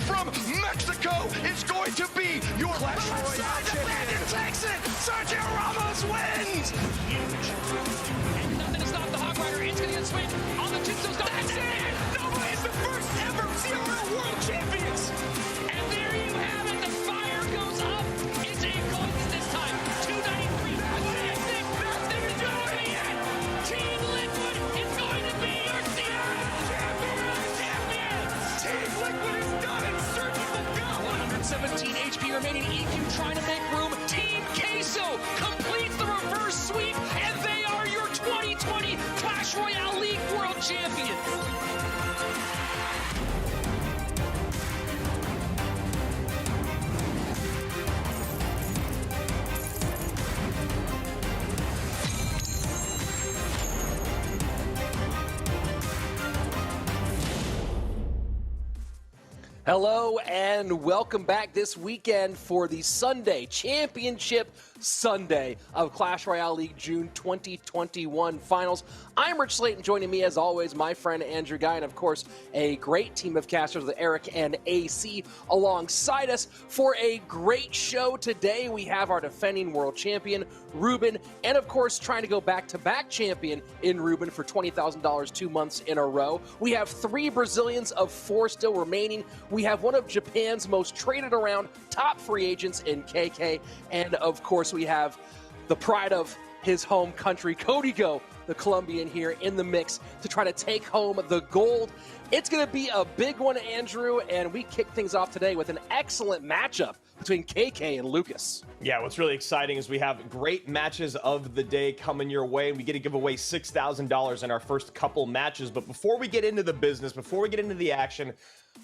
from Mexico is going to be your Clash Royale champion. Takes it. Sergio Ramos wins. Huge. And nothing to stop the Hog Rider. It's going to get swing on the Tombstone. That's it. Nobody's the first ever CRL World Champions. And there you have it. The fire goes up. It's a coins this time. 293. What do you think? Nothing to do with it yet. Team Liquid is going to be your CRL champion. Team Liquid is done in surgical go. 117 HP remaining. EQ trying to make room. Team Queso completes the reverse sweep, and they are your 2020 Clash Royale League World Champions. Hello and welcome back this weekend for the Sunday Championship Sunday of Clash Royale League June 2021 Finals. I'm Rich Slayton, joining me as always, my friend Andrew Guy, and of course, a great team of casters with Eric and AC alongside us for a great show today. We have our defending world champion, Reuben, and of course, trying to go back-to-back champion in Reuben for $20,000 2 months in a row. We have 3 Brazilians of 4 still remaining. We have one of Japan's most traded around top free agents in KK, and of course, we have the pride of his home country, Código, the Colombian, here in the mix to try to take home the gold. It's going to be a big one, Andrew, and we kick things off today with an excellent matchup between KK and Lucas. Yeah, what's really exciting is we have great matches of the day coming your way. We get to give away $6,000 in our first couple matches. But before we get into the business, before we get into the action,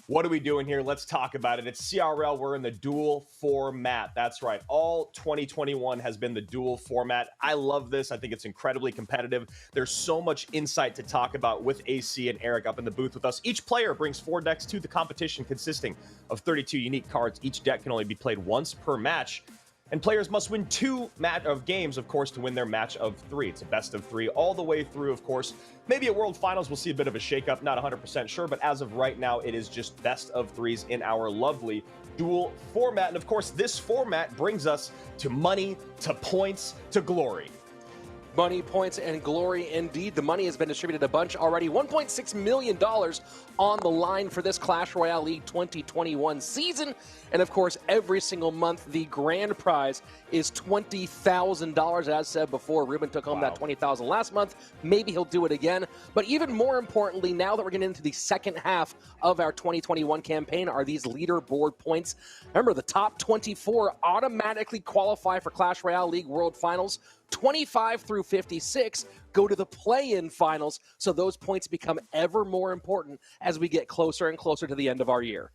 what are we doing here? Let's talk about it. It's CRL. We're in the dual format. That's right. All 2021 has been the dual format. I love this. I think it's incredibly competitive. There's so much insight to talk about with AC and Eric up in the booth with us. Each player brings 4 decks to the competition consisting of 32 unique cards. Each deck can only be played once per match. And players must win 2 games, of course, to win their match of 3. It's a best of 3 all the way through, of course. Maybe at World Finals, we'll see a bit of a shakeup. Not 100% sure, but as of right now, it is just best of 3s in our lovely dual format. And of course, this format brings us to money, to points, to glory. Money, points, and glory indeed. The money has been distributed a bunch already. $1.6 million on the line for this Clash Royale League 2021 season. And of course, every single month, the grand prize is $20,000. As said before, Reuben took home that $20,000 last month. Maybe he'll do it again. But even more importantly, now that we're getting into the second half of our 2021 campaign, are these leaderboard points. Remember, the top 24 automatically qualify for Clash Royale League World Finals. 25 through 56 go to the play-in finals, so those points become ever more important as we get closer and closer to the end of our year.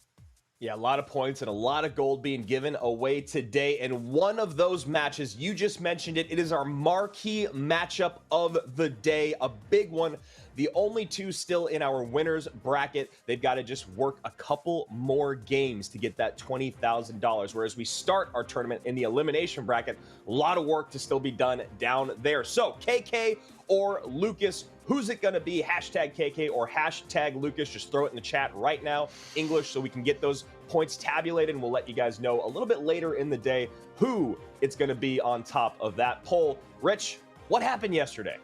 Yeah, a lot of points and a lot of gold being given away today. And one of those matches, you just mentioned it, it is our marquee matchup of the day, a big one. The only 2 still in our winners bracket. They've got to just work a couple more games to get that $20,000. Whereas we start our tournament in the elimination bracket, a lot of work to still be done down there. So KK or Lucas, who's it going to be? Hashtag KK or hashtag Lucas. Just throw it in the chat right now, English, so we can get those points tabulated, and we'll let you guys know a little bit later in the day who it's going to be on top of that poll. Rich, what happened yesterday?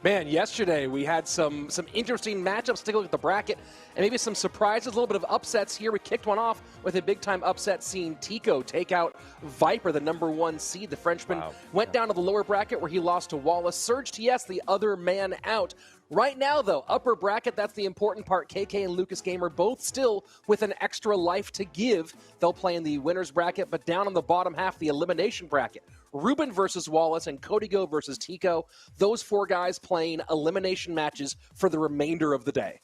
Man, yesterday we had some interesting matchups. Take a look at the bracket and maybe some surprises, a little bit of upsets here. We kicked one off with a big-time upset, seeing Tico take out Viper, the #1 seed. The Frenchman went down to the lower bracket where he lost to Wallace. Surge TS, the other man out. Right now, though, upper bracket, that's the important part. KK and Lucas Gamer both still with an extra life to give. They'll play in the winner's bracket, but down on the bottom half, the elimination bracket. Reuben versus Wallace and Código versus Tico. Those 4 guys playing elimination matches for the remainder of the day.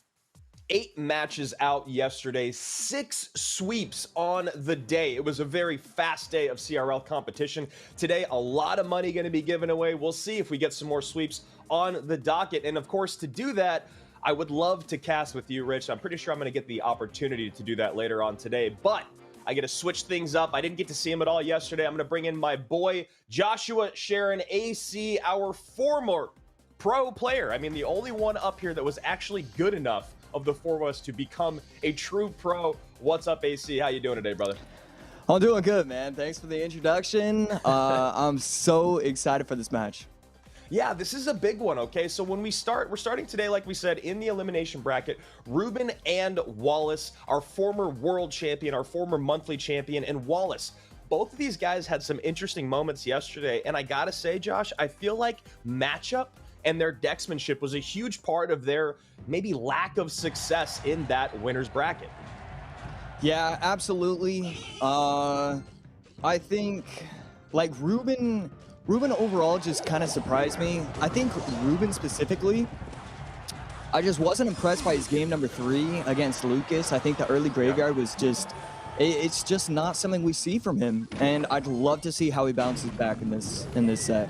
8 matches out yesterday, 6 sweeps on the day. It was a very fast day of CRL competition. Today, a lot of money going to be given away. We'll see if we get some more sweeps on the docket. And of course, to do that, I would love to cast with you, Rich. I'm pretty sure I'm going to get the opportunity to do that later on today, but I get to switch things up. I didn't get to see him at all yesterday. I'm going to bring in my boy, Joshua Sharon AC, our former pro player. I mean, the only one up here that was actually good enough of the four of us to become a true pro. What's up, AC? How you doing today, brother? I'm doing good, man. Thanks for the introduction. I'm so excited for this match. Yeah, this is a big one, okay? So when we're starting today, like we said, in the elimination bracket, Reuben and Wallace, our former world champion, our former monthly champion, and Wallace. Both of these guys had some interesting moments yesterday, and I gotta say, Josh, I feel like matchup and their decksmanship was a huge part of their maybe lack of success in that winner's bracket. Yeah, absolutely. I think, like, Reuben overall just kind of surprised me. I think Reuben specifically, I just wasn't impressed by his game number 3 against Lucas. I think the early graveyard was just, it's just not something we see from him, and I'd love to see how he bounces back in this set.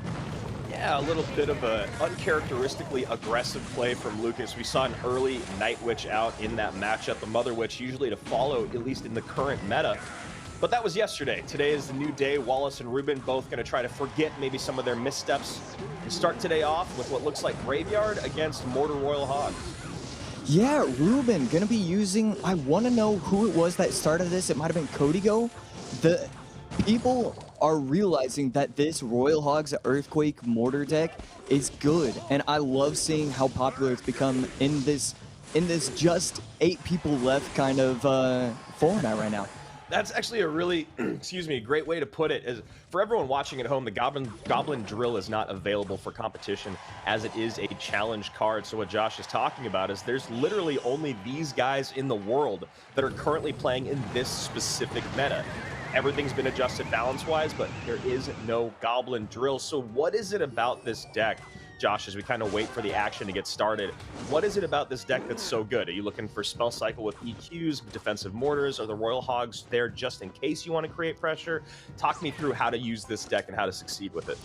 Yeah, a little bit of a uncharacteristically aggressive play from Lucas. We saw an early Night Witch out in that matchup, a Mother Witch usually to follow, at least in the current meta. But that was yesterday. Today is the new day. Wallace and Reuben both going to try to forget maybe some of their missteps and start today off with what looks like Graveyard against Mortar Royal Hogs. Yeah, Reuben gonna be using, I want to know who it was that started this. It might have been Codigo. The people are realizing that this Royal Hogs Earthquake Mortar deck is good, and I love seeing how popular it's become in this just 8 people left kind of format right now. That's actually a really, great way to put it. Is for everyone watching at home, the Goblin Drill is not available for competition as it is a challenge card. So what Josh is talking about is there's literally only these guys in the world that are currently playing in this specific meta. Everything's been adjusted balance-wise, but there is no Goblin Drill. So what is it about this deck, Josh, as we kind of wait for the action to get started? What is it about this deck that's so good? Are you looking for spell cycle with EQs, defensive mortars? Are the Royal Hogs there just in case you want to create pressure? Talk me through how to use this deck and how to succeed with it.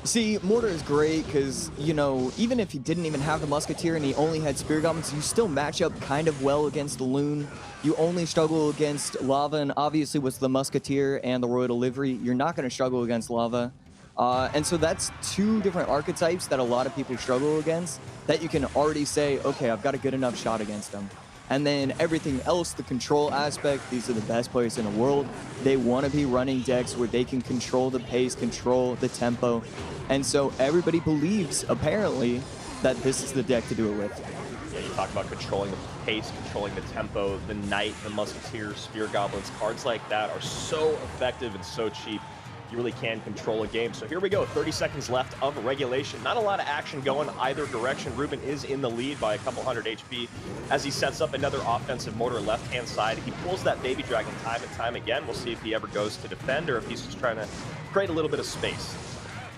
See, Mortar is great because, you know, even if he didn't even have the Musketeer and he only had Spear Goblins, you still match up kind of well against the Loon. You only struggle against Lava, and obviously with the Musketeer and the Royal Delivery, you're not going to struggle against Lava. And so that's 2 different archetypes that a lot of people struggle against that you can already say, okay, I've got a good enough shot against them. And then everything else, the control aspect, these are the best players in the world. They want to be running decks where they can control the pace, control the tempo. And so everybody believes, apparently, that this is the deck to do it with. Yeah, you talk about controlling the pace, controlling the tempo, the Knight, the Musketeer, Spear Goblins. Cards like that are so effective and so cheap. You really can control a game. So here we go, 30 seconds left of regulation. Not a lot of action going either direction. Reuben is in the lead by a couple hundred HP as he sets up another offensive mortar left-hand side. He pulls that Baby Dragon time and time again. We'll see if he ever goes to defend or if he's just trying to create a little bit of space.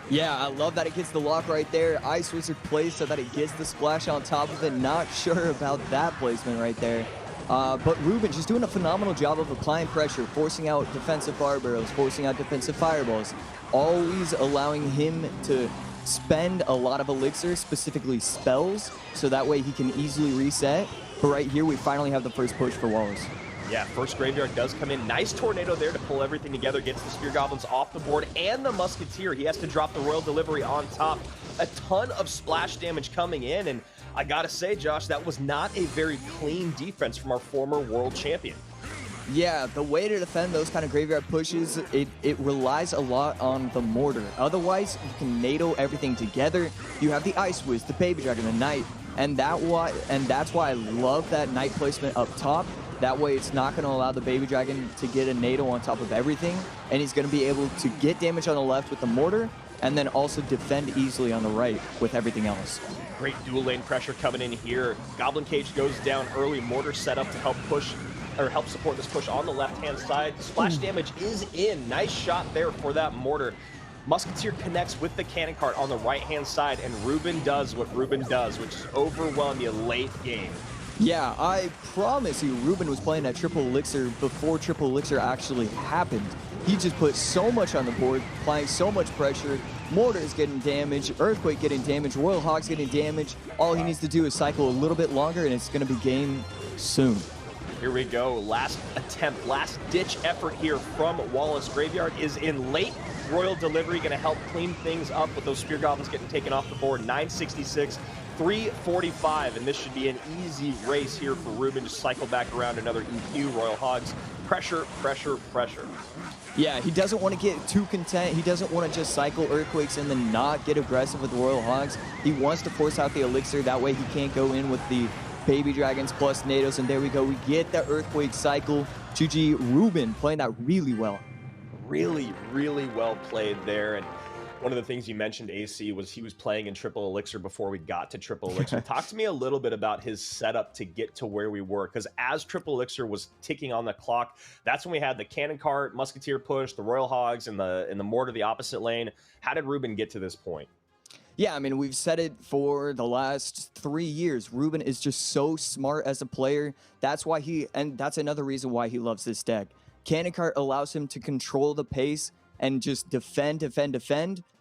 Yeah, I love that it gets the lock right there. Ice Wizard plays so that it gets the splash on top of it. Not sure about that placement right there. But Reuben just doing a phenomenal job of applying pressure, forcing out defensive fire barrels, forcing out defensive fireballs, always allowing him to spend a lot of elixir, specifically spells, so that way he can easily reset. But right here, we finally have the first push for Wallace. Yeah, first Graveyard does come in. Nice tornado there to pull everything together, gets the Spear Goblins off the board, and the Musketeer. He has to drop the Royal Delivery on top. A ton of splash damage coming in, and I gotta say, Josh, that was not a very clean defense from our former world champion. Yeah, the way to defend those kind of graveyard pushes, it relies a lot on the mortar. Otherwise, you can NATO everything together. You have the Ice Wiz, the Baby Dragon, the Knight, and that's why I love that Knight placement up top. That way, it's not going to allow the Baby Dragon to get a NATO on top of everything, and he's going to be able to get damage on the left with the mortar, and then also defend easily on the right with everything else. Great dual lane pressure coming in here. Goblin Cage goes down early. Mortar set up to help push, or help support this push on the left-hand side. Splash damage is in. Nice shot there for that mortar. Musketeer connects with the cannon cart on the right-hand side, and Reuben does what Reuben does, which is overwhelm you late game. Yeah, I promise you, Reuben was playing that triple elixir before triple elixir actually happened. He just put so much on the board, applying so much pressure. Mortar is getting damaged, Earthquake getting damaged, Royal Hog's getting damaged. All he needs to do is cycle a little bit longer, and it's going to be game soon. Here we go. Last attempt, last ditch effort here from Wallace. Graveyard is in late. Royal Delivery going to help clean things up with those Spear Goblins getting taken off the board. 966 3:45, and this should be an easy race here for Reuben. Just cycle back around another EQ. Royal Hogs, pressure, pressure, pressure. Yeah, he doesn't want to get too content. He doesn't want to just cycle Earthquakes and then not get aggressive with the Royal Hogs. He wants to force out the Elixir. That way he can't go in with the Baby Dragons plus NATOs. And there we go. We get the Earthquake cycle. GG, Reuben playing that really well. Really, really well played there. And one of the things you mentioned, AC, was he was playing in Triple Elixir before we got to Triple Elixir. Talk to me a little bit about his setup to get to where we were, because as Triple Elixir was ticking on the clock, that's when we had the Cannon Cart, Musketeer push, the Royal Hogs, and the Mortar the opposite lane. How did Reuben get to this point? Yeah, I mean, we've said it for the last 3 years. Reuben is just so smart as a player. That's why and that's another reason why he loves this deck. Cannon Cart allows him to control the pace and just defend,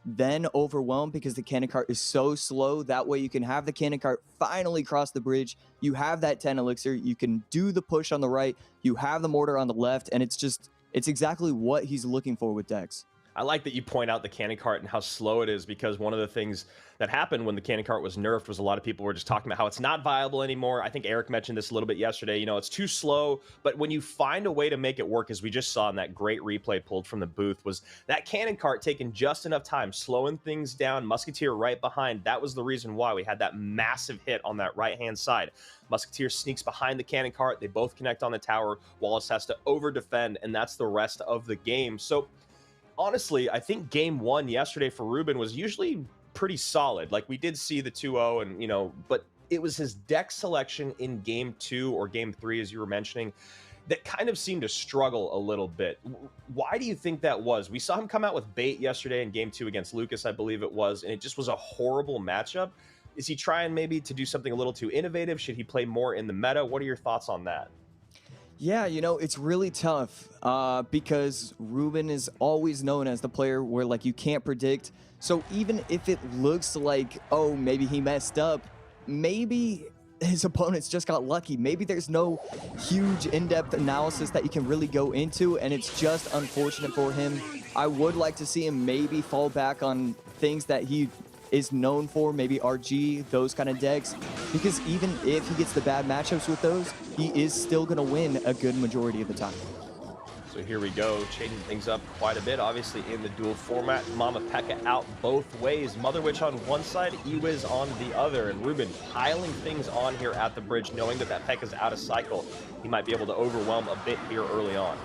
then overwhelm, because the Cannon Cart is so slow. That way you can have the Cannon Cart finally cross the bridge. You have that 10 Elixir. You can do the push on the right. You have the Mortar on the left, and it's exactly what he's looking for with decks. I like that you point out the Cannon Cart and how slow it is, because one of the things that happened when the Cannon Cart was nerfed was a lot of people were just talking about how it's not viable anymore. I think Eric mentioned this a little bit yesterday. You know, it's too slow, but when you find a way to make it work, as we just saw in that great replay pulled from the booth, was that Cannon Cart taking just enough time, slowing things down, Musketeer right behind. That was the reason why we had that massive hit on that right-hand side. Musketeer sneaks behind the Cannon Cart. They both connect on the tower. Wallace has to over-defend, and that's the rest of the game. So honestly, I think game one yesterday for Reuben was usually pretty solid. Like, we did see the 2-0 and, you know, but it was his deck selection in game two or game three, as you were mentioning, that kind of seemed to struggle a little bit. Why do you think that was? We saw him come out with bait yesterday in game two against Lucas, I believe it was, and it just was a horrible matchup. Is he trying maybe to do something a little too innovative? Should he play more in the meta? What are your thoughts on that? Yeah, you know, it's really tough because Reuben is always known as the player where, like, you can't predict. So even if it looks like, oh, maybe he messed up, maybe his opponents just got lucky. Maybe there's no huge in-depth analysis that you can really go into, and it's just unfortunate for him. I would like to see him maybe fall back on things that he is known for, maybe RG, those kind of decks, because even if he gets the bad matchups with those, he is still going to win a good majority of the time. So here we go, changing things up quite a bit, obviously in the dual format. Mama P.E.K.K.A out both ways. Mother Witch on one side, Ewiz on the other, and Reuben piling things on here at the bridge, knowing that P.E.K.K.A is out of cycle. He might be able to overwhelm a bit here early on.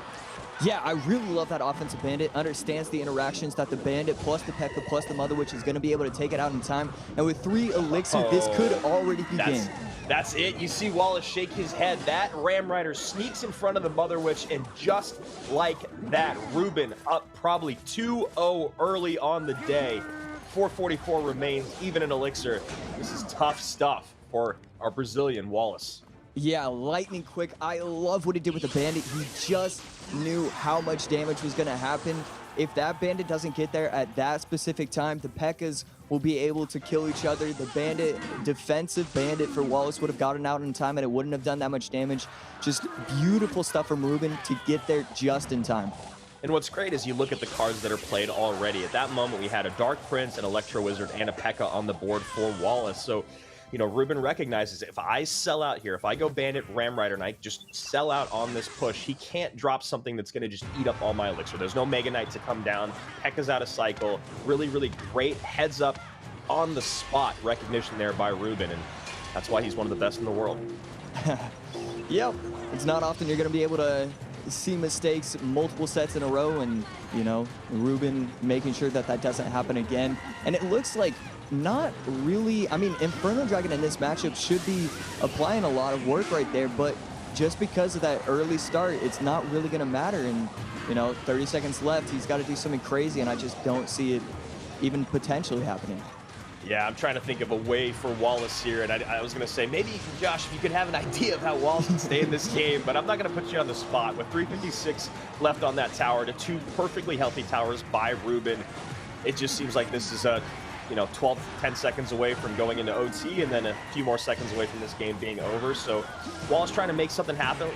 Yeah, I really love that offensive Bandit. Understands the interactions that the Bandit plus the P.E.K.K.A plus the Mother Witch is going to be able to take it out in time. And with 3 Elixir, this could already be game. That's it. You see Wallace shake his head. That Ram Rider sneaks in front of the Mother Witch, and just like that, Reuben up probably 2-0 early on the day. 4:44 remains, even in Elixir. This is tough stuff for our Brazilian Wallace. Yeah, lightning quick. I love what he did with the Bandit. He just knew how much damage was going to happen. If that Bandit doesn't get there at that specific time, the P.E.K.K.As will be able to kill each other. The Bandit, defensive Bandit for Wallace, would have gotten out in time and it wouldn't have done that much damage. Just beautiful stuff from Reuben to get there just in time. And what's great is you look at the cards that are played already. At that moment, we had a Dark Prince, an Electro Wizard, and a P.E.K.K.A on the board for Wallace. So, you know, Reuben recognizes if I sell out here, if I go Bandit, Ram Rider, and I just sell out on this push, he can't drop something that's going to just eat up all my Elixir. There's no Mega Knight to come down. P.E.K.K.A's out of cycle. Really, really great heads up on the spot recognition there by Reuben, and that's why he's one of the best in the world. Yep. It's not often you're going to be able to see mistakes multiple sets in a row, and, you know, Reuben making sure that that doesn't happen again. And it looks like not really, I mean, Inferno Dragon in this matchup should be applying a lot of work right there, but just because of that early start, it's not really going to matter. And, you know, 30 seconds left, he's got to do something crazy, and I just don't see it even potentially happening. Yeah, I'm trying to think of a way for Wallace here, and I was going to say, maybe, Josh, if you could have an idea of how Wallace can stay in this game, but I'm not going to put you on the spot. With 3:56 left on that tower to 2 perfectly healthy towers by Reuben, it just seems like this is a, you know, 10 seconds away from going into OT, and then a few more seconds away from this game being over. So Wallace trying to make something happen,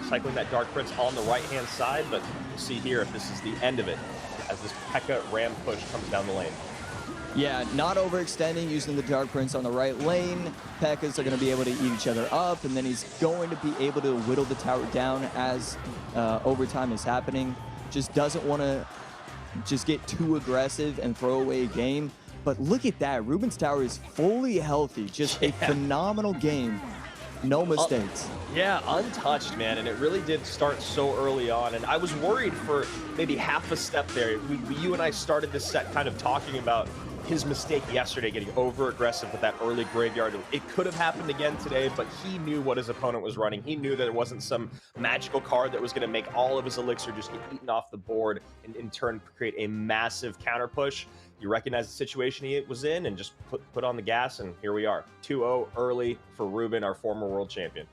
cycling that Dark Prince on the right-hand side, but we'll see here if this is the end of it as this P.E.K.K.A Ram push comes down the lane. Yeah, not overextending, using the Dark Prince on the right lane. P.E.K.K.A.s are going to be able to eat each other up, and then he's going to be able to whittle the tower down as overtime is happening. Just doesn't want to just get too aggressive and throw away a game. But look at that. Reuben's tower is fully healthy. Just a phenomenal game. No mistakes. Yeah, untouched, man. And it really did start so early on. And I was worried for maybe half a step there. You and I started this set kind of talking about his mistake yesterday, getting over-aggressive with that early graveyard. It could have happened again today, but he knew what his opponent was running. He knew that there wasn't some magical card that was going to make all of his elixir just get eaten off the board and in turn create a massive counter push. You recognize the situation he was in and just put on the gas, and here we are. 2-0 early for Reuben, our former world champion.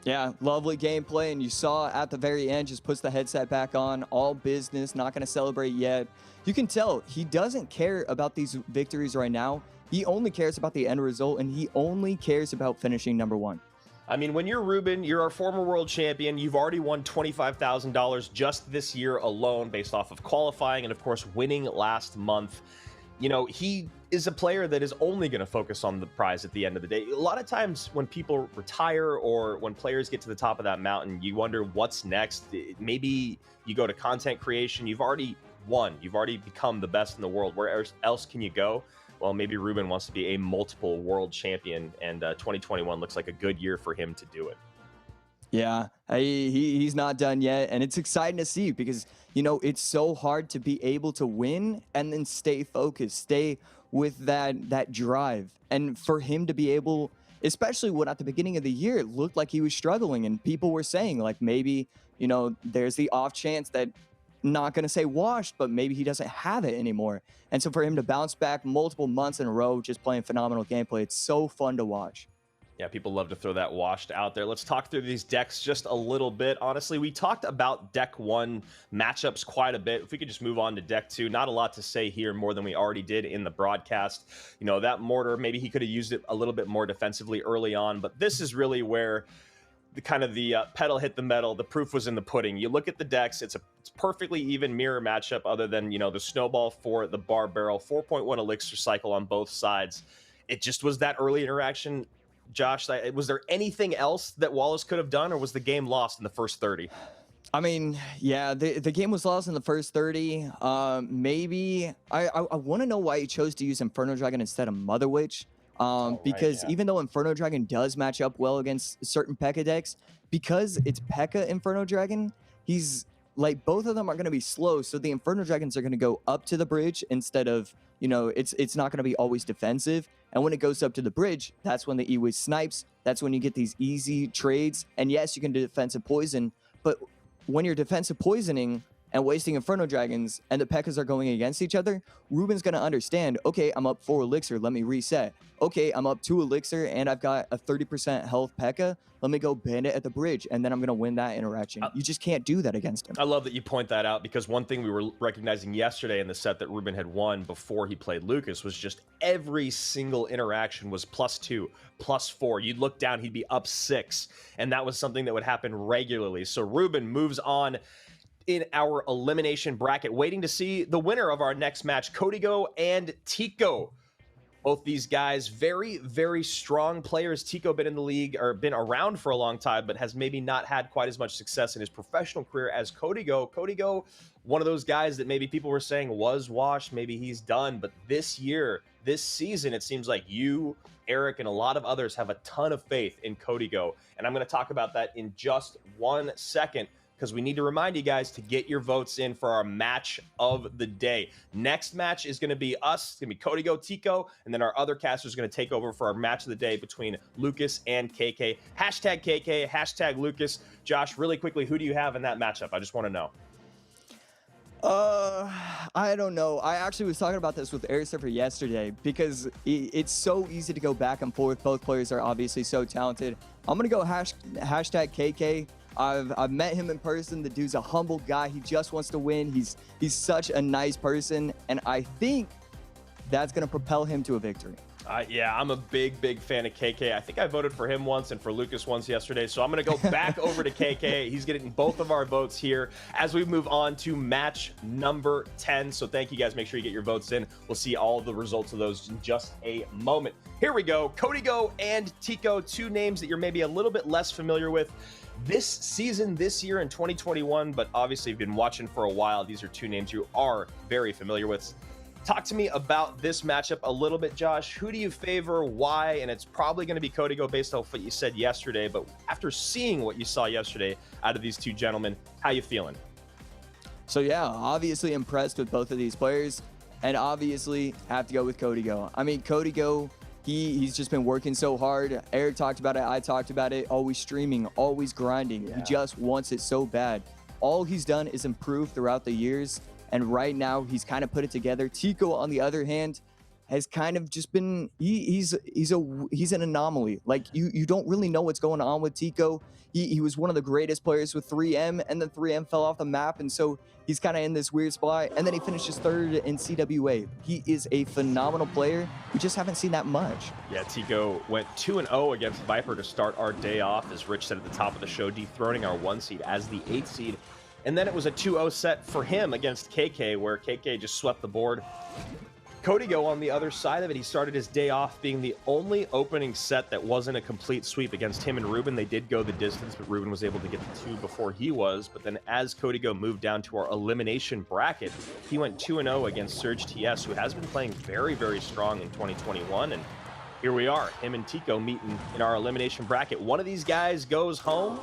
Yeah, lovely gameplay, and you saw at the very end, just puts the headset back on, all business, not going to celebrate yet. You can tell he doesn't care about these victories right now. He only cares about the end result, and he only cares about finishing #1. I mean, when you're Reuben, you're our former world champion. You've already won $25,000 just this year alone based off of qualifying and, of course, winning last month. You know, he is a player that is only going to focus on the prize at the end of the day. A lot of times when people retire or when players get to the top of that mountain, you wonder what's next. Maybe you go to content creation. You've already won. You've already become the best in the world. Where else can you go? Well, maybe Reuben wants to be a multiple world champion, and 2021 looks like a good year for him to do it. Yeah, he's not done yet, and it's exciting to see because, you know, it's so hard to be able to win and then stay focused, stay with that drive. And for him to be able, especially when at the beginning of the year, it looked like he was struggling, and people were saying, like, maybe, you know, there's the off chance that, not going to say washed, but maybe he doesn't have it anymore. And so for him to bounce back multiple months in a row, just playing phenomenal gameplay, it's so fun to watch. Yeah, people love to throw that washed out there. Let's talk through these decks just a little bit. Honestly, we talked about deck 1 matchups quite a bit. If we could just move on to deck 2, not a lot to say here more than we already did in the broadcast. You know, that mortar, maybe he could have used it a little bit more defensively early on, but this is really where the pedal hit the metal. The proof was in the pudding. You look at the decks, it's perfectly even mirror matchup other than, you know, the snowball for the bar barrel, 4.1 elixir cycle on both sides. It just was that early interaction. Josh, was there anything else that Wallace could have done, or was the game lost in the first 30? I mean, yeah, the game was lost in the first 30. Maybe I want to know why he chose to use Inferno Dragon instead of Mother Witch. Because even though Inferno Dragon does match up well against certain P.E.K.K.A. decks, because it's P.E.K.K.A. Inferno Dragon, he's like, both of them are going to be slow, so the Inferno Dragons are going to go up to the bridge instead of, you know, it's not going to be always defensive. And when it goes up to the bridge, that's when the E-Wiz snipes. That's when you get these easy trades. And yes, you can do defensive poison, but when you're defensive poisoning and wasting Inferno Dragons and the P.E.K.K.A.s are going against each other, Reuben's going to understand, okay, I'm up 4 elixir, let me reset. Okay, I'm up 2 elixir and I've got a 30% health P.E.K.K.A. Let me go bandit at the bridge, and then I'm going to win that interaction. You just can't do that against him. I love that you point that out, because one thing we were recognizing yesterday in the set that Reuben had won before he played Lucas was just every single interaction was +2, +4. You'd look down, he'd be up 6, and that was something that would happen regularly. So Reuben moves on in our elimination bracket, waiting to see the winner of our next match, Codigo and Tico. Both these guys, very, very strong players. Tico been in the league, or been around for a long time, but has maybe not had quite as much success in his professional career as Codigo. Codigo, one of those guys that maybe people were saying was washed, maybe he's done. But this year, this season, it seems like you, Eric, and a lot of others have a ton of faith in Codigo. And I'm going to talk about that in just 1 second, because we need to remind you guys to get your votes in for our match of the day. Next match is going to be us. It's going to be Codigo, Tico, and then our other caster is going to take over for our match of the day between Lucas and KK. Hashtag KK, hashtag Lucas. Josh, really quickly, who do you have in that matchup? I just want to know. I don't know. I actually was talking about this with Air Surfer yesterday, because it's so easy to go back and forth. Both players are obviously so talented. I'm going to go hashtag KK. I've met him in person. The dude's a humble guy. He just wants to win. He's such a nice person, and I think that's going to propel him to a victory. Yeah, I'm a big fan of KK. I think I voted for him once and for Lucas once yesterday, so I'm going to go back over to KK. He's getting both of our votes here as we move on to match number 10. So thank you guys. Make sure you get your votes in. We'll see all of the results of those in just a moment. Here we go. Codigo and Tico, two names that you're maybe a little bit less familiar with this season, this year in 2021, but obviously you've been watching for a while. These are two names you are very familiar with. Talk to me about this matchup a little bit, Josh. Who do you favor? Why? And it's probably going to be Codigo based off what you said yesterday. But after seeing what you saw yesterday out of these two gentlemen, how you feeling? So yeah, obviously impressed with both of these players, and obviously have to go with Codigo. I mean, Codigo, he's just been working so hard. Eric talked about it. I talked about it. Always streaming, always grinding. Yeah. He just wants it so bad. All he's done is improve throughout the years. And right now, he's kind of put it together. Tico, on the other hand, has kind of just been he's an anomaly. Like you don't really know what's going on with Tico. He was one of the greatest players with 3M, and then 3M fell off the map, and so he's kind of in this weird spot. And then he finishes third in CWA. He is a phenomenal player. We just haven't seen that much. Yeah, Tico went 2-0 against Viper to start our day off, as Rich said at the top of the show, dethroning our 1 seed as the 8th seed. And then it was a 2-0 set for him against KK, where KK just swept the board. Codigo, on the other side of it, he started his day off being the only opening set that wasn't a complete sweep against him and Reuben. They did go the distance, but Reuben was able to get the 2 before he was. But then as Codigo moved down to our elimination bracket, he went 2-0 against Surge TS, who has been playing very strong in 2021. And here we are, him and Tico meeting in our elimination bracket. One of these guys goes home.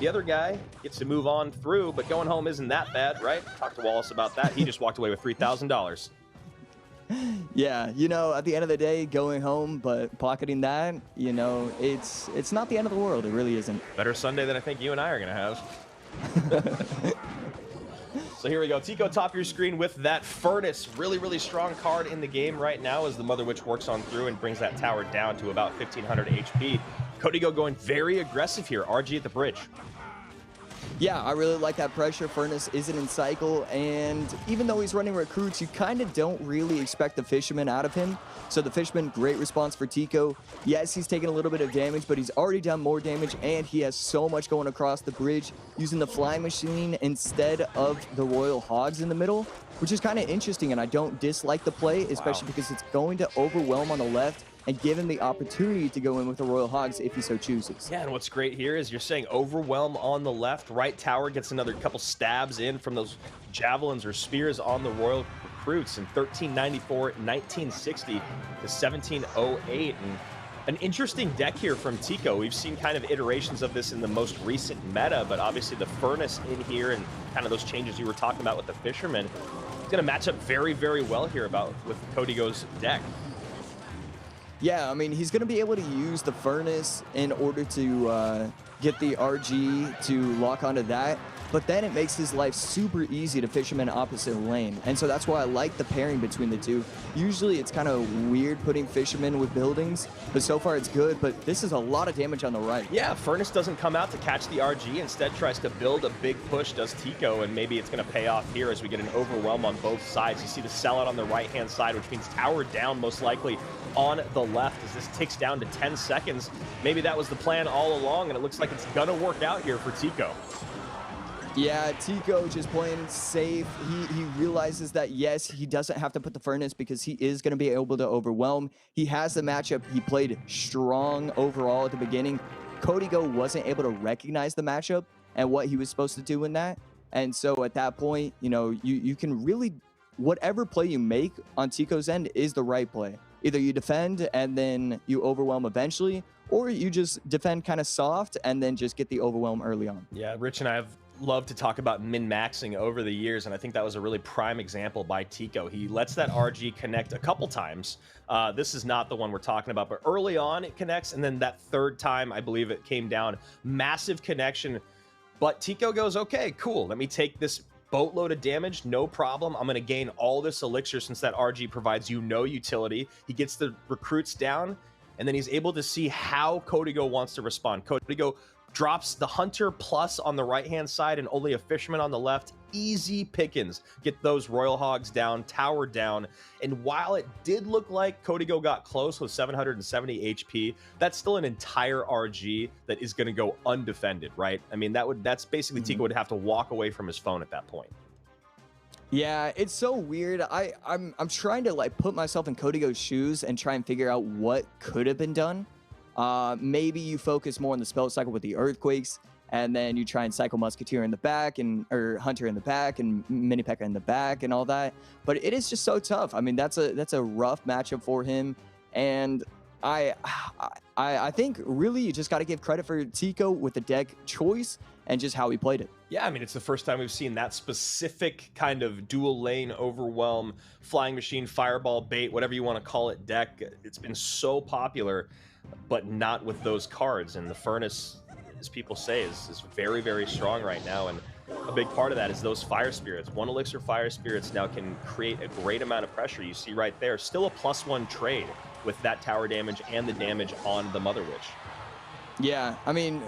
The other guy gets to move on through, but going home isn't that bad, right? Talk to Wallace about that. He just walked away with $3,000. Yeah, you know, at the end of the day, going home, but pocketing that, you know, it's not the end of the world. It really isn't. Better Sunday than I think you and I are going to have. So here we go. Tico, top of your screen with that Furnace. Really strong card in the game right now as the Mother Witch works on through and brings that tower down to about 1,500 HP. Codigo going very aggressive here. RG at the bridge. Yeah, I really like that pressure. Furnace isn't in cycle, and even though he's running recruits, you kind of don't really expect the Fisherman out of him. So the Fisherman, great response for Tico. Yes, he's taking a little bit of damage, but he's already done more damage, and he has so much going across the bridge using the Flying Machine instead of the Royal Hogs in the middle, which is kind of interesting, and I don't dislike the play, especially because it's going to overwhelm on the left and give him the opportunity to go in with the Royal Hogs if he so chooses. Yeah, and what's great here is you're saying overwhelm on the left. Right tower gets another couple stabs in from those javelins or spears on the Royal recruits in 1394, 1960 to 1708. And an interesting deck here from Tico. We've seen kind of iterations of this in the most recent meta, but obviously the Furnace in here and kind of those changes you were talking about with the Fisherman, it's going to match up very well here with Codigo's deck. Yeah, I mean, he's going to be able to use the Furnace in order to get the RG to lock onto that, but then it makes his life super easy to Fisherman opposite lane, and so that's why I like the pairing between the two. Usually it's kind of weird putting Fisherman with buildings, but so far it's good, but this is a lot of damage on the right. Yeah, Furnace doesn't come out to catch the RG, instead tries to build a big push, does Tico, and maybe it's going to pay off here as we get an overwhelm on both sides. You see the sellout on the right-hand side, which means tower down most likely on the left as this ticks down to 10 seconds. Maybe that was the plan all along, and it looks like it's gonna work out here for Tico. Yeah, Tico just playing safe. He realizes that, yes, he doesn't have to put the Furnace because he is going to be able to overwhelm. He has the matchup. He played strong overall at the beginning. Codigo wasn't able to recognize the matchup and what he was supposed to do in that. And so at that point, you know, you can really, whatever play you make on Tico's end is the right play. Either you defend and then you overwhelm eventually, or you just defend kind of soft and then just get the overwhelm early on. Yeah, Rich and I have loved to talk about min-maxing over the years, and I think that was a really prime example by Tico. He lets that RG connect a couple times. This is not the one we're talking about, but early on it connects, and then that third time, I believe it came down. Massive connection, but Tico goes, okay, cool, let me take this boatload of damage, no problem. I'm going to gain all this elixir since that RG provides you no utility. He gets the recruits down, and then he's able to see how Codigo wants to respond. Codigo drops the Hunter plus on the right-hand side and only a Fisherman on the left. Easy pickings. Get those Royal Hogs down, tower down. And while it did look like Código got close with 770 HP, that's still an entire RG that is going to go undefended, right? I mean, that's basically Tico would have to walk away from his phone at that point. Yeah, it's so weird. I'm trying to like put myself in Código's shoes and try and figure out what could have been done. Maybe you focus more on the spell cycle with the Earthquakes, and then you try and cycle Musketeer in the back or Hunter in the back and Mini P.E.K.K.A in the back and all that. But it is just so tough. I mean, that's a rough matchup for him, and I think really you just got to give credit for Tico with the deck choice and just how he played it. Yeah, I mean, it's the first time we've seen that specific kind of dual lane overwhelm, flying machine, fireball, bait, whatever you want to call it, deck. It's been so popular, but not with those cards. And the Furnace, as people say, is very, very strong right now. And a big part of that is those Fire Spirits. 1 Elixir Fire Spirits now can create a great amount of pressure. You see right there, still a +1 trade with that tower damage and the damage on the Mother Witch. Yeah, I mean,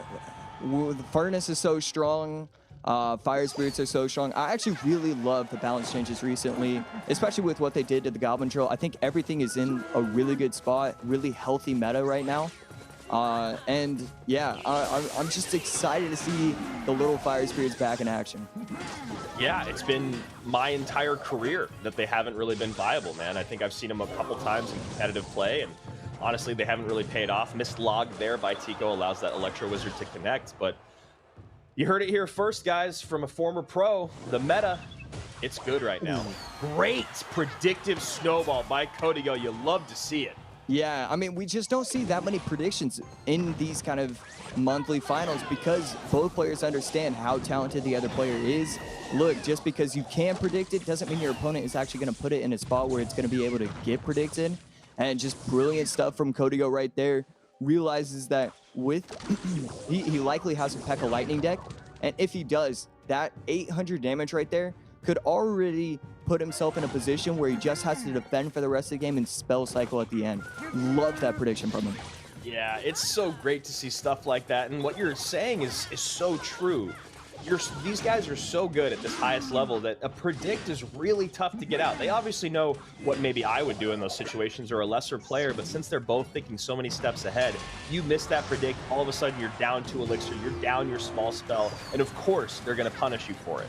the Furnace is so strong. Fire Spirits are so strong. I actually really love the balance changes recently, especially with what they did to the Goblin Drill. I think everything is in a really good spot, really healthy meta right now. And yeah, I'm just excited to see the little Fire Spirits back in action. Yeah, it's been my entire career that they haven't really been viable, man. I think I've seen them a couple times in competitive play, and honestly, they haven't really paid off. Missed log there by Tico allows that Electro Wizard to connect, but you heard it here first, guys, from a former pro. The meta, it's good right now. Great predictive snowball by Código. You love to see it. Yeah, I mean, we just don't see that many predictions in these kind of monthly finals because both players understand how talented the other player is. Look, just because you can predict it doesn't mean your opponent is actually going to put it in a spot where it's going to be able to get predicted. And just brilliant stuff from Código right there. Realizes that with he likely has a P.E.K.K.A Lightning deck, and if he does, that 800 damage right there could already put himself in a position where he just has to defend for the rest of the game and spell cycle at the end. Love that prediction from him. Yeah, it's so great to see stuff like that, and what you're saying is so true. These guys are so good at this highest level that a predict is really tough to get out. They obviously know what maybe I would do in those situations or a lesser player, but since they're both thinking so many steps ahead, you miss that predict, all of a sudden you're down 2 Elixir, you're down your small spell, and of course they're going to punish you for it.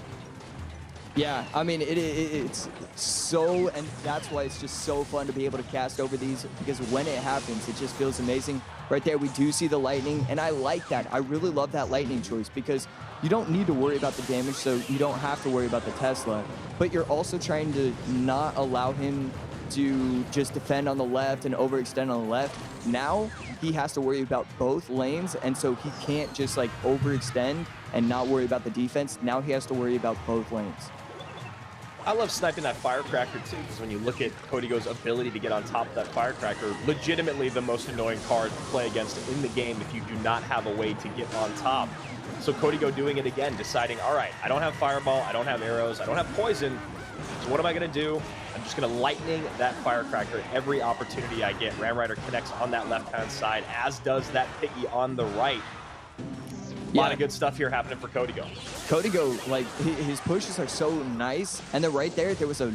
Yeah, I mean, it's so, and that's why it's just so fun to be able to cast over these, because when it happens, it just feels amazing. Right there, we do see the lightning, and I like that. I really love that lightning choice, because you don't need to worry about the damage, so you don't have to worry about the Tesla, but you're also trying to not allow him to just defend on the left and overextend on the left. Now, he has to worry about both lanes, and so he can't just like overextend and not worry about the defense. Now he has to worry about both lanes. I love sniping that Firecracker too, because when you look at Código's ability to get on top of that Firecracker, legitimately the most annoying card to play against in the game if you do not have a way to get on top. So Código doing it again, deciding, all right, I don't have Fireball, I don't have arrows, I don't have poison, so what am I going to do? I'm just going to lightning that Firecracker every opportunity I get. Ram Rider connects on that left-hand side, as does that Piggy on the right. A lot of good stuff here happening for Código. Código, like, his pushes are so nice. And then right there was a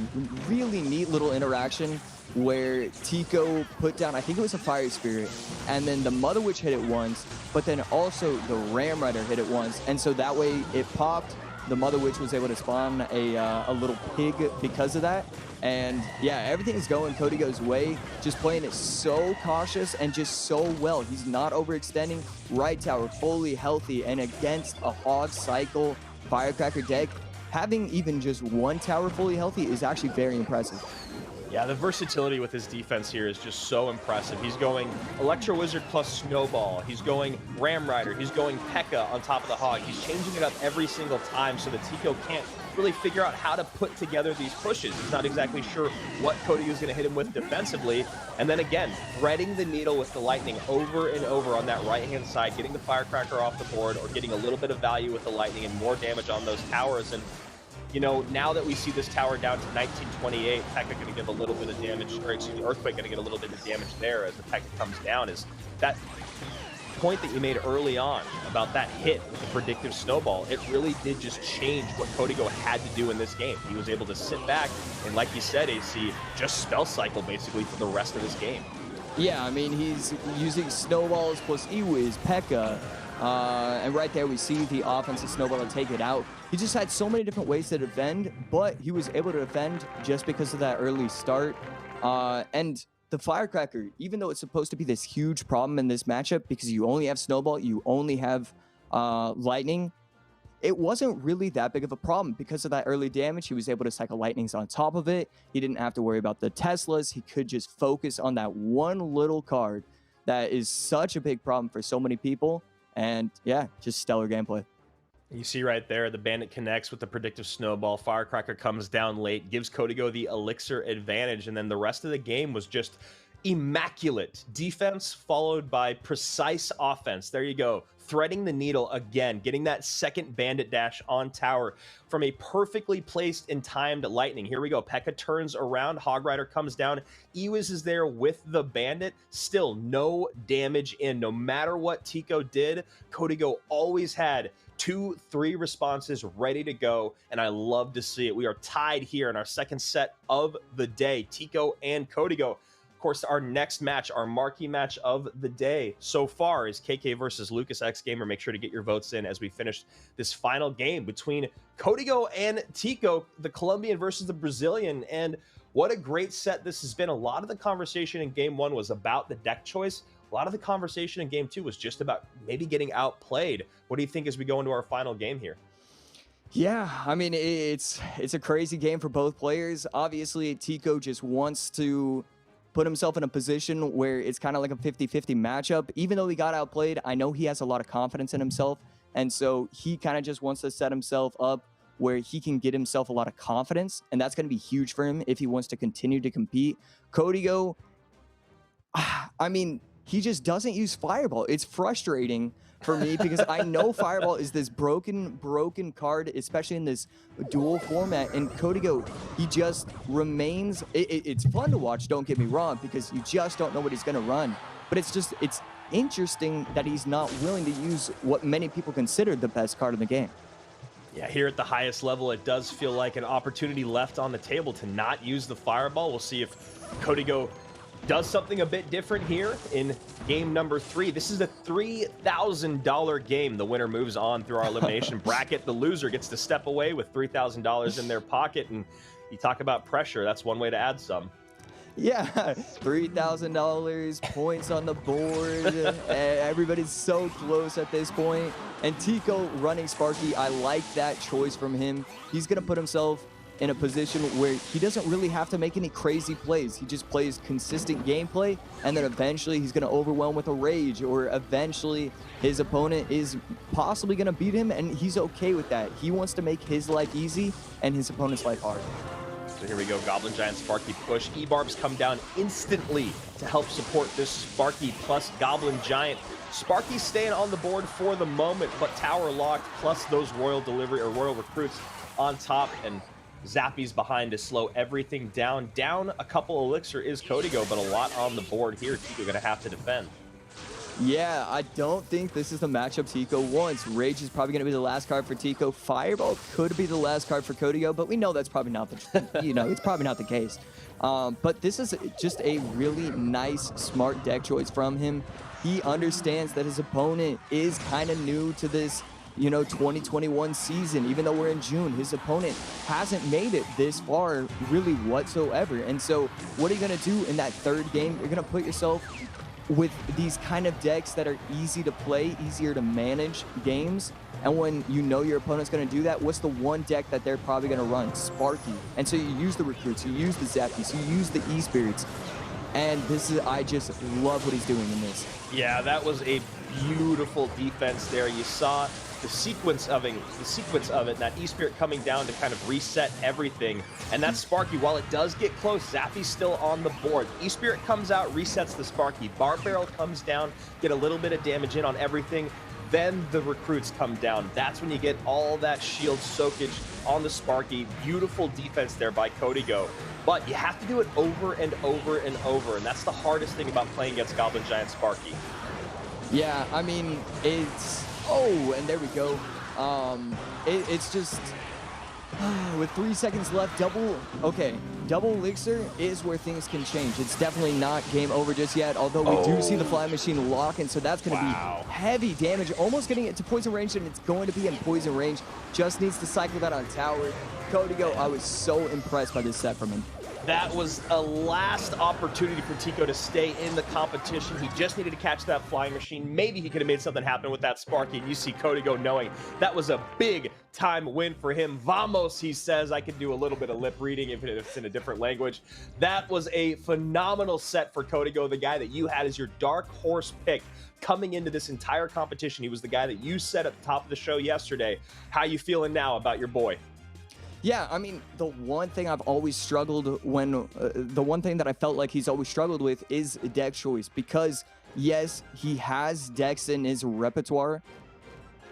really neat little interaction where Tico put down, I think it was a Fire Spirit, and then the Mother Witch hit it once, but then also the Ram Rider hit it once. And so that way it popped. The Mother Witch was able to spawn a little pig because of that. And yeah, everything is going Código's way. Just playing it so cautious and just so well. He's not overextending. Right tower fully healthy, and against a Hog Cycle Firecracker deck, having even just one tower fully healthy is actually very impressive. Yeah, the versatility with his defense here is just so impressive. He's going Electro Wizard plus Snowball. He's going Ram Rider. He's going P.E.K.K.A on top of the Hog. He's changing it up every single time so that Tico can't really figure out how to put together these pushes. He's not exactly sure what Código is going to hit him with defensively. And then again, threading the needle with the lightning over and over on that right-hand side, getting the Firecracker off the board or getting a little bit of value with the lightning and more damage on those towers. And you know, now that we see this tower down to 1928, P.E.K.K.A going to give a little bit of damage, or excuse me, Earthquake going to get a little bit of damage there as the P.E.K.K.A comes down. Is that point that you made early on about that hit with the predictive snowball, it really did just change what Código had to do in this game. He was able to sit back and, like you said, AC, just spell cycle basically for the rest of this game. Yeah, I mean, he's using snowballs plus E-Wiz, P.E.K.K.A. And right there we see the offensive snowball to take it out. He just had so many different ways to defend, but he was able to defend just because of that early start. And the Firecracker, even though it's supposed to be this huge problem in this matchup because you only have snowball, you only have lightning, it wasn't really that big of a problem because of that early damage. He was able to cycle lightnings on top of it. He didn't have to worry about the Teslas. He could just focus on that one little card that is such a big problem for so many people. And yeah, just stellar gameplay. You see right there, the Bandit connects with the predictive snowball. Firecracker comes down late, gives Código the elixir advantage, and then the rest of the game was just immaculate defense followed by precise offense. There you go, threading the needle again, getting that second Bandit dash on tower from a perfectly placed and timed lightning. Here we go, P.E.K.K.A. turns around, Hog Rider comes down, E-Wiz is there with the Bandit, still no damage in. No matter what Tico did, Código always had 2-3 responses ready to go, and I love to see it. We are tied here in our second set of the day, Tico and Código. Of course, our next match, our marquee match of the day so far is KK versus Lucas X Gamer. Make sure to get your votes in as we finish this final game between Código and Tico, the Colombian versus the Brazilian. And what a great set this has been. A lot of the conversation in game one was about the deck choice. A lot of the conversation in game two was just about maybe getting outplayed. What do you think as we go into our final game here? Yeah, I mean, it's a crazy game for both players. Obviously, Tico just wants to put himself in a position where it's kind of like a 50-50 matchup. Even though he got outplayed, I know he has a lot of confidence in himself. And so he kind of just wants to set himself up where he can get himself a lot of confidence. And that's going to be huge for him if he wants to continue to compete. Código, I mean, he just doesn't use Fireball. It's frustrating for me because I know Fireball is this broken card, especially in this dual format. And Código, he just remains, it's fun to watch, don't get me wrong, because you just don't know what he's going to run. But it's interesting that he's not willing to use what many people consider the best card in the game. Yeah, here at the highest level, it does feel like an opportunity left on the table to not use the Fireball. We'll see if Código does something a bit different here in game number 3. This is a $3,000 game. The winner moves on through our elimination bracket. The loser gets to step away with $3,000 in their pocket. And you talk about pressure, that's one way to add some. Yeah, $3,000, points on the board. Everybody's so close at this point. And Tico running Sparky, I like that choice from him. He's going to put himself in a position where he doesn't really have to make any crazy plays. He just plays consistent gameplay, and then eventually he's going to overwhelm with a rage, or eventually his opponent is possibly going to beat him, and he's okay with that. He wants to make his life easy and his opponent's life hard. So here we go, Goblin Giant Sparky push. E-Barbs come down instantly to help support this Sparky plus Goblin Giant. Sparky's staying on the board for the moment, but tower locked, plus those Royal Delivery or Royal Recruits on top, and Zappy's behind to slow everything down. Down a couple elixir is Código, but a lot on the board here. Tico gonna have to defend. Yeah, I don't think this is the matchup Tico wants. Rage is probably going to be the last card for Tico. Fireball could be the last card for Código, but we know that's probably not the, it's probably not the case. But this is just a really nice, smart deck choice from him. He understands that his opponent is kind of new to this 2021 season. Even though we're in June, his opponent hasn't made it this far really whatsoever. And so what are you going to do in that third game? You're going to put yourself with these kind of decks that are easy to play, easier to manage games. And when you know your opponent's going to do that, what's the one deck that they're probably going to run? Sparky. And so you use the Recruits, you use the Zappies, you use the E-Spirits. And this is, I just love what he's doing in this. Yeah, that was a beautiful defense there. You saw the sequence of it, that E-Spirit coming down to kind of reset everything. And that Sparky, while it does get close, Zappy's still on the board. E-Spirit comes out, resets the Sparky. Bar Barrel comes down, get a little bit of damage in on everything. Then the Recruits come down. That's when you get all that shield soakage on the Sparky. Beautiful defense there by Código. But you have to do it over and over and over, and that's the hardest thing about playing against Goblin Giant Sparky. Yeah, I mean, it's... Oh, and there we go. It's just... with 3 seconds left, double elixir is where things can change. It's definitely not game over just yet, although we do see the flying machine lock, and so that's going to be heavy damage, almost getting it to poison range, and it's going to be in poison range. Just needs to cycle that on tower. Kodigo, I was so impressed by this set from him. That was a last opportunity for Tico to stay in the competition. He just needed to catch that flying machine. Maybe he could have made something happen with that Sparky. And you see Kodigo knowing that was a big time win for him. Vamos, he says. I could do a little bit of lip reading if it's in a different language. That was a phenomenal set for Kodigo, the guy that you had as your dark horse pick coming into this entire competition. He was the guy that you said at the top of the show yesterday. How you feeling now about your boy? Yeah, I mean, the one thing I've always struggled when, the one thing that I felt like he's always struggled with is deck choice, because yes, he has decks in his repertoire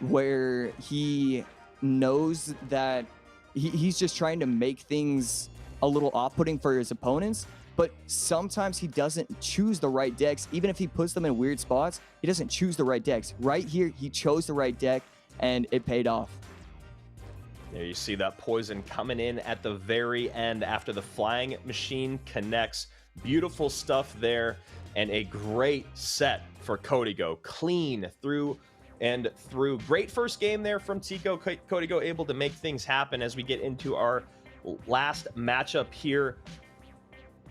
where he knows that he's just trying to make things a little off-putting for his opponents, but sometimes he doesn't choose the right decks. Even if he puts them in weird spots, he doesn't choose the right decks. Right here, he chose the right deck, and it paid off. There you see that poison coming in at the very end after the flying machine connects. Beautiful stuff there, and a great set for Kodigo. Clean through and through. Great first game there from Tico. Kodigo able to make things happen as we get into our last matchup here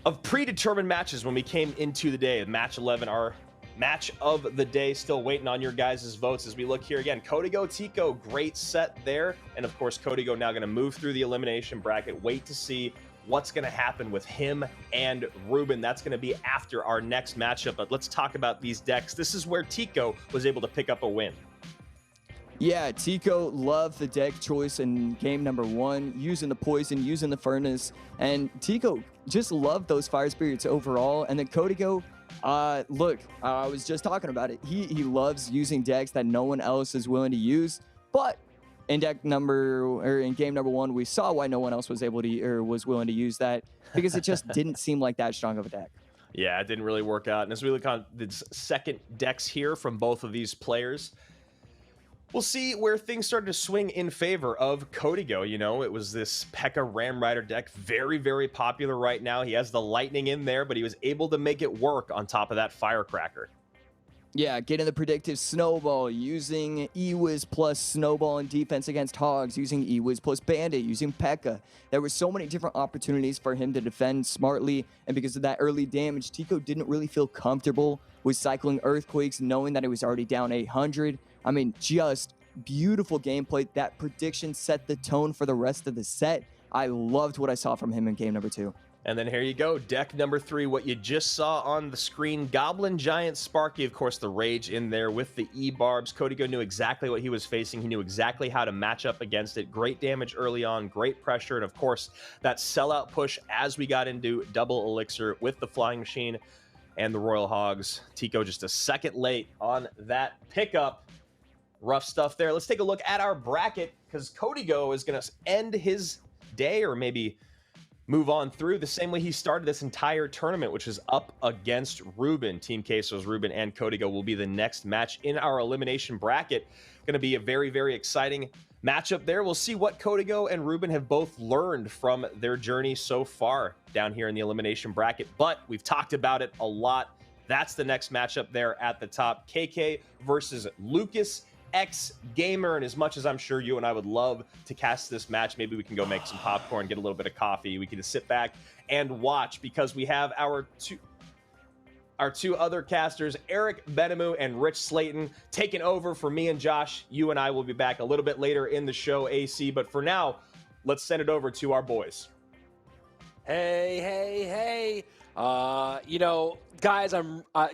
of predetermined matches when we came into the day. Match 11, our match of the day. Still waiting on your guys' votes as we look here again. Kodigo, Tico, great set there. And of course, Kodigo now going to move through the elimination bracket. Wait to see what's going to happen with him and Reuben. That's going to be after our next matchup. But let's talk about these decks. This is where Tico was able to pick up a win. Yeah, Tico loved the deck choice in game number 1, using the poison, using the furnace. And Tico just loved those fire spirits overall. And then Kodigo, look, I was just talking about it. He loves using decks that no one else is willing to use. But in game number 1, we saw why no one else was able to or was willing to use that, because it just didn't seem like that strong of a deck. Yeah, it didn't really work out. And as we look on the second decks here from both of these players, we'll see where things started to swing in favor of Kodigo. You know, it was this P.E.K.K.A. Ram Rider deck, very, very popular right now. He has the lightning in there, but he was able to make it work on top of that firecracker. Yeah, getting the predictive snowball, using E-Wiz plus snowball in defense against Hogs, using E-Wiz plus bandit, using P.E.K.K.A. There were so many different opportunities for him to defend smartly, and because of that early damage, Tico didn't really feel comfortable with cycling Earthquakes, knowing that he was already down 800. I mean, just beautiful gameplay. That prediction set the tone for the rest of the set. I loved what I saw from him in game number 2. And then here you go, deck number 3, what you just saw on the screen. Goblin Giant Sparky, of course, the rage in there with the E-Barbs. Kodigo knew exactly what he was facing. He knew exactly how to match up against it. Great damage early on, great pressure, and of course, that sellout push as we got into double elixir with the flying machine and the Royal Hogs. Tico just a second late on that pickup. Rough stuff there. Let's take a look at our bracket, because Kodigo is going to end his day, or maybe move on through the same way he started this entire tournament, which is up against Reuben. Team Quesos, Reuben, and Kodigo will be the next match in our elimination bracket. Going to be a very, very exciting matchup there. We'll see what Kodigo and Reuben have both learned from their journey so far down here in the elimination bracket, but we've talked about it a lot. That's the next matchup there at the top. KK versus Lucas X Gamer, and as much as I'm sure you and I would love to cast this match, maybe we can go make some popcorn, get a little bit of coffee. We can just sit back and watch, because we have our two other casters, Eric Benemu and Rich Slayton, taking over for me and Josh. You and I will be back a little bit later in the show, AC, but for now, let's send it over to our boys. Hey. You know, guys,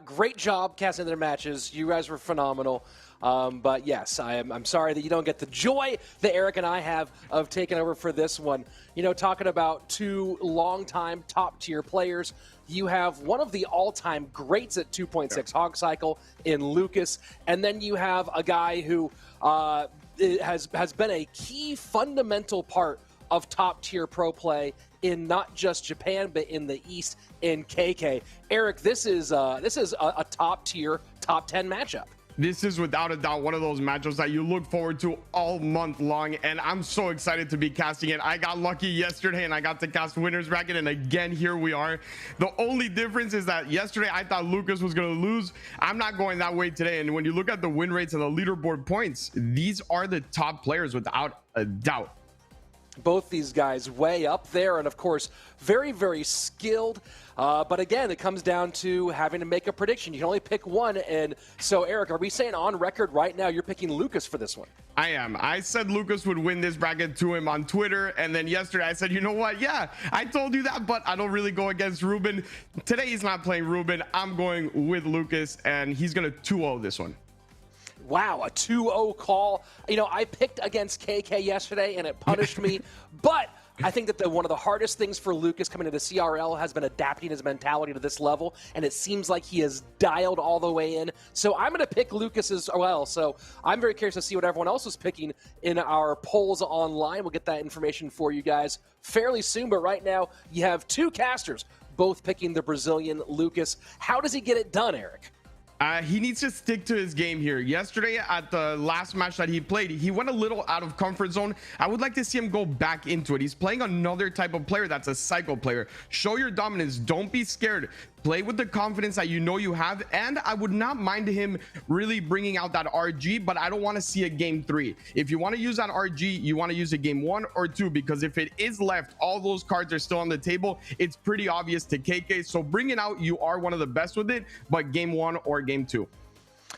great job casting their matches. You guys were phenomenal. But yes, I'm sorry that you don't get the joy that Eric and I have of taking over for this one. You know, talking about two longtime top-tier players, you have one of the all-time greats at 2.6 Hog Cycle in Lucas, and then you have a guy who has been a key fundamental part of top-tier pro play in not just Japan, but in the East in KK. Eric, this is a top-tier, top 10 matchup. This is without a doubt one of those matchups that you look forward to all month long, and I'm so excited to be casting it. I got lucky yesterday and I got to cast winners bracket, and again here we are. The only difference is that yesterday I thought Lucas was going to lose. I'm not going that way today, and when you look at the win rates and the leaderboard points, these are the top players without a doubt. Both these guys way up there, and of course very, very skilled, but again, it comes down to having to make a prediction. You can only pick one. And so Eric, are we saying on record right now you're picking Lucas for this one? I am. I said Lucas would win this bracket to him on Twitter, and then yesterday I said, you know what, yeah, I told you that, but I don't really go against Reuben. Today he's not playing Reuben. I'm going with Lucas, and he's gonna 2-0 this one. Wow, a 2-0 call. You know, I picked against KK yesterday, and it punished me. But I think that one of the hardest things for Lucas coming into CRL has been adapting his mentality to this level, and it seems like he has dialed all the way in. So I'm going to pick Lucas as well. So I'm very curious to see what everyone else is picking in our polls online. We'll get that information for you guys fairly soon. But right now, you have two casters, both picking the Brazilian Lucas. How does he get it done, Eric? He needs to stick to his game here. Yesterday at the last match that he played, he went a little out of comfort zone. I would like to see him go back into it. He's playing another type of player that's a cycle player. Show your dominance. Don't be scared. Play with the confidence that you know you have, and I would not mind him really bringing out that RG, but I don't want to see a game 3. If you want to use that RG, you want to use a game 1 or 2, because if it is left, all those cards are still on the table. It's pretty obvious to KK, so bring it out. You are one of the best with it, but game 1 or game 2.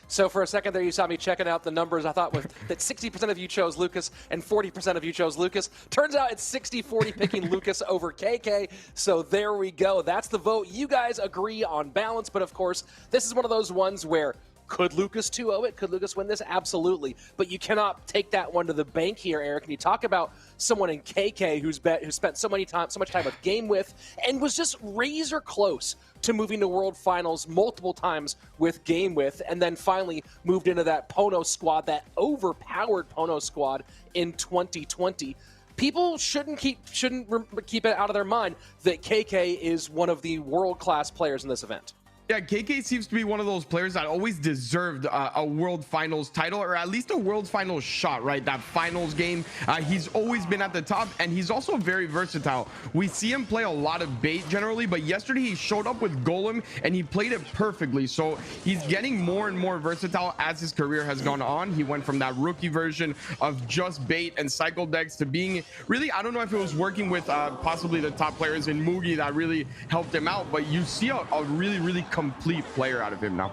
So for a second there, you saw me checking out the numbers. I thought that 60% of you chose Lucas and 40% of you chose Lucas. Turns out it's 60-40 picking Lucas over KK. So there we go. That's the vote. You guys agree on balance. But of course, this is one of those ones where could Lucas 2-0 it? Could Lucas win this? Absolutely. But you cannot take that one to the bank here, Eric. And you talk about someone in KK who spent so much time with game with and was just razor close to moving to World Finals multiple times with game with, and then finally moved into that Pono squad, that overpowered Pono squad in 2020. People shouldn't keep it out of their mind that KK is one of the world-class players in this event. Yeah, KK seems to be one of those players that always deserved a World Finals title, or at least a World Finals shot, right? That finals game. He's always been at the top, and he's also very versatile. We see him play a lot of bait generally, but yesterday he showed up with Golem, and he played it perfectly. So he's getting more and more versatile as his career has gone on. He went from that rookie version of just bait and cycle decks to being really, I don't know if it was working with possibly the top players in Mugi that really helped him out, but you see a really complete player out of him now.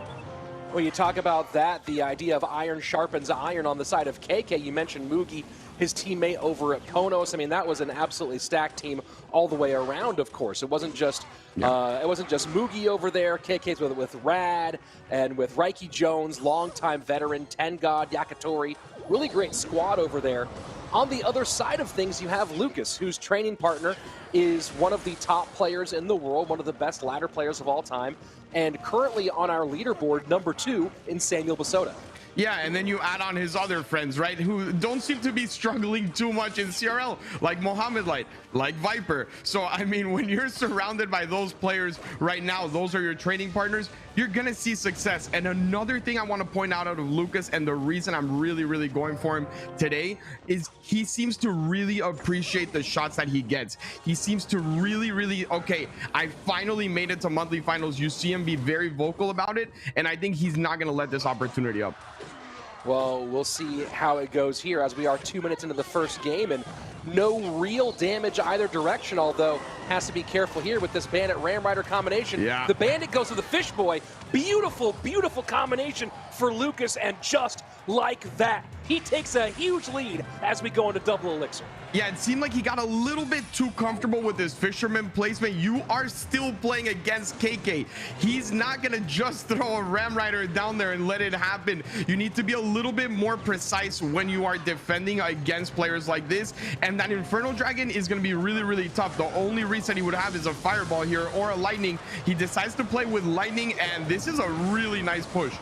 When you talk about that, the idea of iron sharpens iron on the side of KK, you mentioned Mugi, his teammate over at Ponos. I mean, that was an absolutely stacked team all the way around, of course. It wasn't just Mugi over there. KK's with Rad and with Reiki Jones, longtime veteran, 10 God, Yakitori. Really great squad over there. On the other side of things, you have Lucas, whose training partner is one of the top players in the world, one of the best ladder players of all time, and currently on our leaderboard, number 2 in Samuel Basota. Yeah, and then you add on his other friends, right, who don't seem to be struggling too much in CRL, like Mohamed Light, like Viper. So, I mean, when you're surrounded by those players right now, those are your training partners, you're going to see success. And another thing I want to point out of Lucas, and the reason I'm really going for him today, is he seems to really appreciate the shots that he gets. He seems to really, okay, I finally made it to monthly finals. You see him be very vocal about it, and I think he's not going to let this opportunity up. Well, we'll see how it goes here as we are 2 minutes into the first game, and no real damage either direction, although has to be careful here with this Bandit Ram Rider combination. Yeah. The Bandit goes to the Fish Boy. Beautiful combination for Lucas, and just like that, he takes a huge lead as we go into double elixir. Yeah, it seemed like he got a little bit too comfortable with his fisherman placement. You are still playing against KK. He's not gonna just throw a Ram Rider down there and let it happen. You need to be a little bit more precise when you are defending against players like this, and that Inferno Dragon is gonna be really tough. The only reason he would have is a Fireball here or a Lightning. He decides to play with Lightning, and this is a really nice push.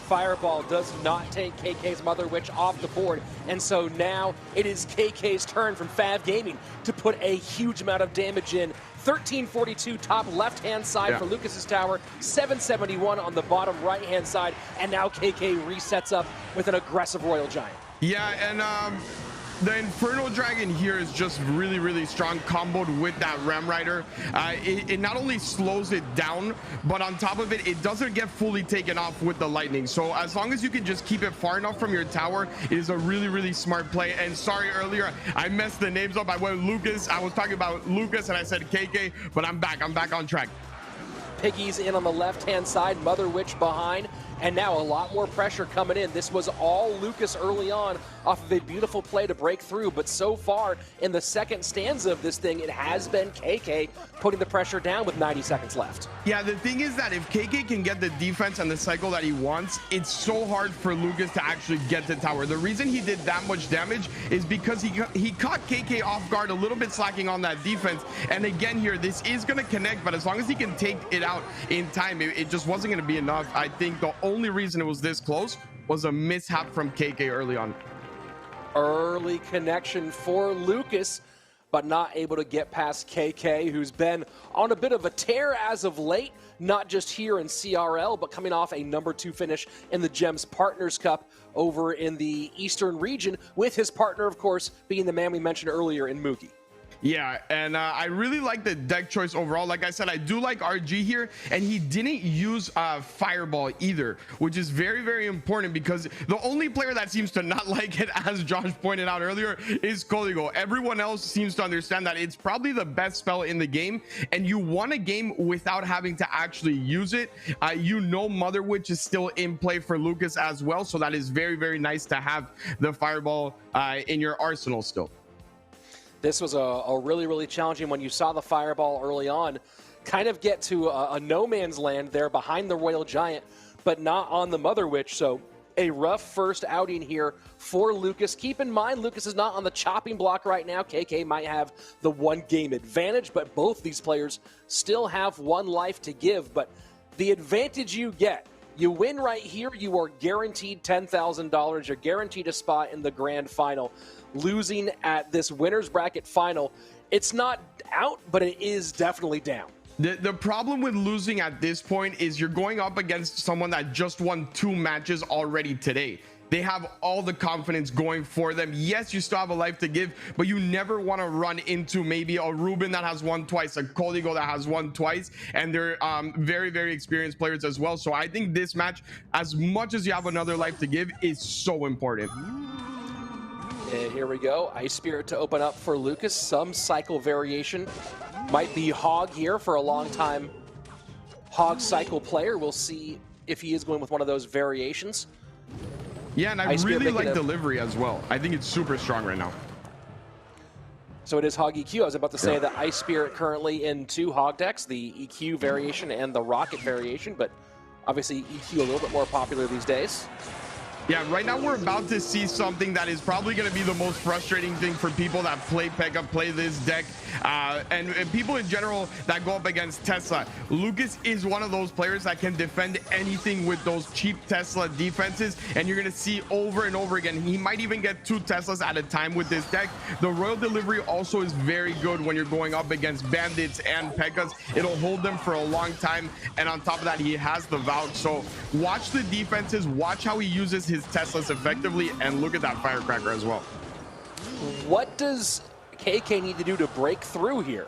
Fireball does not take KK's Mother Witch off the board, and so now it is KK's turn from Fav Gaming to put a huge amount of damage in. 1342 top left-hand side for Lucas's tower, 771 on the bottom right-hand side, and now KK resets up with an aggressive Royal Giant. Yeah, and the Inferno Dragon here is just really, really strong, comboed with that Ram Rider. It not only slows it down, but on top of it, it doesn't get fully taken off with the lightning. So as long as you can just keep it far enough from your tower, it is a really, really smart play. And sorry, earlier, I messed the names up. I went Lucas. I was talking about Lucas, and I said KK, but I'm back. I'm back on track. Piggy's in on the left-hand side, Mother Witch behind, and now a lot more pressure coming in. This was all Lucas early on off of a beautiful play to break through, but so far in the second stanza of this thing, it has been KK putting the pressure down with 90 seconds left. Yeah, the thing is that if KK can get the defense and the cycle that he wants, it's so hard for Lucas to actually get to tower. The reason he did that much damage is because he caught KK off guard, a little bit slacking on that defense. And again here, this is going to connect, but as long as he can take it out in time, it just wasn't going to be enough. I think the only reason it was this close was a mishap from KK early on. Early connection for Lucas, but not able to get past KK, who's been on a bit of a tear as of late, not just here in CRL, but coming off a #2 finish in the GEMS Partners Cup over in the Eastern region, with his partner, of course, being the man we mentioned earlier in Moogie. Yeah, and I really like the deck choice overall. Like I said, I do like RG here, and he didn't use Fireball either, which is very, very important because the only player that seems to not like it, as Josh pointed out earlier, is Código. Everyone else seems to understand that it's probably the best spell in the game, and you won a game without having to actually use it. You know Mother Witch is still in play for Lucas as well, so that is very, very nice to have the Fireball in your arsenal still. This was a really, really challenging when you saw the Fireball early on kind of get to a no man's land there behind the Royal Giant, but not on the Mother Witch. So a rough first outing here for Lucas. Keep in mind, Lucas is not on the chopping block right now. KK might have the 1 game advantage, but both these players still have 1 life to give. But the advantage you get, you win right here, you are guaranteed $10,000. You're guaranteed a spot in the grand final. Losing at this winner's bracket final, it's not out, but it is definitely down. The problem with losing at this point is you're going up against someone that just won 2 matches already today. They have all the confidence going for them. Yes, you still have a life to give, but you never want to run into maybe a Reuben that has won twice, a Código that has won twice, and they're very, very experienced players as well. So I think this match, as much as you have another life to give, is so important. And here we go. Ice Spirit to open up for Lucas. Some cycle variation. Might be Hog here for a long time. Hog cycle player. We'll see if he is going with one of those variations. Yeah, and I really like delivery as well. I think it's super strong right now. So it is Hog EQ. I was about to say that Ice Spirit currently in 2 Hog decks, the EQ variation and the Rocket variation, but obviously EQ a little bit more popular these days. Yeah, right now we're about to see something that is probably going to be the most frustrating thing for people that play P.E.K.K.A, play this deck, and people in general that go up against Tesla. Lucas is one of those players that can defend anything with those cheap Tesla defenses, and you're going to see over and over again. He might even get 2 Teslas at a time with this deck. The Royal Delivery also is very good when you're going up against Bandits and P.E.K.K.As. It'll hold them for a long time, and on top of that, he has the Vouch. So watch the defenses, watch how he uses his Teslas effectively, and look at that Firecracker as well. What does KK need to do to break through here?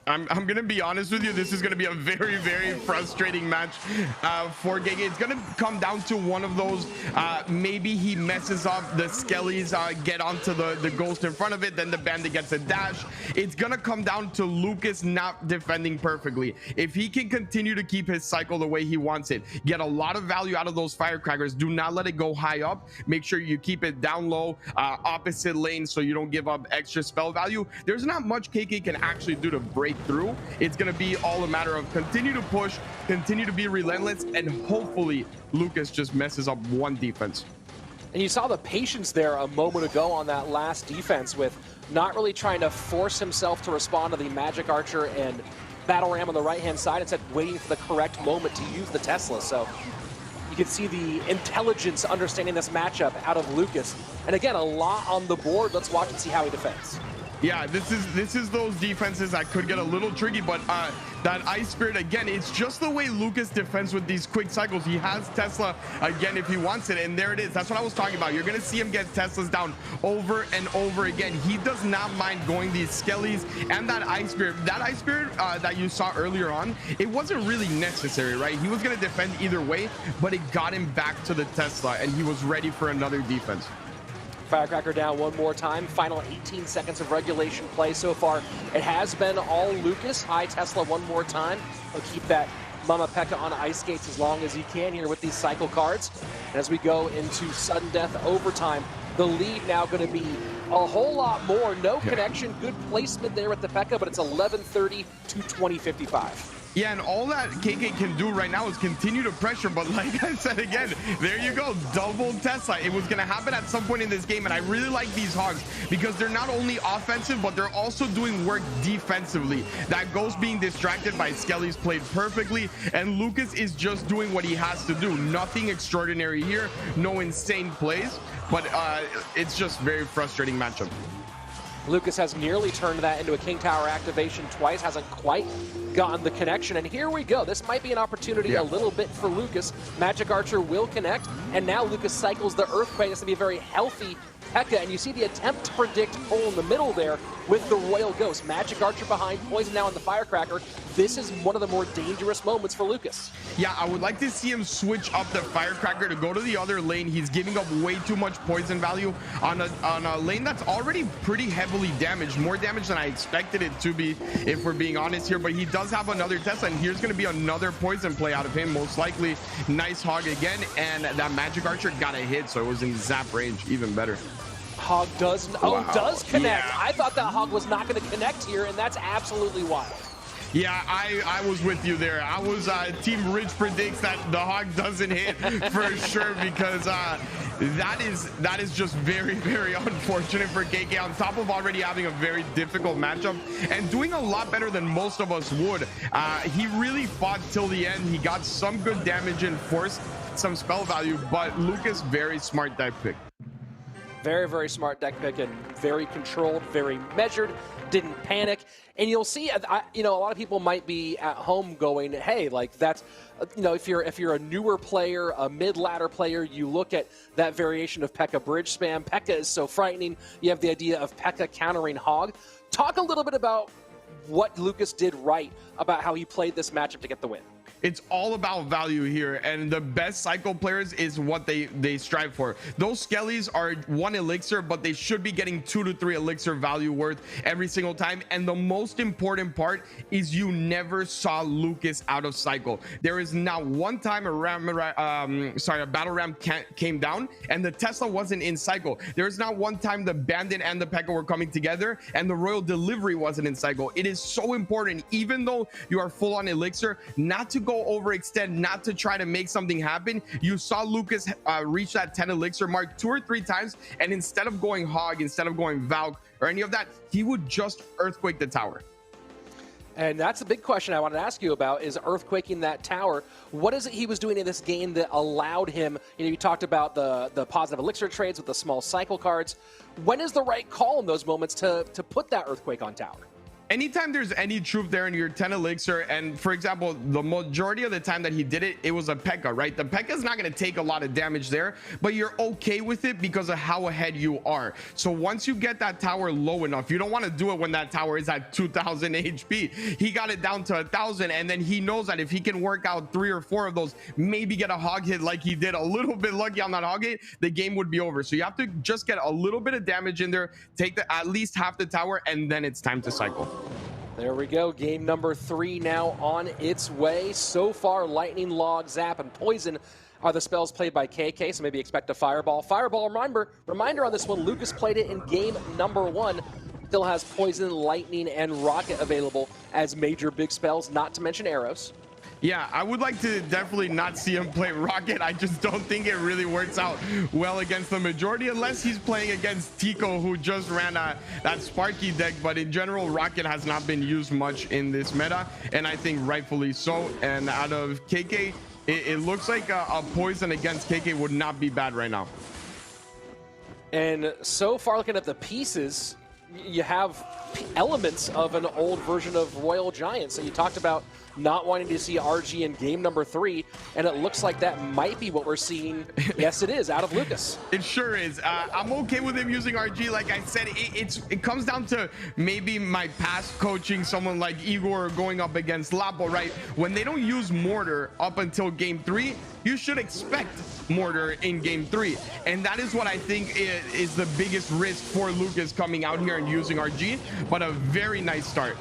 I'm going to be honest with you. This is going to be a very, very frustrating match for KK. It's going to come down to one of those. Maybe he messes up. The Skellies get onto the Ghost in front of it. Then the Bandit gets a dash. It's going to come down to Lucas not defending perfectly. If he can continue to keep his cycle the way he wants it, get a lot of value out of those Firecrackers. Do not let it go high up. Make sure you keep it down low, opposite lane, so you don't give up extra spell value. There's not much KK can actually do to break through. It's going to be all a matter of continue to push, continue to be relentless, and hopefully Lucas just messes up 1 defense. And you saw the patience there a moment ago on that last defense with not really trying to force himself to respond to the Magic Archer and Battle Ram on the right-hand side, instead waiting for the correct moment to use the Tesla. So You can see the intelligence understanding this matchup out of Lucas. And again, a lot on the board. Let's watch and see how he defends. Yeah, this is those defenses that could get a little tricky, but that Ice Spirit, again, it's just the way Lucas defends with these quick cycles. He has Tesla again if he wants it, and there it is. That's what I was talking about. You're going to see him get Teslas down over and over again. He does not mind going these Skellies and that Ice Spirit. That Ice Spirit that you saw earlier on, it wasn't really necessary, right? He was going to defend either way, but it got him back to the Tesla, and he was ready for another defense. Firecracker down one more time. Final 18 seconds of regulation play so far. It has been all Lucas. High Tesla one more time. He'll keep that Mama P.E.K.K.A on ice skates as long as he can here with these cycle cards. And as we go into sudden death overtime, the lead now going to be a whole lot more. No connection. Good placement there with the P.E.K.K.A, but it's 11:30 to 20:55. Yeah, and all that KK can do right now is continue to pressure, but like I said again, there you go, double Tesla. It was going to happen at some point in this game, and I really like these Hogs because they're not only offensive, but they're also doing work defensively. That Ghost being distracted by Skelly's played perfectly, and Lucas is just doing what he has to do. Nothing extraordinary here, no insane plays, but it's just very frustrating matchup. Lucas has nearly turned that into a King Tower activation twice, hasn't quite gotten the connection, and here we go. This might be an opportunity a little bit for Lucas. Magic Archer will connect, and now Lucas cycles the Earthquake. It's going to be a very healthy P.E.K.K.A, and you see the attempt to predict hole in the middle there with the Royal Ghost. Magic Archer behind, Poison now in the Firecracker. This is one of the more dangerous moments for Lucas. Yeah, I would like to see him switch up the Firecracker to go to the other lane. He's giving up way too much poison value on a lane that's already pretty heavily damaged, more damage than I expected it to be, if we're being honest here. But he does have another Tesla, and here's going to be another poison play out of him, most likely. Nice Hog again, and that Magic Archer got a hit, so it was in zap range, even better. Hog does connect. Yeah. I thought that Hog was not going to connect here, and that's absolutely wild. Yeah, I was with you there. I was Team Rich predicts that the Hog doesn't hit for sure, because that is just very, very unfortunate for KK, on top of already having a very difficult matchup and doing a lot better than most of us would. He really fought till the end. He got some good damage and forced some spell value, but Lucas, very smart deck pick. Very, very smart deck pick, and very controlled, very measured, didn't panic. And you'll see, you know, a lot of people might be at home going, hey, like that's, you know, if you're a newer player, a mid-ladder player, you look at that variation of P.E.K.K.A bridge spam. P.E.K.K.A is so frightening. You have the idea of P.E.K.K.A countering Hog. Talk a little bit about what Lucas did right about how he played this matchup to get the win. It's all about value here, and the best cycle players is what they strive for. Those Skellies are 1 elixir, but they should be getting 2 to 3 elixir value worth every single time. And the most important part is you never saw Lucas out of cycle. There is not one time a battle ram came down and the Tesla wasn't in cycle. There is not one time the Bandit and the P.E.K.K.A were coming together and the Royal Delivery wasn't in cycle. It is so important, even though you are full on elixir, not to go overextend, not to try to make something happen. You saw Lucas reach that 10 elixir mark 2 or 3 times, and instead of going Hog, instead of going Valk or any of that, he would just Earthquake the tower. And that's a big question I wanted to ask you about, is Earthquaking that tower. What is it he was doing in this game that allowed him, you know, you talked about the positive elixir trades with the small cycle cards. When is the right call in those moments to put that Earthquake on tower? Anytime there's any troop there and you're 10 elixir, and for example, the majority of the time that he did it, it was a P.E.K.K.A, right? The P.E.K.K.A is not going to take a lot of damage there, but you're okay with it because of how ahead you are. So once you get that tower low enough, you don't want to do it when that tower is at 2000 HP. He got it down to 1000, and then he knows that if he can work out 3 or 4 of those, maybe get a Hog hit like he did, a little bit lucky on that Hog hit, the game would be over. So you have to just get a little bit of damage in there, take at least half the tower, and then it's time to cycle. There we go. Game number 3 now on its way. So far, Lightning, Log, Zap, and Poison are the spells played by KK, so maybe expect a Fireball. Fireball, reminder on this one, Lucas played it in game number 1. Still has Poison, Lightning, and Rocket available as major big spells, not to mention arrows. Yeah, I would like to definitely not see him play Rocket. I just don't think it really works out well against the majority, unless he's playing against Tico, who just ran that Sparky deck. But in general, Rocket has not been used much in this meta, and I think rightfully so. And out of KK, it looks like a poison against KK would not be bad right now. And so far, looking at the pieces, you have elements of an old version of Royal Giant. So you talked about not wanting to see RG in game number 3, and it looks like that might be what we're seeing. Yes, it is, out of Lucas. It sure is. I'm okay with him using RG. Like I said, it comes down to maybe my past coaching someone like Igor going up against Lapo, right? When they don't use Mortar up until game 3, you should expect Mortar in game 3. And that is what I think is the biggest risk for Lucas coming out here and using RG, but a very nice start.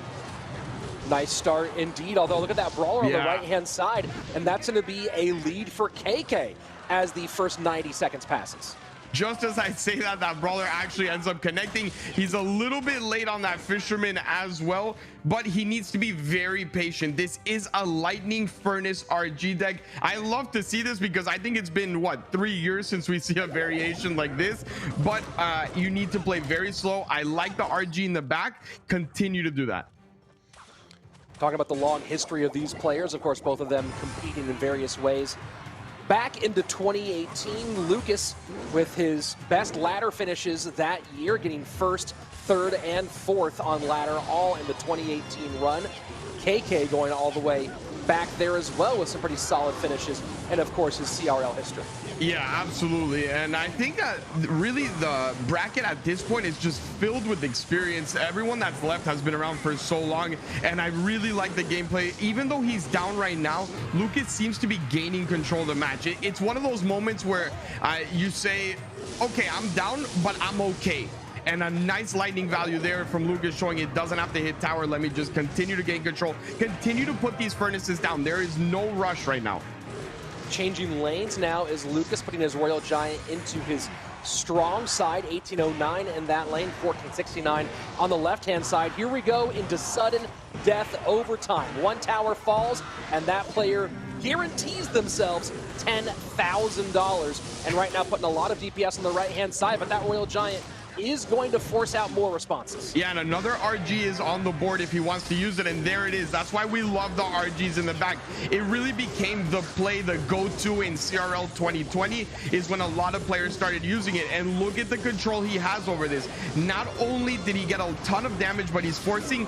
Nice start indeed, although look at that brawler on the right-hand side, and that's going to be a lead for KK as the first 90 seconds passes. Just as I say that, that brawler actually ends up connecting. He's a little bit late on that fisherman as well, but he needs to be very patient. This is a lightning furnace RG deck. I love to see this because I think it's been, what, 3 years since we see a variation like this, but you need to play very slow. I like the RG in the back. Continue to do that. Talking about the long history of these players, of course, both of them competing in various ways. Back into 2018, Lucas with his best ladder finishes that year, getting first, third, and fourth on ladder, all in the 2018 run. KK going all the way back there as well with some pretty solid finishes, and of course his CRL history. Yeah, absolutely. And I think that really the bracket at this point is just filled with experience. Everyone that's left has been around for so long, and I really like the gameplay. Even though he's down right now, Lucas seems to be gaining control of the match. It's one of those moments where you say, okay, I'm down, but I'm okay. And a nice lightning value there from Lucas, showing it doesn't have to hit tower. Let me just continue to gain control, continue to put these furnaces down. There is no rush right now. Changing lanes now is Lucas, putting his Royal Giant into his strong side, 1809 in that lane, 1469 on the left-hand side. Here we go into sudden death overtime. One tower falls, and that player guarantees themselves $10,000. And right now putting a lot of DPS on the right-hand side, but that Royal Giant is going to force out more responses. Yeah, and another RG is on the board if he wants to use it, and there it is. That's why we love the RGs in the back. It really became the play, the go-to in CRL 2020 is when a lot of players started using it, and look at the control he has over this. Not only did he get a ton of damage, but he's forcing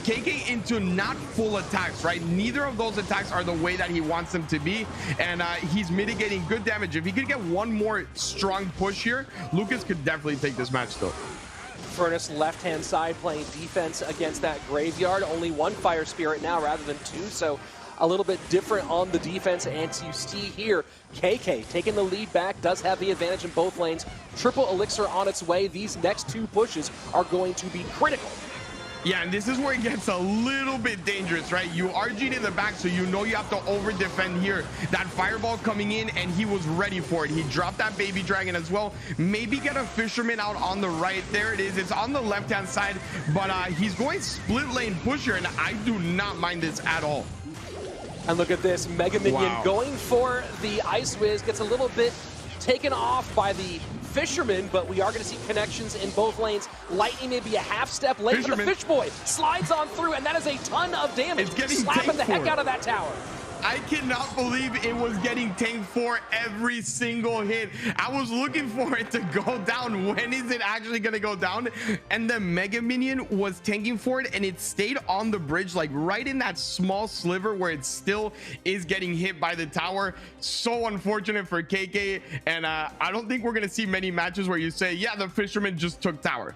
KK into not full attacks, right? Neither of those attacks are the way that he wants them to be, and he's mitigating good damage. If he could get one more strong push here, Lucas could definitely take this match still. Furnace left-hand side playing defense against that graveyard. Only one Fire Spirit now rather than two, so a little bit different on the defense. And you see here, KK taking the lead back, does have the advantage in both lanes. Triple Elixir on its way. These next two pushes are going to be critical. Yeah, and this is where it gets a little bit dangerous, right? You RG'd in the back, so you know you have to over defend here. That fireball coming in, and he was ready for it. He dropped that baby dragon as well. Maybe get a fisherman out on the right. There it is. It's on the left-hand side, but he's going split lane pusher, and I do not mind this at all. And look at this, Mega Minion going for the Ice Wiz, gets a little bit taken off by the Fisherman, but we are going to see connections in both lanes. Lightning may be a half step late, but the Fish Boy slides on through, and that is a ton of damage. It's getting slapping the heck out of that tower. I cannot believe it was getting tanked for every single hit. I was looking for it to go down. When is it actually going to go down? And the Mega Minion was tanking for it, and it stayed on the bridge, like right in that small sliver where it still is getting hit by the tower. So unfortunate for KK, and I don't think we're going to see many matches where you say, yeah, the Fisherman just took tower.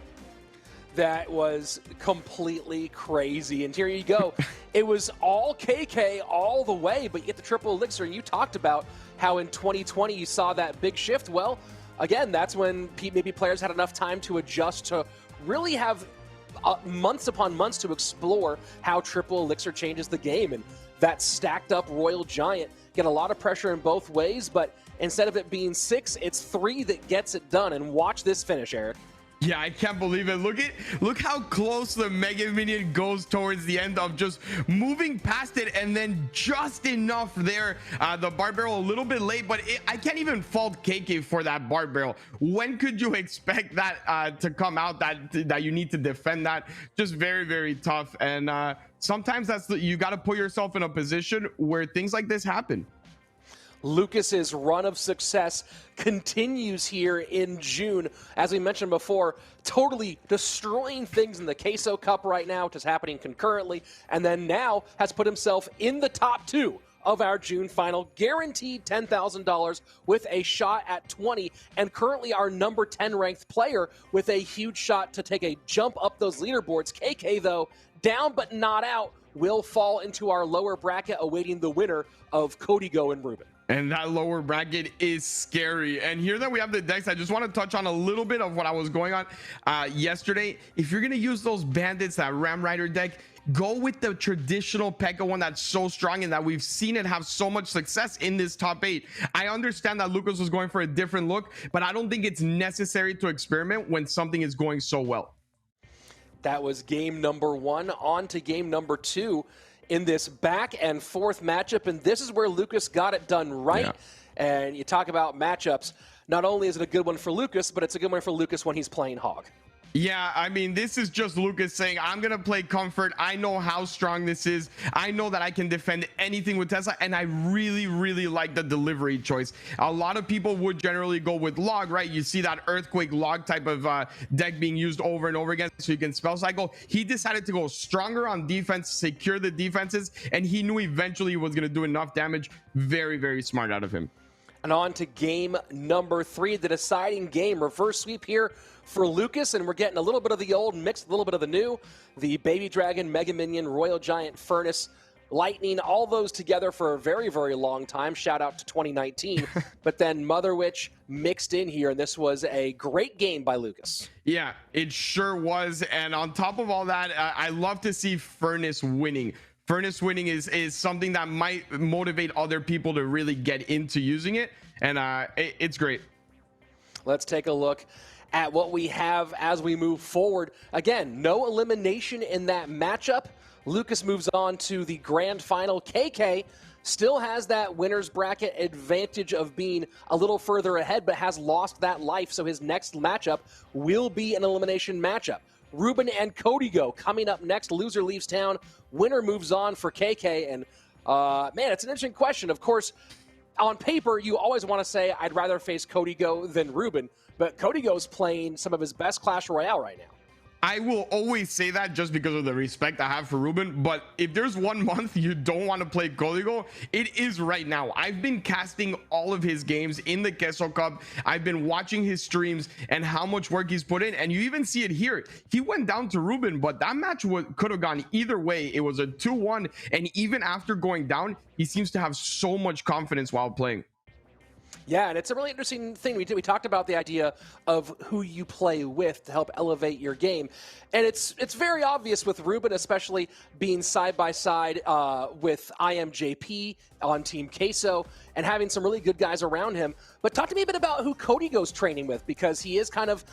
That was completely crazy. And here you go. It was all KK all the way, but you get the triple elixir. And you talked about how in 2020 you saw that big shift. Well, again, that's when maybe players had enough time to adjust to really have months upon months to explore how triple elixir changes the game. And that stacked up Royal Giant get a lot of pressure in both ways, but instead of it being 6, it's 3 that gets it done. And watch this finish, Eric. Yeah, I can't believe it. Look how close the Mega Minion goes towards the end of just moving past it, and then just enough there. The Bard Barrel a little bit late, but I can't even fault KK for that Bard Barrel. When could you expect that to come out, that you need to defend that? Just very, very tough. And sometimes you got to put yourself in a position where things like this happen. Lucas's run of success continues here in June. As we mentioned before, totally destroying things in the Queso Cup right now, which is happening concurrently, and then now has put himself in the top 2 of our June final, guaranteed $10,000 with a shot at 20, and currently our number 10 ranked player with a huge shot to take a jump up those leaderboards. KK, though, down but not out, will fall into our lower bracket, awaiting the winner of Código and Reuben. And that lower bracket is scary. And here that we have the decks, I just want to touch on a little bit of what I was going on yesterday. If you're going to use those bandits, that Ram Rider deck, go with the traditional P.E.K.K.A one that's so strong and that we've seen it have so much success in this top 8. I understand that Lucas was going for a different look, but I don't think it's necessary to experiment when something is going so well. That was game number 1. On to game number 2 in this back and forth matchup, and this is where Lucas got it done right. Yeah. And you talk about matchups, not only is it a good one for Lucas, but it's a good one for Lucas when he's playing Hog. Yeah, I mean, this is just Lucas saying, I'm going to play comfort. I know how strong this is. I know that I can defend anything with Tesla, and I really, really like the delivery choice. A lot of people would generally go with Log, right? You see that Earthquake Log type of deck being used over and over again, so you can spell cycle. He decided to go stronger on defense, secure the defenses, and he knew eventually he was going to do enough damage. Very, very smart out of him. And on to game number 3, the deciding game. Reverse sweep here for Lucas, and we're getting a little bit of the old mixed, a little bit of the new. The Baby Dragon, Mega Minion, Royal Giant, Furnace, Lightning, all those together for a very, very long time. Shout out to 2019. But then Mother Witch mixed in here, and this was a great game by Lucas. Yeah, it sure was. And on top of all that, I love to see Furnace winning. Furnace winning is something that might motivate other people to really get into using it, and it's great. Let's take a look at what we have as we move forward. Again, no elimination in that matchup. Lucas moves on to the grand final. KK still has that winner's bracket advantage of being a little further ahead, but has lost that life, so his next matchup will be an elimination matchup. Reuben and Código coming up next. Loser leaves town. Winner moves on for KK. And, man, it's an interesting question. Of course, on paper, you always want to say, I'd rather face Código than Reuben. But Código's playing some of his best Clash Royale right now. I will always say that just because of the respect I have for Reuben, but if there's 1 month you don't want to play Código, it is right now. I've been casting all of his games in the Queso Cup. I've been watching his streams and how much work he's put in, and you even see it here. He went down to Reuben, but that match could have gone either way. It was a 2-1, and even after going down, he seems to have so much confidence while playing. Yeah, and it's a really interesting thing. We talked about the idea of who you play with to help elevate your game. And it's very obvious with Reuben, especially being side-by-side with IMJP on Team Queso and having some really good guys around him. But talk to me a bit about who Código's training with, because he is kind of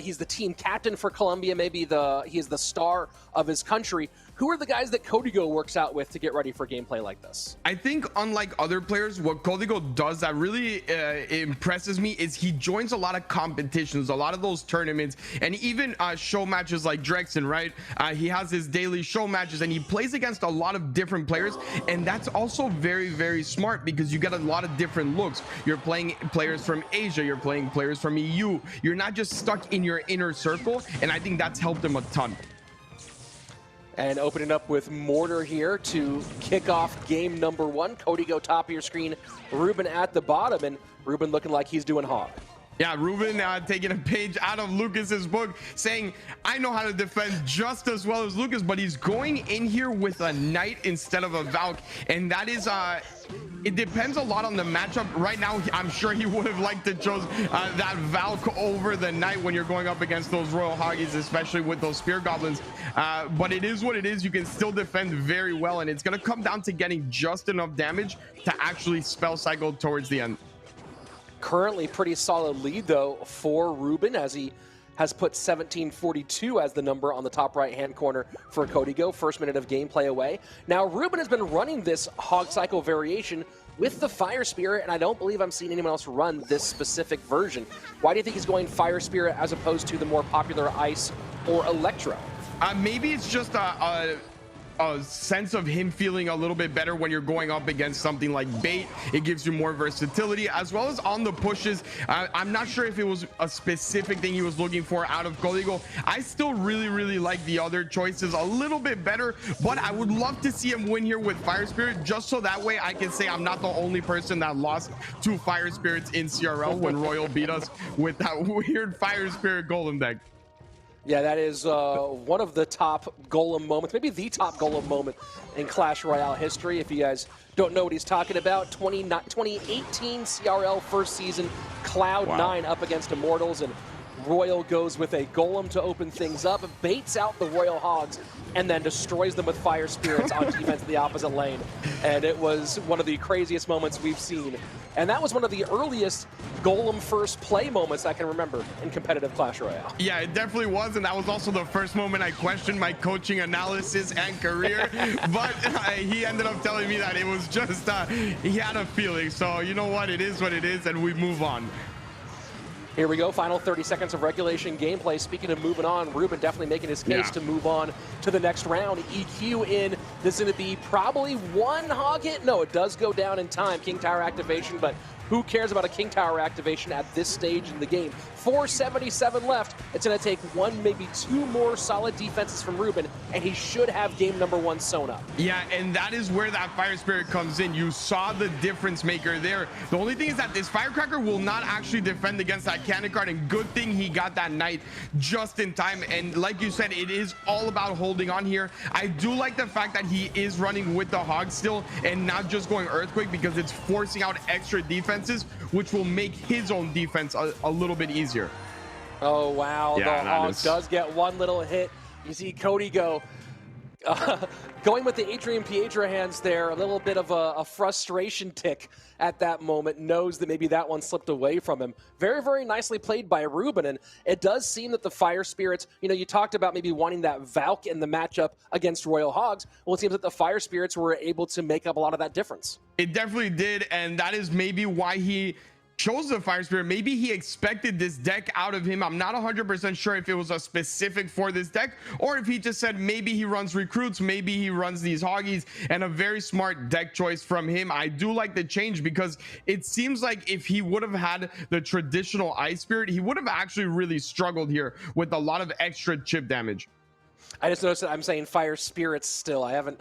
he's the team captain for Colombia, maybe he is the star of his country. Who are the guys that Código works out with to get ready for gameplay like this? I think unlike other players, what Código does that really impresses me is he joins a lot of competitions, a lot of those tournaments, and even show matches like Drexen, right? He has his daily show matches, and he plays against a lot of different players, and that's also very, very smart because you get a lot of different looks. You're playing players from Asia, you're playing players from EU. You're not just stuck in your inner circle, and I think that's helped him a ton. And opening up with Mortar here to kick off game number 1. Código top of your screen, Reuben at the bottom, and Reuben looking like he's doing Hog. Yeah, Reuben taking a page out of Lucas's book, saying, I know how to defend just as well as Lucas, but he's going in here with a Knight instead of a Valk, and that is, it depends a lot on the matchup. Right now, I'm sure he would have liked to choose that Valk over the Knight when you're going up against those Royal Hoggies, especially with those Spear Goblins, but it is what it is. You can still defend very well, and it's going to come down to getting just enough damage to actually spell cycle towards the end. Currently pretty solid lead, though, for Reuben, as he has put 1742 as the number on the top right-hand corner for Código. First minute of gameplay away. Now, Reuben has been running this Hog Cycle variation with the Fire Spirit, and I don't believe I'm seeing anyone else run this specific version. Why do you think he's going Fire Spirit as opposed to the more popular Ice or Electro? Maybe it's just a sense of him feeling a little bit better when you're going up against something like bait. It gives you more versatility, as well as on the pushes. I'm not sure if it was a specific thing he was looking for out of Código. I still really like the other choices a little bit better, but I would love to see him win here with Fire Spirit, just so that way I can say I'm not the only person that lost 2 Fire Spirits in CRL when Royal beat us with that weird Fire Spirit Golem deck. Yeah, that is one of the top Golem moments, maybe the top Golem moment in Clash Royale history. If you guys don't know what he's talking about, 2018 CRL first season, Cloud9 up against Immortals, and Royal goes with a Golem to open things up, baits out the Royal Hogs, and then destroys them with Fire Spirits on defense in the opposite lane. And it was one of the craziest moments we've seen. And that was one of the earliest Golem first play moments I can remember in competitive Clash Royale. Yeah, it definitely was, and that was also the first moment I questioned my coaching analysis and career. But he ended up telling me that it was just, he had a feeling. So you know what, it is what it is, and we move on. Here we go, final 30 seconds of regulation gameplay. Speaking of moving on, Reuben definitely making his case to move on to the next round. EQ in, this is going to be probably 1 hog hit. No, it does go down in time, King Tower activation, but who cares about a King Tower activation at this stage in the game? 477 left. It's going to take 1, maybe 2 more solid defenses from Reuben, and he should have game number 1 sewn up. Yeah, and that is where that Fire Spirit comes in. You saw the difference maker there. The only thing is that this Firecracker will not actually defend against that cannon card, and good thing he got that Knight just in time. And like you said, it is all about holding on here. I do like the fact that he is running with the Hog still and not just going Earthquake, because it's forcing out extra defenses, which will make his own defense a little bit easier. Oh, wow. Yeah, the Hog does get 1 little hit. You see Cody go going with the Adrian Piedra hands there, a little bit of a frustration tick at that moment, knows that maybe that one slipped away from him. Very nicely played by Reuben, and it does seem that the Fire Spirits, you know, you talked about maybe wanting that Valk in the matchup against Royal Hogs. Well, it seems that the Fire Spirits were able to make up a lot of that difference. It definitely did, and that is maybe why he chose the Fire Spirit. Maybe he expected this deck out of him. I'm not 100% sure if it was a specific for this deck, or if he just said maybe he runs recruits, maybe he runs these hoggies, and a very smart deck choice from him. I do like the change, because it seems like if he would have had the traditional Ice Spirit, he would have actually really struggled here with a lot of extra chip damage. I just noticed that I'm saying Fire Spirits still. I haven't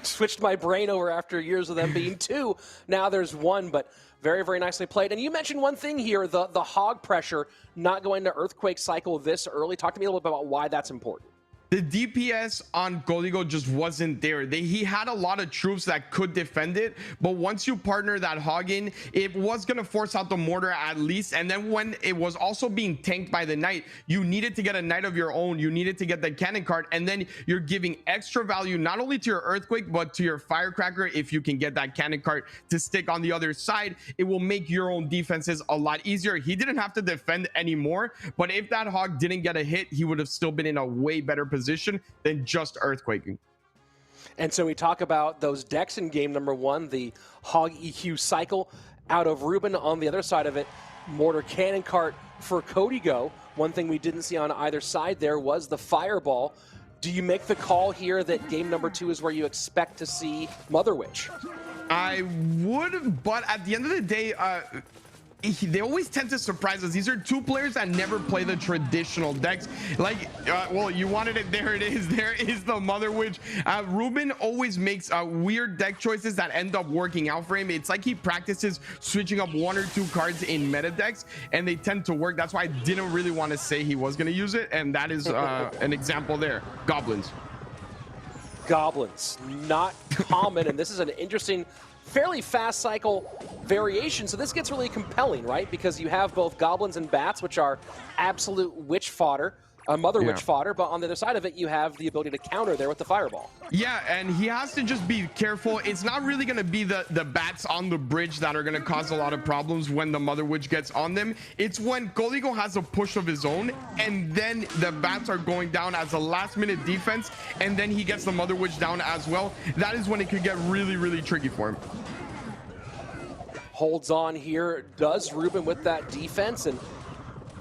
switched my brain over after years of them being 2. Now there's 1, but very nicely played. And you mentioned one thing here, the hog pressure, not going to Earthquake cycle this early. Talk to me a little bit about why that's important. The DPS on Código just wasn't there. He had a lot of troops that could defend it, but once you partner that hog in, it was going to force out the mortar at least. And then when it was also being tanked by the Knight, you needed to get a Knight of your own. You needed to get the cannon card, and then you're giving extra value not only to your Earthquake, but to your Firecracker. If you can get that cannon card to stick on the other side, it will make your own defenses a lot easier. He didn't have to defend anymore, but if that hog didn't get a hit, he would have still been in a way better position than just Earthquaking. And so we talk about those decks in game number 1, the Hog EQ cycle out of Reuben. On the other side of it, Mortar Cannon Cart for Código. One thing we didn't see on either side there was the Fireball. Do you make the call here that game number 2 is where you expect to see Mother Witch? I would, but at the end of the day, they always tend to surprise us. These are 2 players that never play the traditional decks. Like, well, you wanted it. There it is. There is the Mother Witch. Reuben always makes weird deck choices that end up working out for him. It's like he practices switching up 1 or 2 cards in meta decks, and they tend to work. That's why I didn't really want to say he was going to use it, and that is an example there. Goblins. Goblins, not common, and this is an interesting, fairly fast cycle variation, so this gets really compelling, right? Because you have both goblins and bats, which are absolute witch fodder, Mother Witch fodder, but on the other side of it, you have the ability to counter there with the Fireball. Yeah, and he has to just be careful. It's not really going to be the bats on the bridge that are going to cause a lot of problems when the Mother Witch gets on them. It's when Código has a push of his own, and then the bats are going down as a last-minute defense, and then he gets the Mother Witch down as well. That is when it could get really tricky for him. Holds on here, does Reuben with that defense, and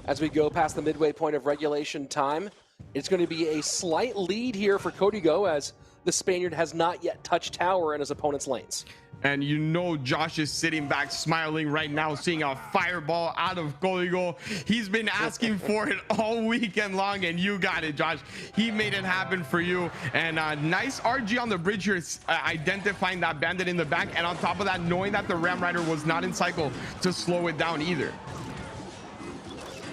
as we go past the midway point of regulation time, it's going to be a slight lead here for Código as the Spaniard has not yet touched tower in his opponent's lanes. And you know Josh is sitting back smiling right now, seeing a fireball out of Código. He's been asking for it all weekend long, and you got it, Josh. He made it happen for you. And nice RG on the bridge here, identifying that bandit in the back, and on top of that, knowing that the Ram Rider was not in cycle to slow it down either.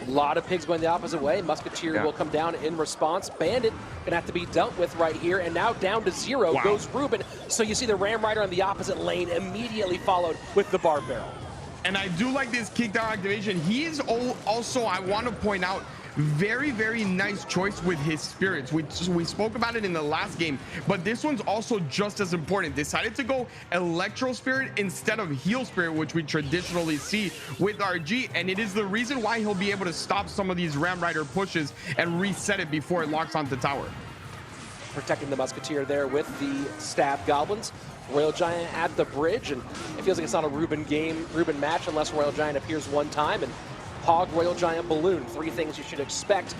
A lot of pigs going the opposite way. Musketeer will come down in response. Bandit gonna have to be dealt with right here. And now down to 0 goes Reuben. So you see the Ram Rider on the opposite lane immediately followed with the Barb Barrel. And I do like this kickdown activation. He is also, I want to point out, very, very nice choice with his spirits. We spoke about it in the last game, but this one's also just as important. Decided to go Electro Spirit instead of Heal Spirit, which we traditionally see with RG, and it is the reason why he'll be able to stop some of these Ram Rider pushes and reset it before it locks onto tower. Protecting the Musketeer there with the Stab Goblins. Royal Giant at the bridge, and it feels like it's not a Reuben match unless Royal Giant appears one time. And Hog, Royal Giant, Balloon, 3 things you should expect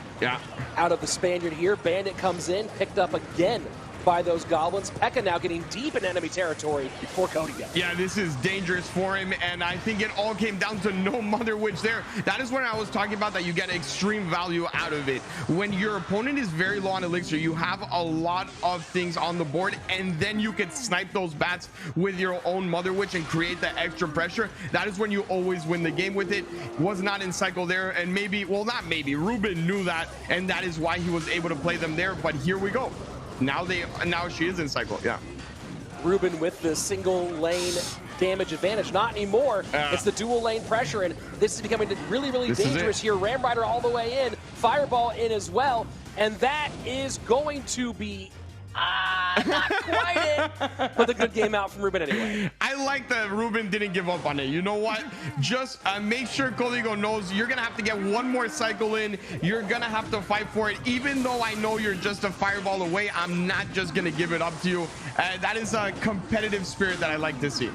out of the Spaniard here. Bandit comes in, picked up again by those Goblins. P.E.K.K.A now getting deep in enemy territory for Código. Yeah, this is dangerous for him, and I think it all came down to no Mother Witch there. That is when I was talking about that you get extreme value out of it. When your opponent is very low on elixir, you have a lot of things on the board, and then you can snipe those bats with your own Mother Witch and create the extra pressure. That is when you always win the game with it. Was not in cycle there, and maybe, well, not maybe, Reuben knew that, and that is why he was able to play them there. But here we go. Now she is in cycle. Reuben with the single lane damage advantage. Not anymore. It's the dual lane pressure, and this is becoming really, really dangerous here. Ram Rider all the way in, Fireball in as well, and that is going to be not quite it, but the good game out from Reuben anyway. I like that Reuben didn't give up on it. You know what? Just make sure Código knows you're going to have to get one more cycle in. You're going to have to fight for it. Even though I know you're just a fireball away, I'm not just going to give it up to you. That is a competitive spirit that I like to see.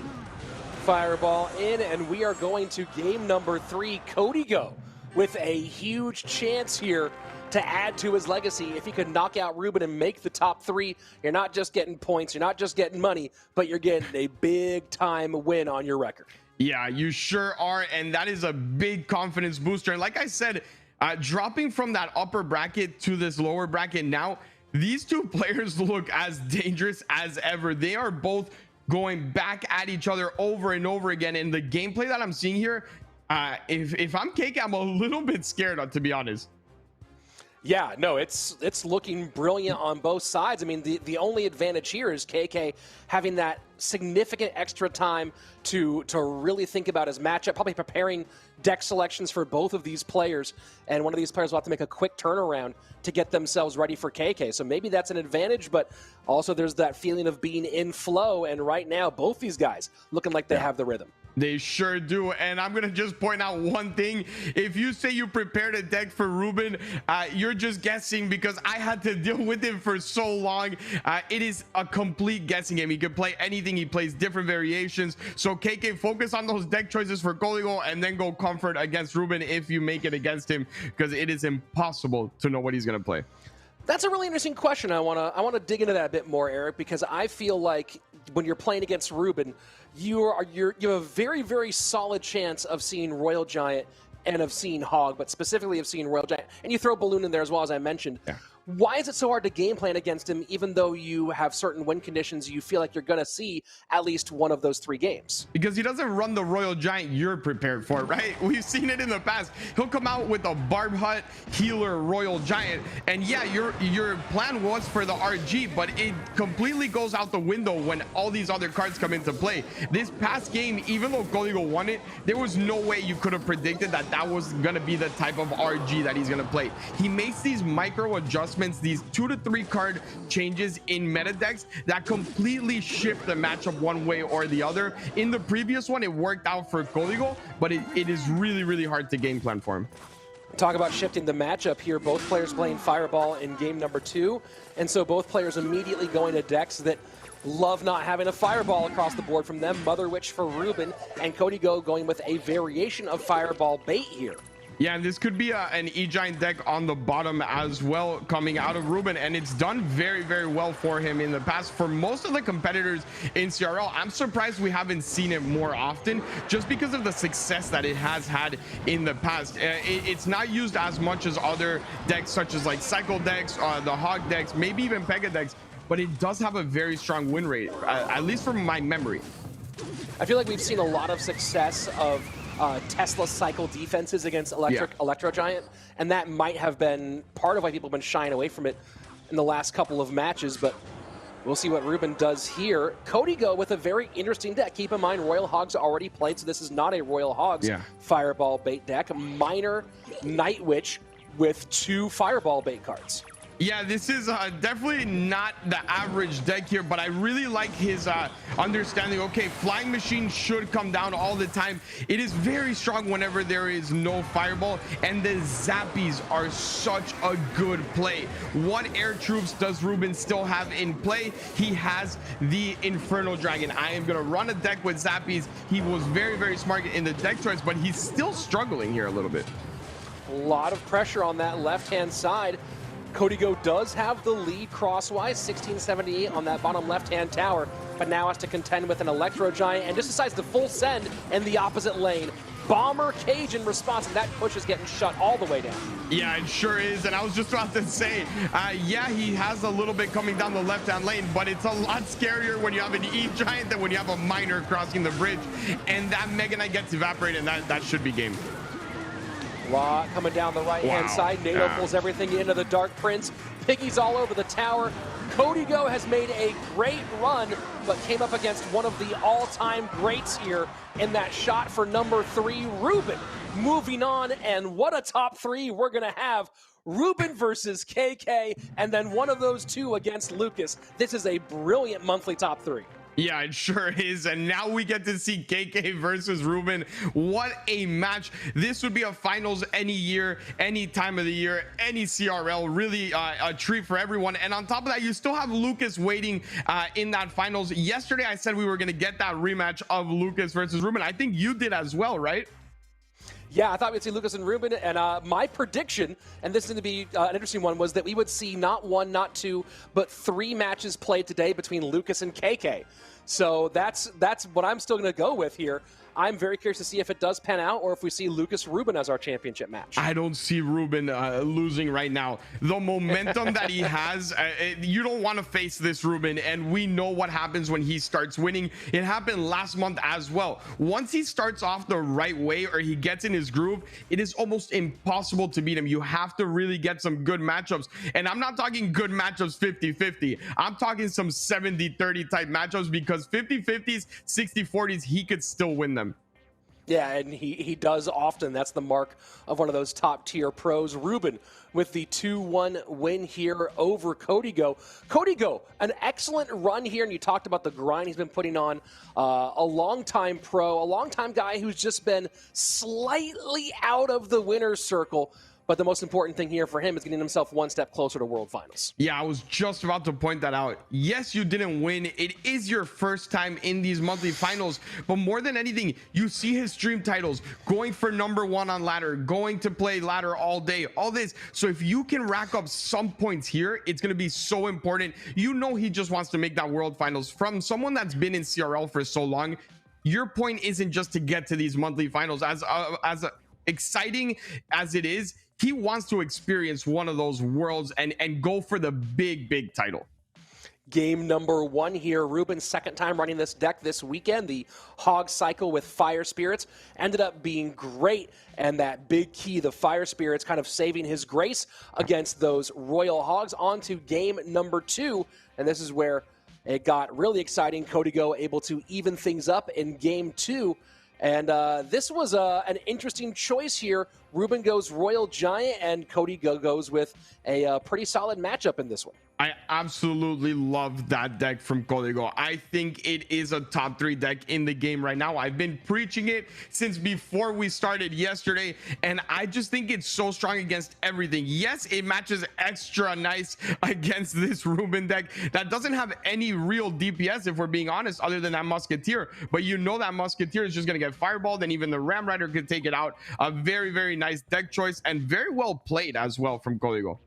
Fireball in, and we are going to game number 3. Código with a huge chance here to add to his legacy. If he could knock out Reuben and make the top 3, you're not just getting points, you're not just getting money, but you're getting a big time win on your record. Yeah, you sure are, and that is a big confidence booster. And like I said, dropping from that upper bracket to this lower bracket now, these two players look as dangerous as ever. They are both going back at each other over and over again, and the gameplay that I'm seeing here, if I'm K.K., I'm a little bit scared, to be honest. Yeah, no, it's looking brilliant on both sides. I mean, the only advantage here is KK having that significant extra time to really think about his matchup, probably preparing deck selections for both of these players, and one of these players will have to make a quick turnaround to get themselves ready for KK. So maybe that's an advantage, but also there's that feeling of being in flow, and right now both these guys looking like they have the rhythm. They sure do. And I'm going to just point out one thing. If you say you prepared a deck for Reuben, you're just guessing, because I had to deal with him for so long. It is a complete guessing game. He could play anything. He plays different variations. So KK, focus on those deck choices for Código and then go comfort against Reuben if you make it against him, because it is impossible to know what he's going to play. That's a really interesting question. I want to dig into that a bit more, Eric, because I feel like when you're playing against Reuben, you have a very, very solid chance of seeing Royal Giant and of seeing Hog, but specifically of seeing Royal Giant. And you throw Balloon in there as well, as I mentioned. Yeah. Why is it so hard to game plan against him, even though you have certain win conditions you feel like you're going to see at least one of those 3 games? Because he doesn't run the Royal Giant you're prepared for, right? We've seen it in the past. He'll come out with a Barb Hut, Healer, Royal Giant, and yeah, your plan was for the RG, but it completely goes out the window when all these other cards come into play. This past game, even though Código won it, there was no way you could have predicted that that was going to be the type of RG that he's going to play. He makes these micro adjustments, these 2 to 3 card changes in meta decks that completely shift the matchup one way or the other. In the previous one, it worked out for Código, but it is really, really hard to game plan for him. Talk about shifting the matchup here. Both players playing Fireball in game number 2, and so both players immediately going to decks that love not having a Fireball across the board from them. Mother Witch for Reuben, and Código going with a variation of Fireball bait here. Yeah, and this could be an E-Giant deck on the bottom as well coming out of Reuben, and it's done very, very well for him in the past. For most of the competitors in CRL, I'm surprised we haven't seen it more often just because of the success that it has had in the past. It's not used as much as other decks such as like Cycle decks, the Hog decks, maybe even Pega decks, but it does have a very strong win rate, at least from my memory. I feel like we've seen a lot of success of Tesla cycle defenses against Electro Giant, and that might have been part of why people have been shying away from it in the last couple of matches, but we'll see what Reuben does here. Kodigo with a very interesting deck. Keep in mind, Royal Hogs already played, so this is not a Royal Hogs Fireball bait deck. Minor Night Witch with 2 Fireball bait cards. Yeah, this is definitely not the average deck here, but I really like his understanding. Okay, Flying Machine should come down all the time. It is very strong whenever there is no Fireball, and the Zappies are such a good play. What air troops does Reuben still have in play? He has the Inferno Dragon. I am going to run a deck with Zappies. He was very, very smart in the deck choice, but he's still struggling here a little bit. A lot of pressure on that left-hand side. Kodigo does have the lead crosswise, 1678 on that bottom left-hand tower, but now has to contend with an Electro Giant and just decides to full send in the opposite lane. Bomber Cage in response, and that push is getting shut all the way down. Yeah, it sure is, and I was just about to say, yeah, he has a little bit coming down the left-hand lane, but it's a lot scarier when you have an E-Giant than when you have a Miner crossing the bridge, and that Mega Knight gets evaporated, and that should be game. Lot coming down the right-hand side. NATO pulls everything into the Dark Prince. Piggy's all over the tower. Kodigo has made a great run, but came up against one of the all-time greats here in that shot for number 3, Reuben. Moving on, and what a top 3 we're going to have. Reuben versus KK, and then one of those 2 against Lucas. This is a brilliant monthly top 3. Yeah, it sure is. And now we get to see KK versus Reuben. What a match. This would be a finals any year, any time of the year, any CRL. Really a treat for everyone. And on top of that, you still have Lucas waiting in that finals. Yesterday, I said we were going to get that rematch of Lucas versus Reuben. I think you did as well, right? Yeah, I thought we'd see Lucas and Reuben, and my prediction, and this is going to be an interesting one, was that we would see not 1, not 2, but 3 matches played today between Lucas and KK. So that's what I'm still going to go with here. I'm very curious to see if it does pan out or if we see Lucas Reuben as our championship match. I don't see Reuben losing right now. The momentum that he has, you don't want to face this Reuben, and we know what happens when he starts winning. It happened last month as well. Once he starts off the right way or he gets in his groove, it is almost impossible to beat him. You have to really get some good matchups, and I'm not talking good matchups 50-50. I'm talking some 70-30 type matchups, because 50-50s, 60-40s, he could still win them. Yeah, and he does often. That's the mark of one of those top-tier pros. Reuben with the 2-1 win here over Kodigo. Kodigo, an excellent run here, and you talked about the grind he's been putting on. A long-time pro, a long-time guy who's just been slightly out of the winner's circle. But the most important thing here for him is getting himself one step closer to World Finals. Yeah, I was just about to point that out. Yes, you didn't win. It is your first time in these monthly finals. But more than anything, you see his stream titles, going for #1 on ladder, going to play ladder all day, all this. So if you can rack up some points here, it's going to be so important. You know he just wants to make that World Finals. From someone that's been in CRL for so long, your point isn't just to get to these monthly finals. As exciting as it is, he wants to experience one of those worlds and go for the big title. Game number 1 here. Reuben's second time running this deck this weekend. The Hog Cycle with Fire Spirits ended up being great, and that big key, the Fire Spirits, kind of saving his grace against those Royal Hogs. On to game number 2, and this is where it got really exciting. Kodigo able to even things up in game 2. And this was an interesting choice here. Reuben goes Royal Giant, and Kodigo goes with a pretty solid matchup in this one. I absolutely love that deck from Kodigo. I think it is a top 3 deck in the game right now. I've been preaching it since before we started yesterday, and I just think it's so strong against everything. Yes, it matches extra nice against this Reuben deck that doesn't have any real DPS, if we're being honest, other than that Musketeer. But you know that Musketeer is just going to get fireballed, and even the Ram Rider could take it out very nice deck choice and very well played as well from Código.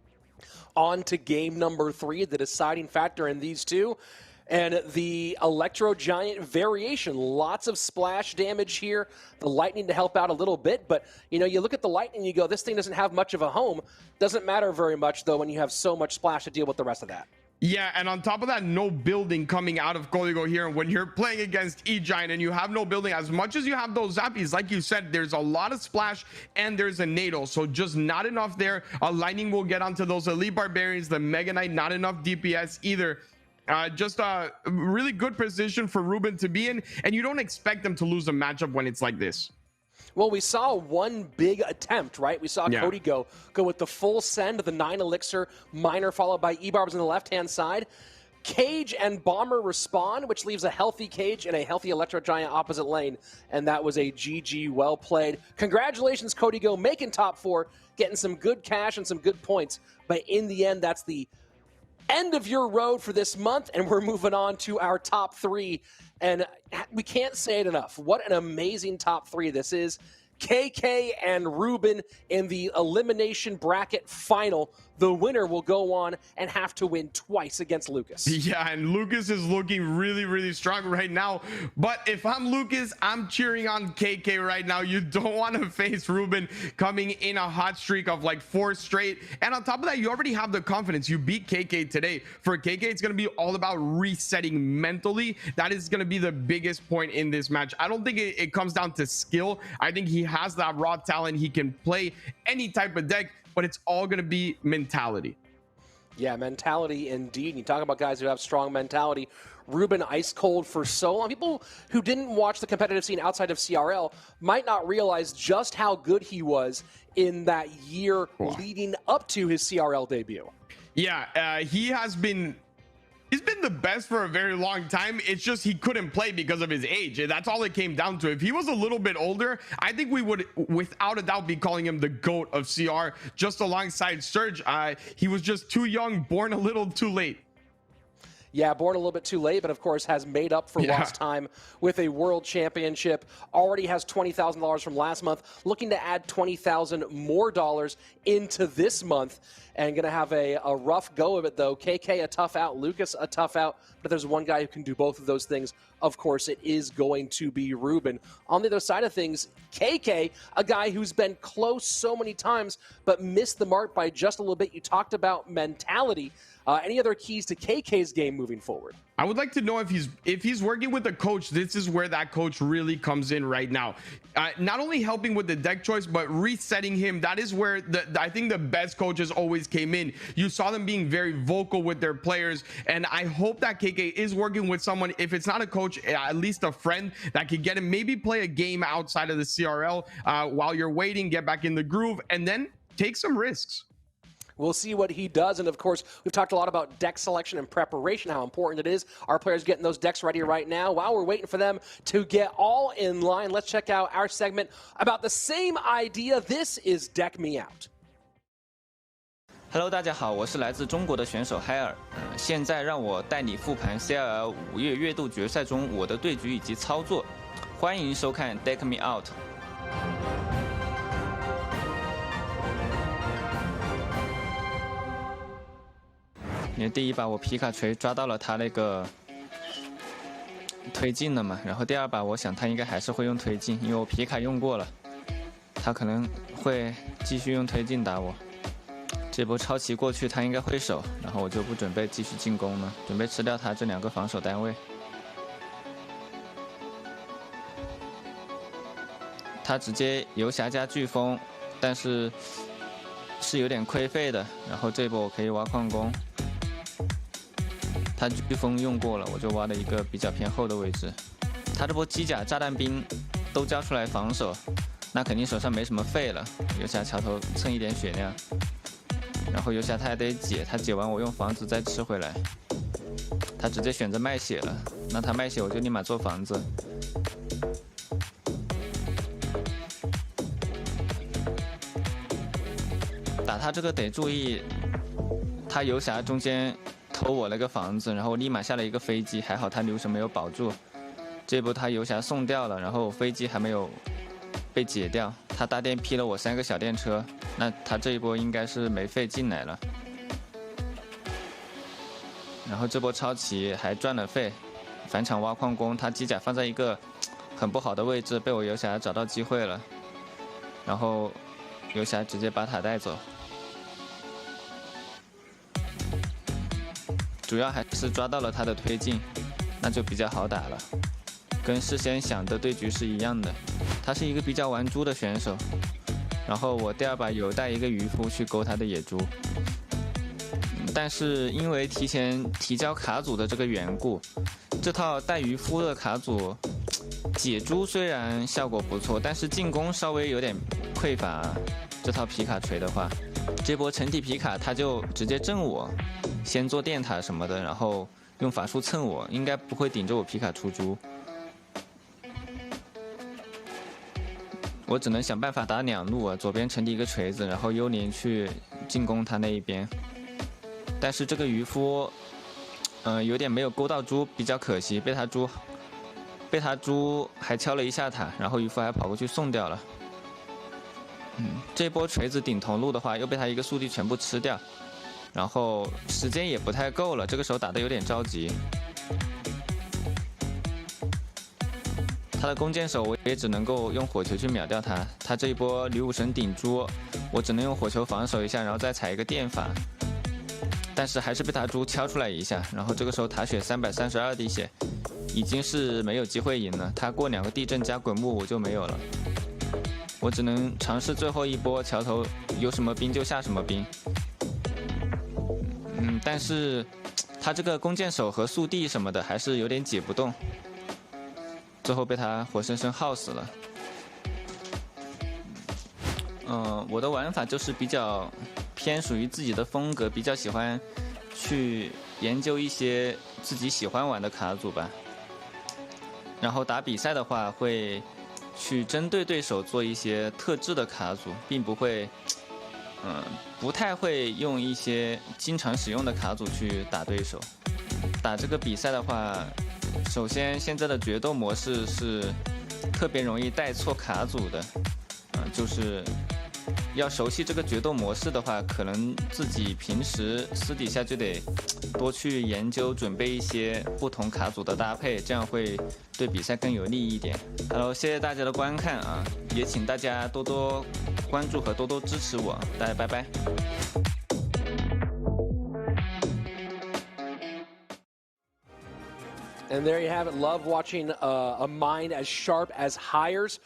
On to game number 3, the deciding factor in these two. And the Electro Giant variation, lots of splash damage here. The Lightning to help out a little bit, but you look at the Lightning, you go, this thing doesn't have much of a home. Doesn't matter very much though when you have so much splash to deal with the rest of that. Yeah, and on top of that, no building coming out of Código here. When you're playing against E-Giant and you have no building, as much as you have those zappies, like you said, there's a lot of splash and there's a Nadal. So just not enough there. A Lightning will get onto those Elite Barbarians. The Mega Knight, not enough DPS either. Just a really good position for Reuben to be in. And you don't expect them to lose a matchup when it's like this. Well, we saw one big attempt, right? We saw Cody go with the full send of the 9 Elixir Miner, followed by E-Barbs on the left-hand side. Cage and Bomber respond, which leaves a healthy Cage and a healthy Electro Giant opposite lane. And that was a GG, well played. Congratulations, Cody Go, making top 4, getting some good cash and some good points. But in the end, that's the end of your road for this month, and we're moving on to our top 3. And we can't say it enough. What an amazing top 3 this is. KK and Reuben in the elimination bracket final. The winner will go on and have to win twice against Lucas. Yeah, and Lucas is looking really, really strong right now. But if I'm Lucas, I'm cheering on KK right now. You don't want to face Reuben coming in a hot streak of like 4 straight. And on top of that, you already have the confidence. You beat KK today. For KK, it's going to be all about resetting mentally. That is going to be the biggest point in this match. I don't think it comes down to skill. I think he has that raw talent. He can play any type of deck, but it's all going to be mentality. Yeah, mentality indeed. And you talk about guys who have strong mentality. Reuben ice cold for so long. People who didn't watch the competitive scene outside of CRL might not realize just how good he was in that year leading up to his CRL debut. Yeah, he's been the best for a very long time. It's just he couldn't play because of his age. That's all it came down to. If he was a little bit older, I think we would, without a doubt, be calling him the GOAT of CR, just alongside Surge. He was just too young, born a little too late. Yeah, born a little bit too late, but of course has made up for lost time with a world championship. Already has $20,000 from last month. Looking to add $20,000 more into this month. And going to have a rough go of it, though. KK a tough out, Lucas a tough out. But there's one guy who can do both of those things. Of course, it is going to be Reuben. On the other side of things, KK, a guy who's been close so many times, but missed the mark by just a little bit. You talked about mentality. Any other keys to KK's game moving forward? I would like to know if he's working with a coach. This is where that coach really comes in right now. Not only helping with the deck choice, but resetting him. That is where I think the best coaches always came in. You saw them being very vocal with their players, and I hope that KK is working with someone, if it's not a coach, at least a friend that could get him, maybe play a game outside of the CRL while you're waiting, get back in the groove, and then take some risks. We'll see what he does. And of course, we've talked a lot about deck selection and preparation, how important it is. Our players getting those decks ready right now. While we're waiting for them to get all in line, let's check out our segment about the same idea. This is Deck Me Out. Hello， 大家好，我是来自中国的选手海尔。现在让我带你复盘 CRL 5月月度决赛中我的对局以及操作。欢迎收看 Deck Me Out。因为第一把我皮卡锤抓到了他那个推进了嘛，然后第二把我想他应该还是会用推进，因为我皮卡用过了，他可能会继续用推进打我。这波超骑过去他应该会守，然后我就不准备继续进攻了，准备吃掉他这2个防守单位。他直接游侠加飓风，但是有点亏费的，然后这波我可以挖矿工。他飓风用过了，我就挖了一个比较偏后的位置。他这波机甲炸弹兵都交出来防守，那肯定手上没什么费了。游侠桥头蹭一点血量，然后游侠他还得解，他解完我用房子再吃回来。他直接选择卖血了，那他卖血我就立马做房子。打他这个得注意，他游侠中间偷我那个房子，然后立马下了一个飞机，还好他留神没有保住。这波他游侠送掉了，然后飞机还没有被解掉，他大电劈了我3个小电车，那他这一波应该是没费进来了。然后这波超骑还赚了费，返场挖矿工，他机甲放在一个很不好的位置，被我游侠找到机会了，然后游侠直接把塔带走。主要还是抓到了他的推进，那就比较好打了。跟事先想的对局是一样的，他是一个比较玩猪的选手。然后我第2把有带一个渔夫去勾他的野猪，但是因为提前提交卡组的这个缘故，这套带渔夫的卡组解猪虽然效果不错，但是进攻稍微有点匮乏。这套皮卡锤的话，这波成体皮卡他就直接震我，先做电塔什么的，然后用法术蹭我，应该不会顶着我皮卡出猪。我只能想办法打2路啊，左边成体一个锤子，然后幽灵去进攻他那一边。但是这个渔夫，有点没有勾到猪，比较可惜，被他猪还敲了一下塔，然后渔夫还跑过去送掉了。这波锤子顶同路的话，又被他一个速递全部吃掉，然后时间也不太够了，这个时候打得有点着急。他的弓箭手我也只能够用火球去秒掉他，他这一波女武神顶猪，我只能用火球防守一下，然后再踩一个电法，但是还是被他猪敲出来一下，然后这个时候塔血332滴血，已经是没有机会赢了，他过2个地震加滚木我就没有了。我只能尝试最后一波，桥头有什么兵就下什么兵。但是他这个弓箭手和速递什么的还是有点解不动，最后被他活生生耗死了。我的玩法就是比较偏属于自己的风格，比较喜欢去研究一些自己喜欢玩的卡组吧。然后打比赛的话会去针对对手做一些特制的卡组，并不会，不太会用一些经常使用的卡组去打对手。打这个比赛的话，首先现在的决斗模式是特别容易带错卡组的，就是要熟悉这个决斗模式的话，可能自己平时私底下就得多去研究，准备一些不同卡组的搭配，这样会对比赛更有利一点。Hello， 谢谢大家的观看啊，也请大家多多关注和多多支持我，大家拜拜。And there you have it. Love watching a mind as sharp as Hires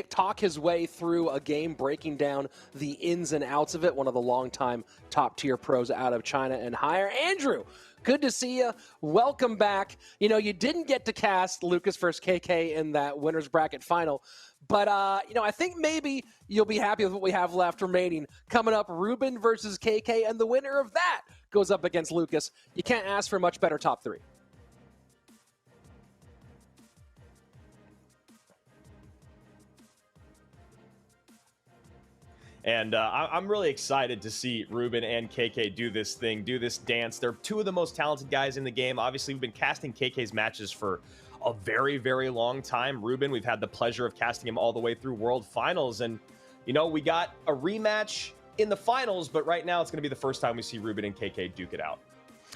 talk his way through a game, breaking down the ins and outs of it. One of the longtime top-tier pros out of China and Hire. Andrew, good to see you. Welcome back. You know, you didn't get to cast Lucas versus KK in that winner's bracket final, but, you know, I think maybe you'll be happy with what we have left remaining. Coming up, Reuben versus KK, and the winner of that goes up against Lucas. You can't ask for a much better top 3. And I'm really excited to see Reuben and KK do this thing, do this dance. They're two of the most talented guys in the game. Obviously, we've been casting KK's matches for a very, very long time. Reuben, we've had the pleasure of casting him all the way through World Finals. And, you know, we got a rematch in the finals, but right now it's going to be the first time we see Reuben and KK duke it out.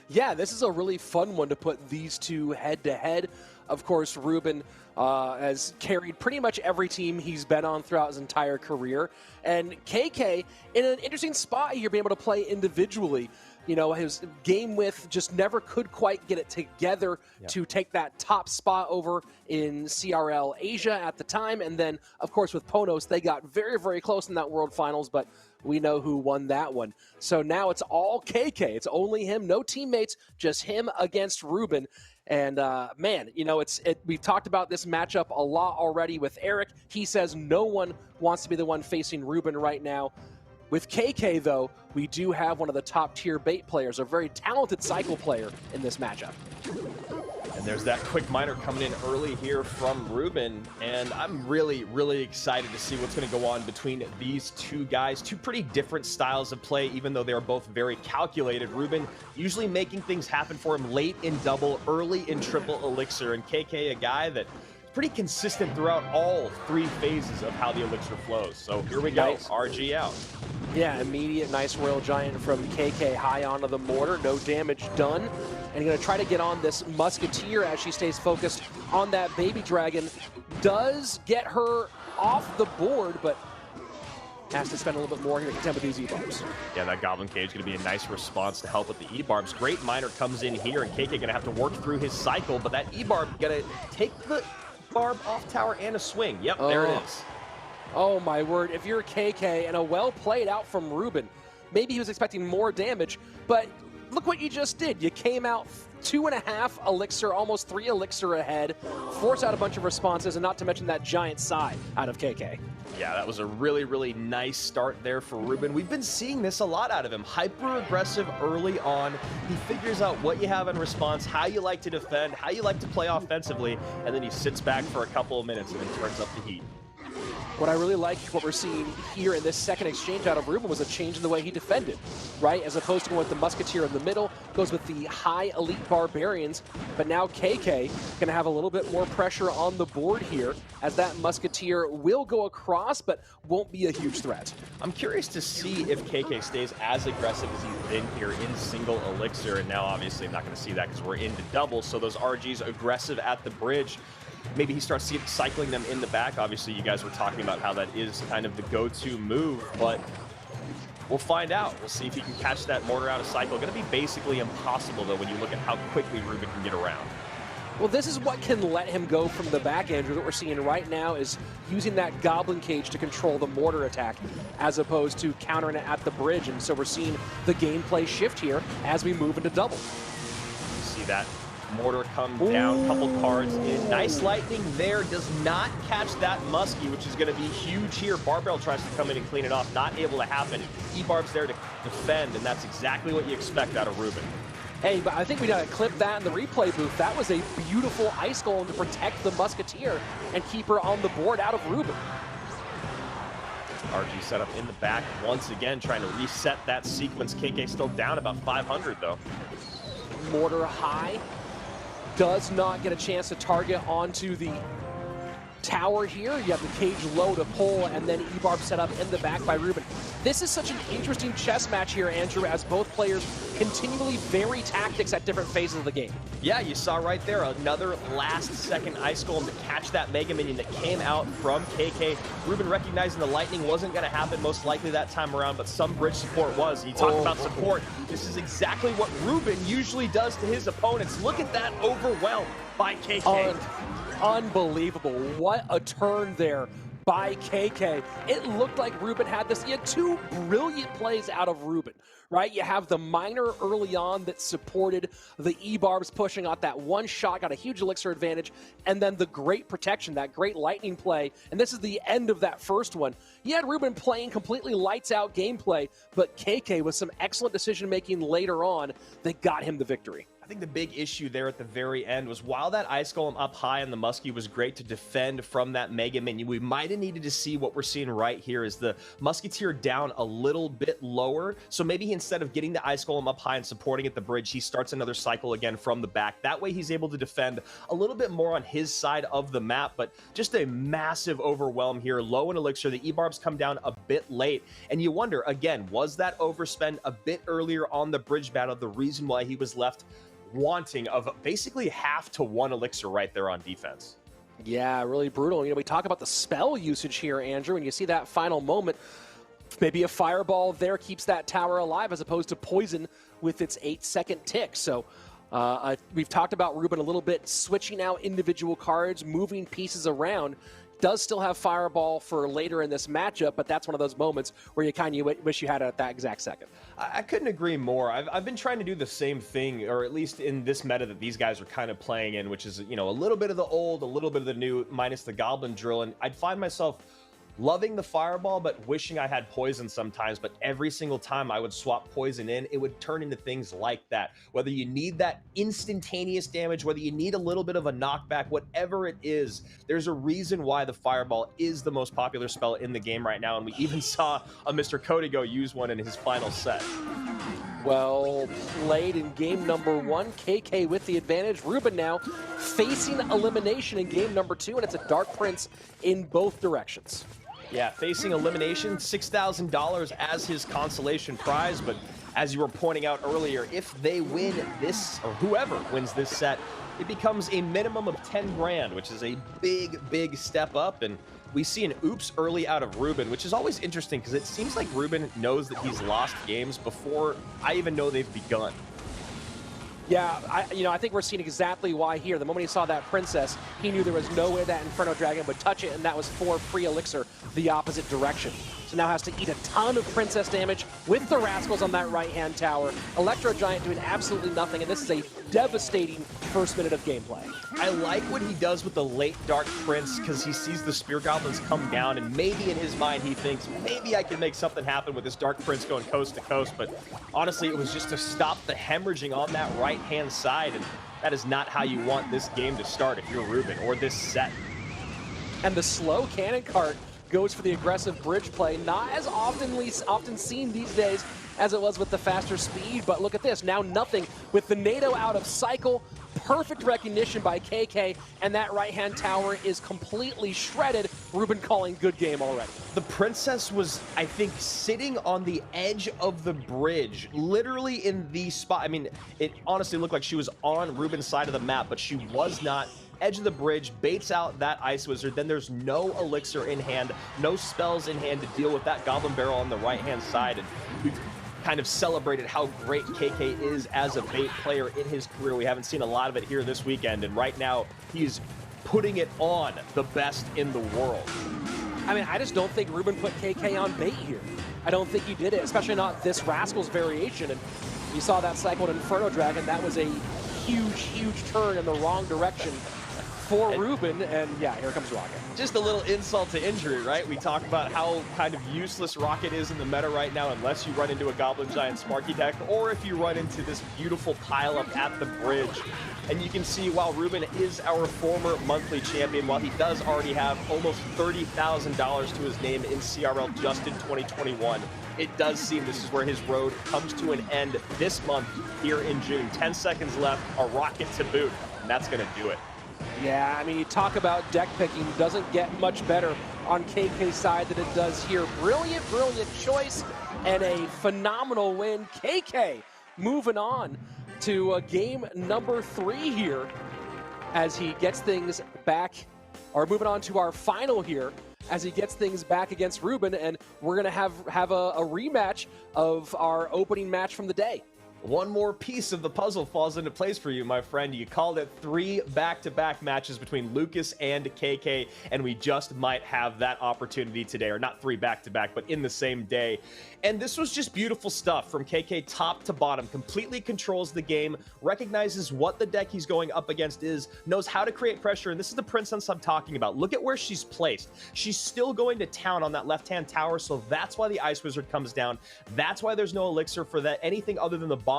Yeah, this is a really fun one to put these two head-to-head. Of course, Reuben has carried pretty much every team he's been on throughout his entire career. And KK, in an interesting spot here, being able to play individually. You know, his game with just never could quite get it together to take that top spot over in CRL Asia at the time. And then, of course, with Ponos, they got very, very close in that World Finals, but we know who won that one. So now it's all KK. It's only him, no teammates, just him against Reuben. And, man, you know, we've talked about this matchup a lot already with Eric. He says no one wants to be the one facing Reuben right now. With KK, though, we do have one of the top-tier bait players, a very talented cycle player in this matchup. And there's that quick miner coming in early here from Reuben. And I'm really, really excited to see what's going to go on between these two guys. Two pretty different styles of play, even though they're both very calculated. Reuben usually making things happen for him late in double, early in triple elixir. And KK, a guy that pretty consistent throughout all 3 phases of how the elixir flows. So here we go, Nice. RG out. Yeah, immediate nice Royal Giant from KK high onto the mortar, no damage done. And going to try to get on this Musketeer as she stays focused on that Baby Dragon. Does get her off the board, but has to spend a little bit more here to contend with these E-Barbs. Yeah, that Goblin Cage going to be a nice response to help with the E-Barbs. Great Miner comes in here, and KK going to have to work through his cycle, but that E-Barb going to take the Barb off tower and a swing. Yep, there it is. Oh my word, if you're KK, and a well played out from Reuben, maybe he was expecting more damage, but look what you just did. You came out 2.5 elixir, almost 3 elixir ahead, force out a bunch of responses, and not to mention that giant sigh out of KK. Yeah, that was a really, really nice start there for Reuben. We've been seeing this a lot out of him. Hyper-aggressive early on. He figures out what you have in response, how you like to defend, how you like to play offensively, and then he sits back for a couple of minutes and then turns up the heat. What I really like, what we're seeing here in this second exchange out of Reuben, was a change in the way he defended, right? As opposed to going with the Musketeer in the middle, goes with the high elite Barbarians, but now KK gonna have a little bit more pressure on the board here, as that Musketeer will go across, but won't be a huge threat. I'm curious to see if KK stays as aggressive as he's been here in single elixir, and now obviously I'm not gonna see that because we're into double, so those RGs aggressive at the bridge. Maybe he starts cycling them in the back. Obviously, you guys were talking about how that is kind of the go-to move, but we'll find out. We'll see if he can catch that mortar out of cycle. Going to be basically impossible, though, when you look at how quickly Reuben can get around. Well, this is what can let him go from the back, Andrew. What we're seeing right now is using that Goblin Cage to control the mortar attack, as opposed to countering it at the bridge. And so we're seeing the gameplay shift here as we move into double. See that mortar come down, couple cards in. Nice lightning there, does not catch that Muskie, which is going to be huge here. Barbell tries to come in and clean it off, not able to happen. E-Barb's there to defend, and that's exactly what you expect out of Reuben. Hey, but I think we got to clip that in the replay booth. That was a beautiful ice golem to protect the Musketeer and keep her on the board out of Reuben. RG set up in the back once again, trying to reset that sequence. KK still down about 500, though. Mortar high. Does not get a chance to target onto the tower here. You have the cage low to pull, and then E-Barb set up in the back by Reuben. This is such an interesting chess match here, Andrew, as both players continually vary tactics at different phases of the game. Yeah, you saw right there another last-second Ice Golem to catch that Mega Minion that came out from KK. Reuben recognizing the lightning wasn't going to happen most likely that time around, but some bridge support was. You talk about support. This is exactly what Reuben usually does to his opponents. Look at that overwhelm by KK. Unbelievable. What a turn there by KK. It looked like Reuben had this. He had 2 brilliant plays out of Reuben, right? You have the Miner early on that supported the E-Barbs pushing out that one shot, got a huge elixir advantage, and then the great protection, that great lightning play. And this is the end of that first one. You had Reuben playing completely lights out gameplay, but KK with some excellent decision making later on that got him the victory. I think the big issue there at the very end was while that Ice Golem up high on the Muskie was great to defend from that Mega Minion, we might have needed to see what we're seeing right here is the Musketeer down a little bit lower. So maybe instead of getting the Ice Golem up high and supporting at the bridge, he starts another cycle again from the back. That way he's able to defend a little bit more on his side of the map, but just a massive overwhelm here. Low in elixir, the E-Barbs come down a bit late, and you wonder, again, was that overspend a bit earlier on the bridge battle the reason why he was left wanting of basically half to 1 elixir right there on defense? Yeah, really brutal. You know, we talk about the spell usage here, Andrew, and you see that final moment. Maybe a fireball there keeps that tower alive as opposed to poison with its 8-second tick. So we've talked about Reuben a little bit, switching out individual cards, moving pieces around. Does still have fireball for later in this matchup, but that's one of those moments where you kind of wish you had it at that exact second. I couldn't agree more. I've been trying to do the same thing, or at least in this meta that these guys are kind of playing in, which is, you know, a little bit of the old, a little bit of the new, minus the Goblin Drill, and I'd find myself loving the fireball, but wishing I had poison sometimes. But every single time I would swap poison in, it would turn into things like that. Whether you need that instantaneous damage, whether you need a little bit of a knockback, whatever it is, there's a reason why the fireball is the most popular spell in the game right now. And we even saw a Mr. Codigo use one in his final set. Well played in game number 1. KK with the advantage. Reuben now facing elimination in game number 2, and it's a Dark Prince in both directions. Yeah, facing elimination, $6,000 as his consolation prize, but as you were pointing out earlier, if they win this, or whoever wins this set, it becomes a minimum of 10 grand, which is a big, big step up. And we see an oops early out of Reuben, which is always interesting because it seems like Reuben knows that he's lost games before I even know they've begun. Yeah, I think we're seeing exactly why here. The moment he saw that princess, he knew there was no way that Inferno Dragon would touch it, and that was 4 free elixir the opposite direction. So now has to eat a ton of princess damage with the Rascals on that right-hand tower. Electro Giant doing absolutely nothing, and this is a devastating first minute of gameplay. I like what he does with the late Dark Prince because he sees the Spear Goblins come down, and maybe in his mind he thinks, maybe I can make something happen with this Dark Prince going coast to coast, but honestly it was just to stop the hemorrhaging on that right-hand side, and that is not how you want this game to start if you're Reuben, or this set. And the slow cannon cart goes for the aggressive bridge play, not as often seen these days as it was with the faster speed, but look at this, now nothing with the NATO out of cycle. Perfect recognition by KK, and that right-hand tower is completely shredded. Reuben calling good game already. The princess was, I think, sitting on the edge of the bridge, literally in the spot. I mean, it honestly looked like she was on Reuben's side of the map, but she was not. Edge of the bridge, baits out that Ice Wizard, then there's no elixir in hand, no spells in hand to deal with that Goblin Barrel on the right-hand side, and we've kind of celebrated how great KK is as a bait player in his career. We haven't seen a lot of it here this weekend, and right now he's putting it on the best in the world. I mean, I just don't think Reuben put KK on bait here. I don't think he did it, especially not this Rascals variation, and you saw that cycled Inferno Dragon. That was a huge, huge turn in the wrong direction for Reuben, and yeah, here comes Rocket. Just a little insult to injury, right? We talk about how kind of useless Rocket is in the meta right now unless you run into a Goblin Giant Sparky deck, or if you run into this beautiful pileup at the bridge. And you can see while Reuben is our former monthly champion, while he does already have almost $30,000 to his name in CRL just in 2021, it does seem this is where his road comes to an end this month here in June. 10 seconds left, a Rocket to boot, and that's going to do it. Yeah, I mean, you talk about deck picking, doesn't get much better on KK's side than it does here. Brilliant, brilliant choice, and a phenomenal win. KK moving on to game number 3 here as he gets things back, or moving on to our final here as he gets things back against Reuben, and we're going to have a rematch of our opening match from the day. One more piece of the puzzle falls into place for you, my friend. You called it 3 back-to-back matches between Lucas and KK, and we just might have that opportunity today, or not 3 back-to-back, but in the same day. And this was just beautiful stuff from KK top to bottom. Completely controls the game, recognizes what the deck he's going up against is, knows how to create pressure, and this is the princess I'm talking about. Look at where she's placed. She's still going to town on that left-hand tower, so that's why the Ice Wizard comes down. That's why there's no elixir for that, anything other than the bomber.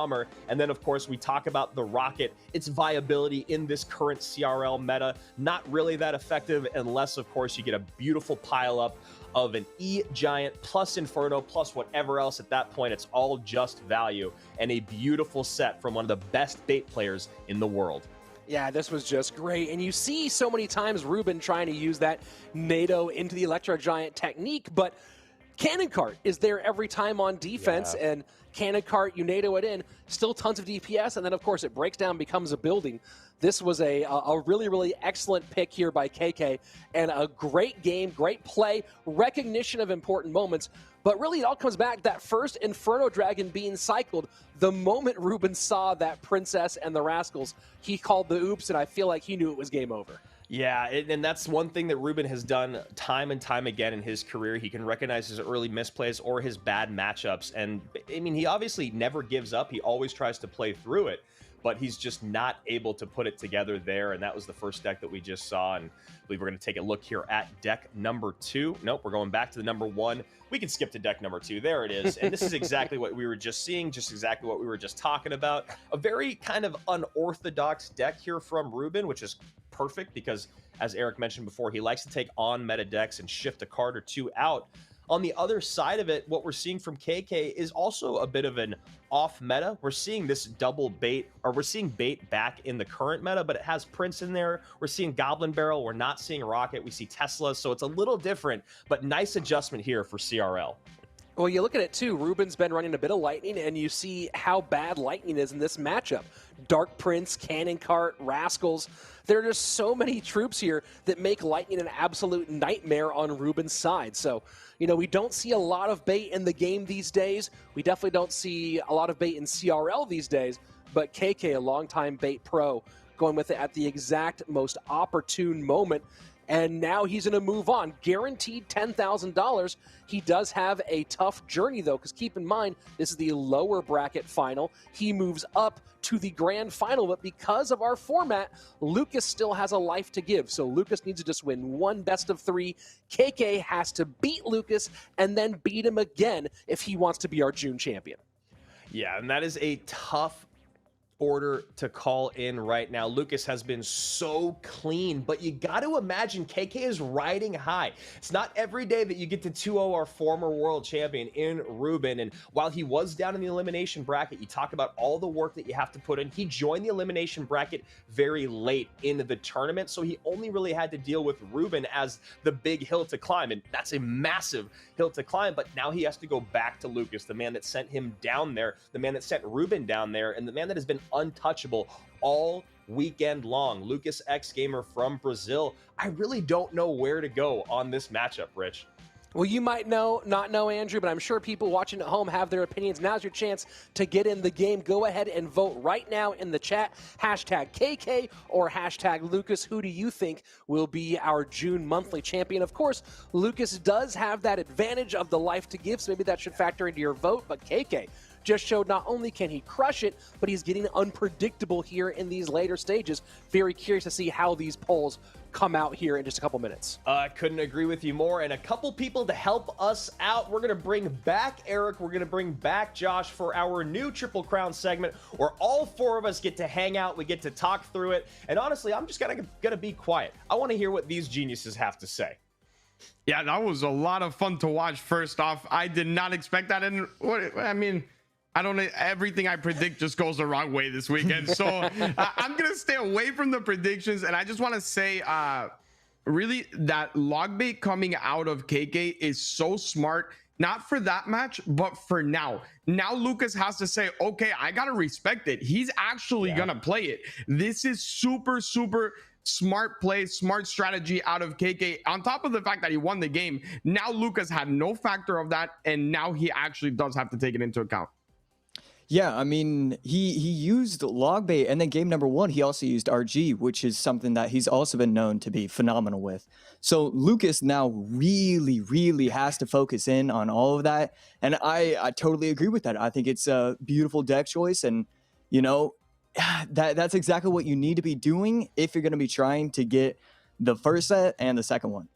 And then, of course, we talk about the Rocket, its viability in this current CRL meta. Not really that effective unless, of course, you get a beautiful pile-up of an E-Giant plus Inferno plus whatever else at that point. It's all just value, and a beautiful set from one of the best bait players in the world. Yeah, this was just great. And you see so many times Reuben trying to use that NATO into the Electro Giant technique, but Cannon Cart is there every time on defense, and Cannon Cart, you NATO it in, still tons of DPS, and then, of course, it breaks down, becomes a building. This was a really, really excellent pick here by KK, and a great game, great play, recognition of important moments. But really, it all comes back to that first Inferno Dragon being cycled. The moment Reuben saw that Princess and the Rascals, he called the oops, and I feel like he knew it was game over. Yeah, and that's one thing that Reuben has done time and time again in his career. He can recognize his early misplays or his bad matchups. And, I mean, he obviously never gives up. He always tries to play through it, but he's just not able to put it together there. And that was the first deck that we just saw. And I believe we're going to take a look here at deck number 2. Nope, we're going back to the number 1. We can skip to deck number 2. There it is. And this is exactly what we were just seeing, just exactly what we were just talking about. A very kind of unorthodox deck here from Reuben, which is perfect because, as Eric mentioned before, he likes to take on meta decks and shift a card or two out. On the other side of it, what we're seeing from KK is also a bit of an off meta. We're seeing this double bait, or we're seeing bait back in the current meta, but it has Prince in there. We're seeing Goblin Barrel. We're not seeing Rocket. We see Tesla. So it's a little different, but nice adjustment here for CRL. Well, you look at it too. Reuben's been running a bit of Lightning, and you see how bad Lightning is in this matchup. Dark Prince, Cannon Cart, Rascals. There are just so many troops here that make Lightning an absolute nightmare on Reuben's side. So, you know, we don't see a lot of bait in the game these days. We definitely don't see a lot of bait in CRL these days. But KK, a longtime bait pro, going with it at the exact most opportune moment. And now he's going to move on. Guaranteed $10,000. He does have a tough journey, though, because keep in mind, this is the lower bracket final. He moves up to the grand final, but because of our format, Lucas still has a life to give. So Lucas needs to just win one best of three. KK has to beat Lucas and then beat him again if he wants to be our June champion. Yeah, and that is a tough order to call in right now. Lucas has been so clean, but you got to imagine KK is riding high. It's not every day that you get to 2-0 our former world champion in Reuben, and while he was down in the elimination bracket, you talk about all the work that you have to put in. He joined the elimination bracket very late into the tournament, so he only really had to deal with Reuben as the big hill to climb, and that's a massive hill to climb. But now he has to go back to Lucas, the man that sent him down there, the man that sent Reuben down there, and the man that has been untouchable all weekend long. Lucas X Gamer from Brazil. I really don't know where to go on this matchup, Rich. Well, you might not know, Andrew, but I'm sure people watching at home have their opinions. Now's your chance to get in the game. Go ahead and vote right now in the chat. Hashtag KK or hashtag Lucas. Who do you think will be our June monthly champion? Of course, Lucas does have that advantage of the life to give, so maybe that should factor into your vote, but KK just showed not only can he crush it, but he's getting unpredictable here in these later stages. Very curious to see how these polls come out here in just a couple minutes. Couldn't agree with you more. And a couple people to help us out. We're going to bring back Eric. We're going to bring back Josh for our new Triple Crown segment where all four of us get to hang out. We get to talk through it. And honestly, I'm just going to be quiet. I want to hear what these geniuses have to say. Yeah, that was a lot of fun to watch. First off, I did not expect that. And I don't know, everything I predict just goes the wrong way this weekend. So I'm going to stay away from the predictions. And I just want to say, really, that log bait coming out of KK is so smart, not for that match, but for now. Now Lucas has to say, okay, I got to respect it. He's actually going to play it. This is super, super smart play, smart strategy out of KK. On top of the fact that he won the game, now Lucas had no factor of that. And now he actually does have to take it into account. Yeah, I mean, he used log bait, and then game number one, he also used RG, which is something that he's also been known to be phenomenal with. So Lucas now really, really has to focus in on all of that, and I totally agree with that. I think it's a beautiful deck choice, and, you know, that's exactly what you need to be doing if you're going to be trying to get the first set and the second one.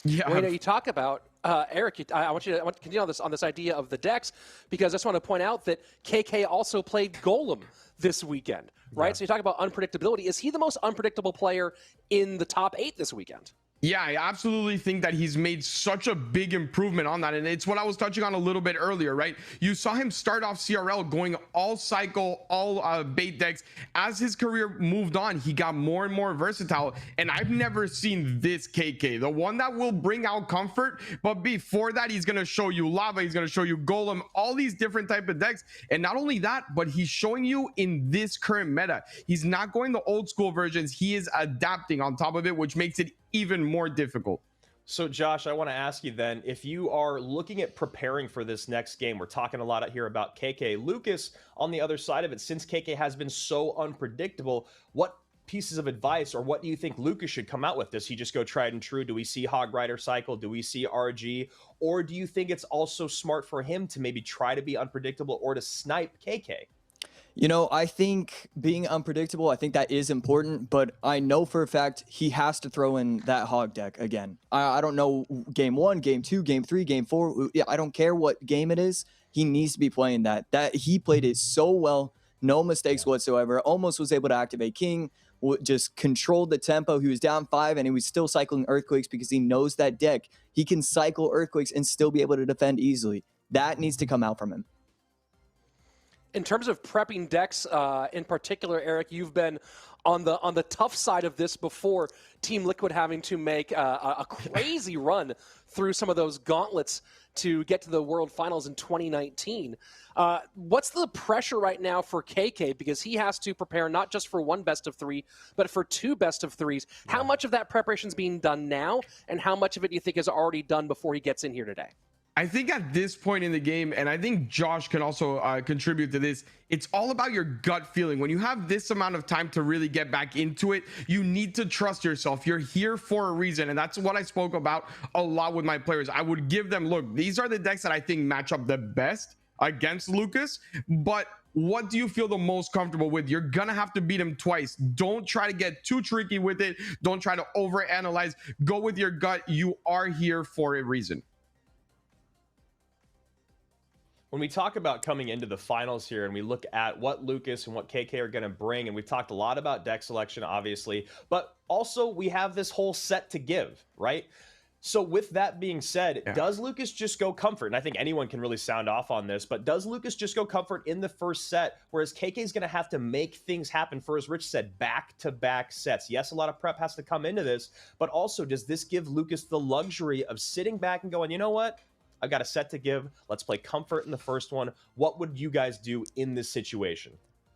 Yeah, well, you know, you talk about Eric. I want to continue on this idea of the decks, because I just want to point out that KK also played Golem this weekend, right? Yeah. So you talk about unpredictability. Is he the most unpredictable player in the top 8 this weekend? Yeah, I absolutely think that he's made such a big improvement on that. And it's what I was touching on a little bit earlier, right? You saw him start off CRL going all cycle, all bait decks. As his career moved on, he got more and more versatile. And I've never seen this KK, the one that will bring out comfort. But before that, he's going to show you lava. He's going to show you golem, all these different type of decks. And not only that, but he's showing you in this current meta. He's not going the old school versions. He is adapting on top of it, which makes it even more difficult. So Josh, I want to ask you then, if you are looking at preparing for this next game, we're talking a lot out here about KK. Lucas, on the other side of it, since KK has been so unpredictable, what pieces of advice or what do you think Lucas should come out with? Does he just go tried and true? Do we see Hog Rider cycle? Do we see RG? Or do you think it's also smart for him to maybe try to be unpredictable or to snipe KK? You know, I think being unpredictable, I think that is important, but I know for a fact he has to throw in that hog deck again. I don't know game 1, game 2, game 3, game 4. I don't care what game it is. He needs to be playing that. He played it so well no mistakes whatsoever. Almost was able to activate King, just controlled the tempo. He was down 5 and he was still cycling Earthquakes because he knows that deck. He can cycle Earthquakes and still be able to defend easily. That needs to come out from him. In terms of prepping decks, in particular, Eric, you've been on the tough side of this before. Team Liquid having to make a crazy run through some of those gauntlets to get to the World Finals in 2019. What's the pressure right now for KK? Because he has to prepare not just for one best of 3, but for 2 best of 3s. How much of that preparation is being done now, and how much of it do you think is already done before he gets in here today? I think at this point in the game, and I think Josh can also contribute to this, it's all about your gut feeling. When you have this amount of time to really get back into it, you need to trust yourself. You're here for a reason, and that's what I spoke about a lot with my players. I would give them, look, these are the decks that I think match up the best against Lucas, but what do you feel the most comfortable with? You're gonna have to beat him twice. Don't try to get too tricky with it. Don't try to overanalyze. Go with your gut. You are here for a reason. When we talk about coming into the finals here and we look at what Lucas and what KK are going to bring, and we've talked a lot about deck selection, obviously, but also we have this whole set to give, right? So with that being said, does Lucas just go comfort? And I think anyone can really sound off on this, but does Lucas just go comfort in the first set, whereas KK is going to have to make things happen for, as Rich said, back-to-back sets? Yes, a lot of prep has to come into this, but also does this give Lucas the luxury of sitting back and going, you know what? I've got a set to give. Let's play comfort in the first one. What would you guys do in this situation?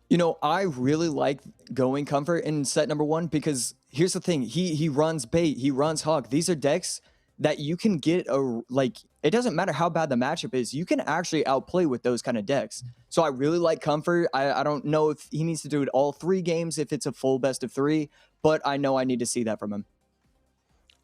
You know, I really like going comfort in set number 1 because here's the thing. He runs bait. He runs hog. These are decks that you can get it doesn't matter how bad the matchup is. You can actually outplay with those kind of decks. So I really like comfort. I don't know if he needs to do it all 3 games if it's a full best of 3, but I know I need to see that from him.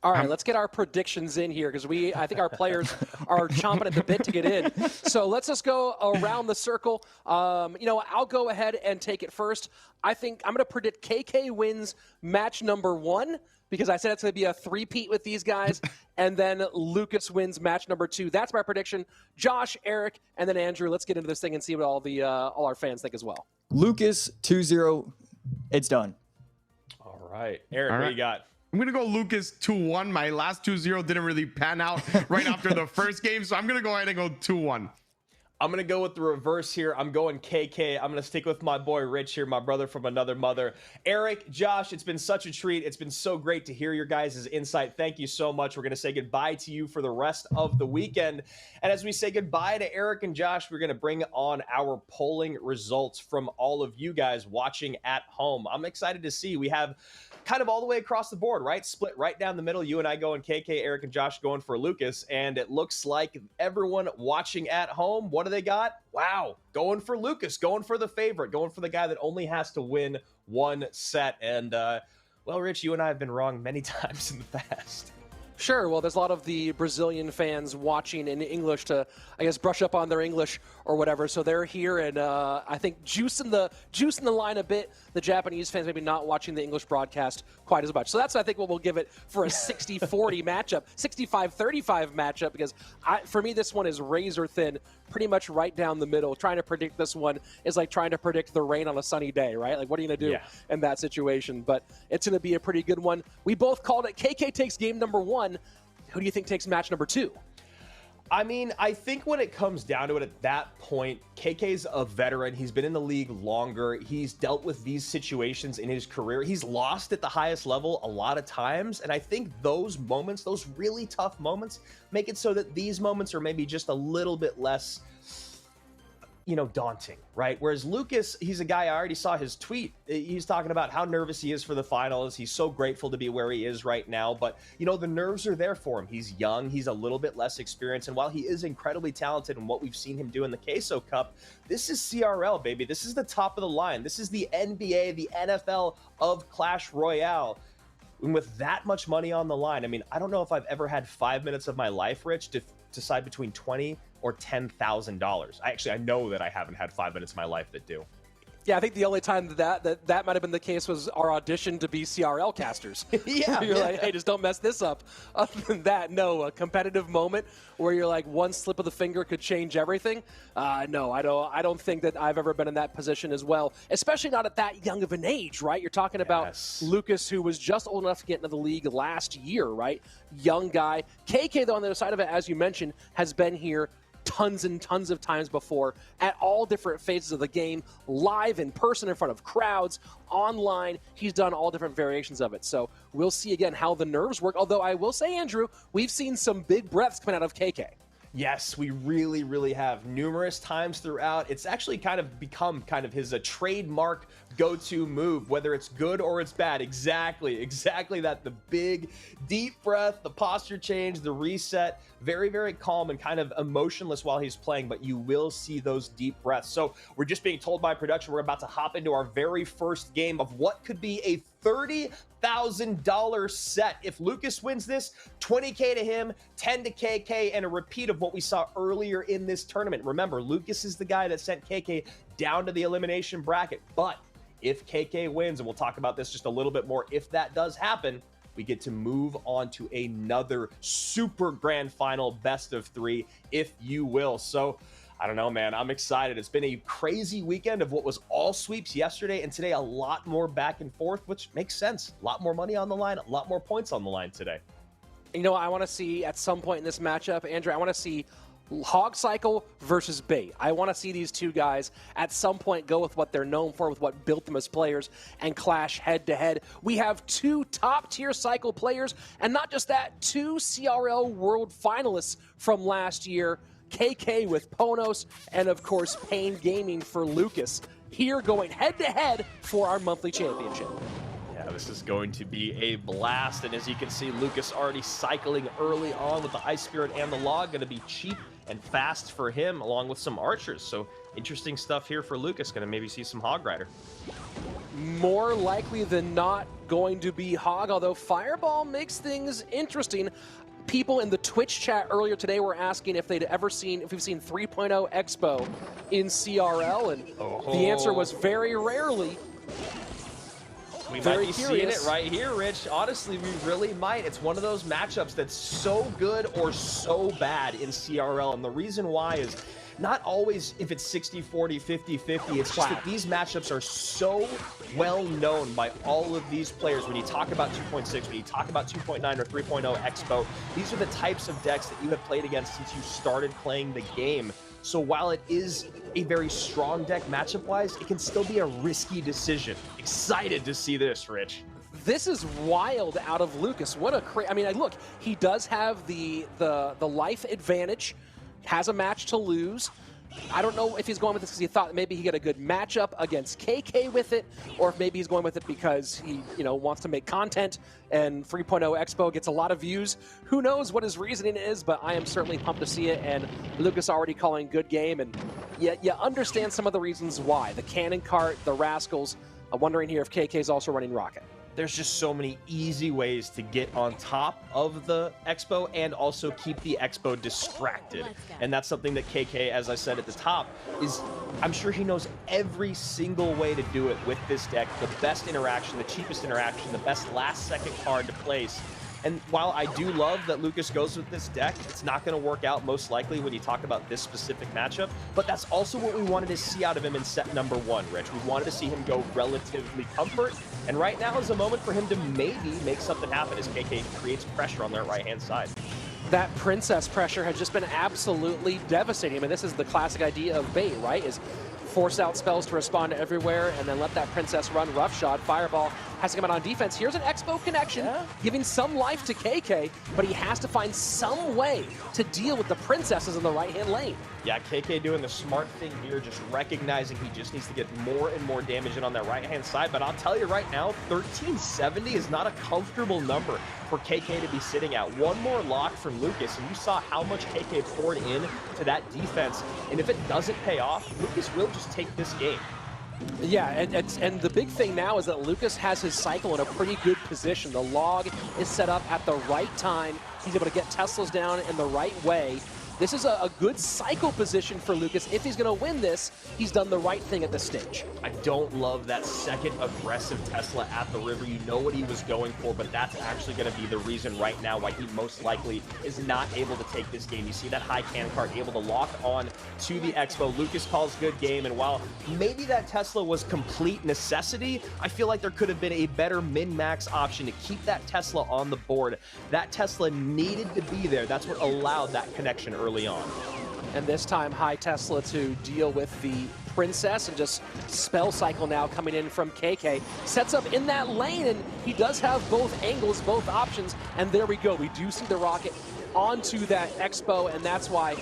All right, let's get our predictions in here because I think our players are chomping at the bit to get in. So let's just go around the circle. You know, I'll go ahead and take it first. I think I'm going to predict KK wins match number 1 because I said it's going to be a 3-peat with these guys, and then Lucas wins match number 2. That's my prediction. Josh, Eric, and then Andrew. Let's get into this thing and see what all our fans think as well. Lucas 2-0. It's done. All right, Eric, what do you got? I'm going to go Lucas 2-1. My last 2-0 didn't really pan out right after the first game, so I'm going to go ahead and go 2-1. I'm going to go with the reverse here. I'm going KK. I'm going to stick with my boy Rich here, my brother from another mother. Eric, Josh, it's been such a treat. It's been so great to hear your guys' insight. Thank you so much. We're going to say goodbye to you for the rest of the weekend. And as we say goodbye to Eric and Josh, we're going to bring on our polling results from all of you guys watching at home. I'm excited to see. We have kind of all the way across the board, right? Split right down the middle. You and I going KK, Eric and Josh going for Lucas. And it looks like everyone watching at home, what do they got? Wow, going for Lucas, going for the favorite, going for the guy that only has to win 1 set. And, well, Rich, you and I have been wrong many times in the past. Sure. Well, there's a lot of the Brazilian fans watching in English to, I guess, brush up on their English or whatever. So they're here, and I think juicing the line a bit. The Japanese fans maybe not watching the English broadcast quite as much. So that's, I think, what we'll give it for a 60-40 matchup, 65-35 matchup, because for me, this one is razor thin, pretty much right down the middle. Trying to predict this one is like trying to predict the rain on a sunny day, right? Like, what are you going to do in that situation? But it's going to be a pretty good one. We both called it. KK takes game number 1. Who do you think takes match number 2? I mean, I think when it comes down to it at that point, KK's a veteran. He's been in the league longer. He's dealt with these situations in his career. He's lost at the highest level a lot of times. And I think those moments, those really tough moments, make it so that these moments are maybe just a little bit less, you know, daunting, right? Whereas Lucas, he's a guy, I already saw his tweet. He's talking about how nervous he is for the finals. He's so grateful to be where he is right now. But, you know, the nerves are there for him. He's young. He's a little bit less experienced. And while he is incredibly talented in what we've seen him do in the Queso Cup, this is CRL, baby. This is the top of the line. This is the NBA, the NFL of Clash Royale. And with that much money on the line, I mean, I don't know if I've ever had 5 minutes of my life, Rich, to decide between $20,000 or $10,000. I know that I haven't had 5 minutes of my life that do. Yeah, I think the only time that might have been the case was our audition to be CRL casters. Yeah. You're like, hey, just don't mess this up. Other than that, no, a competitive moment where you're like one slip of the finger could change everything. No, I don't think that I've ever been in that position as well, especially not at that young of an age, right? You're talking about Lucas, who was just old enough to get into the league last year, right? Young guy. KK, though, on the other side of it, as you mentioned, has been here tons and tons of times before at all different phases of the game, live, in person, in front of crowds, online. He's done all different variations of it. So we'll see again how the nerves work. Although I will say, Andrew, we've seen some big breaths coming out of KK. Yes, we really, really have numerous times throughout. It's actually kind of become kind of his trademark go-to move, whether it's good or it's bad. Exactly that. The big, deep breath, the posture change, the reset. Very, very calm and kind of emotionless while he's playing, but you will see those deep breaths. So we're just being told by production we're about to hop into our very first game of what could be a $30,000 set. If Lucas wins this, 20K to him, 10 to KK, and a repeat of what we saw earlier in this tournament. Remember, Lucas is the guy that sent KK down to the elimination bracket. But if KK wins, and we'll talk about this just a little bit more, if that does happen, we get to move on to another super grand final, best of 3, if you will. So I don't know, man. I'm excited. It's been a crazy weekend of what was all sweeps yesterday, and today a lot more back and forth, which makes sense. A lot more money on the line, a lot more points on the line today. You know, I want to see at some point in this matchup, Andrew, I want to see Hog Cycle versus Bait. I want to see these two guys at some point go with what they're known for, with what built them as players, and clash head-to-head. We have two top-tier Cycle players, and not just that, two CRL World finalists from last year, KK with Ponos, and of course Pain Gaming for Lucas, here going head-to-head for our monthly championship. Yeah, this is going to be a blast, and as you can see, Lucas already cycling early on with the Ice Spirit and the Log. Going to be cheap and fast for him, along with some archers. So interesting stuff here for Lucas. Going to maybe see some Hog Rider. More likely than not going to be Hog, although Fireball makes things interesting. People in the Twitch chat earlier today were asking if they'd ever seen, if we've seen 3.0 Expo in CRL, and the answer was very rarely. We might be seeing it right here, Rich. Honestly, we really might. It's one of those matchups that's so good or so bad in CRL, and the reason why is not always if it's 60-40, 50-50. It's just that these matchups are so well known by all of these players. When you talk about 2.6, when you talk about 2.9 or 3.0 Expo, these are the types of decks that you have played against since you started playing the game. So while it is a very strong deck matchup-wise, it can still be a risky decision. Excited to see this, Rich. This is wild out of Lucas. What a I mean, look, he does have the life advantage, has a match to lose. I don't know if he's going with this because he thought maybe he get a good matchup against KK with it, or if maybe he's going with it because he, you know, wants to make content and 3.0 Expo gets a lot of views. Who knows what his reasoning is, but I am certainly pumped to see it, and Lucas already calling good game, and you understand some of the reasons why. The Cannon Cart, the Rascals. I'm wondering here if KK is also running Rocket. There's just so many easy ways to get on top of the Expo and also keep the Expo distracted. And that's something that KK, as I said at the top, is, I'm sure he knows every single way to do it with this deck. The best interaction, the cheapest interaction, the best last second card to place. And while I do love that Lucas goes with this deck, it's not going to work out most likely when you talk about this specific matchup, but that's also what we wanted to see out of him in set number 1, Rich. We wanted to see him go relatively comfort, and right now is a moment for him to maybe make something happen as KK creates pressure on their right-hand side. That Princess pressure has just been absolutely devastating. I mean, this is the classic idea of Bait, right? Is force out spells to respond to everywhere and then let that Princess run roughshod. Fireball has to come out on defense. Here's an Expo connection, giving some life to KK, but he has to find some way to deal with the Princesses in the right-hand lane. Yeah, KK doing the smart thing here, just recognizing he just needs to get more and more damage in on that right-hand side. But I'll tell you right now, 1370 is not a comfortable number for KK to be sitting at. One more lock from Lucas, and you saw how much KK poured in to that defense. And if it doesn't pay off, Lucas will just take this game. Yeah, and the big thing now is that Lucas has his cycle in a pretty good position. The Log is set up at the right time. He's able to get Teslas down in the right way. this is a good cycle position for Lucas. If he's going to win this, he's done the right thing at this stage. I don't love that second aggressive Tesla at the river. You know what he was going for, but that's actually going to be the reason right now why he most likely is not able to take this game. You see that high cannon cart able to lock on to the Expo. Lucas calls good game, and while maybe that Tesla was complete necessity, I feel like there could have been a better min-max option to keep that Tesla on the board. That Tesla needed to be there. That's what allowed that connection early on. And this time, high Tesla to deal with the Princess, and just spell cycle now coming in from KK. Sets up in that lane, and he does have both angles, both options, and there we go. We do see the rocket onto that Expo, and that's why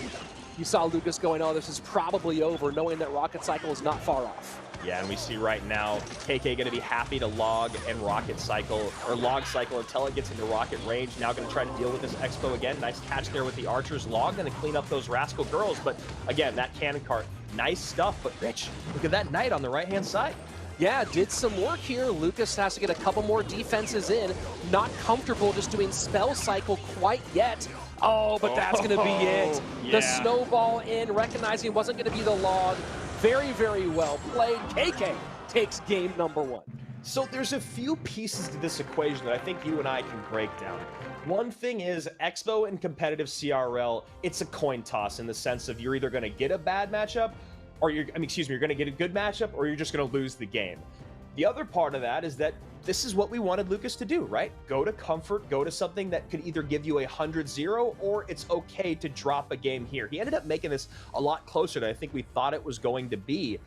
you saw Lucas going, oh, this is probably over, knowing that rocket cycle is not far off. Yeah, and we see right now KK going to be happy to log and rocket cycle, or log cycle until it gets into rocket range. Now going to try to deal with this Expo again. Nice catch there with the archers. Log going to clean up those rascal girls, but again, that cannon cart, nice stuff. But Rich, look at that knight on the right-hand side. Yeah, did some work here. Lucas has to get a couple more defenses in. Not comfortable just doing spell cycle quite yet. Oh, but that's going to be it. Yeah. The snowball in, recognizing it wasn't going to be the log. Very, very well played. KK takes game number 1. So there's a few pieces to this equation that I think you and I can break down. One thing is Expo and competitive CRL, it's a coin toss in the sense of you're either going to get a bad matchup, or you're going to get a good matchup, or you're just going to lose the game. The other part of that is that this is what we wanted Lucas to do, right? Go to comfort, go to something that could either give you a 100-0, or it's okay to drop a game here. He ended up making this a lot closer than I think we thought it was going to be.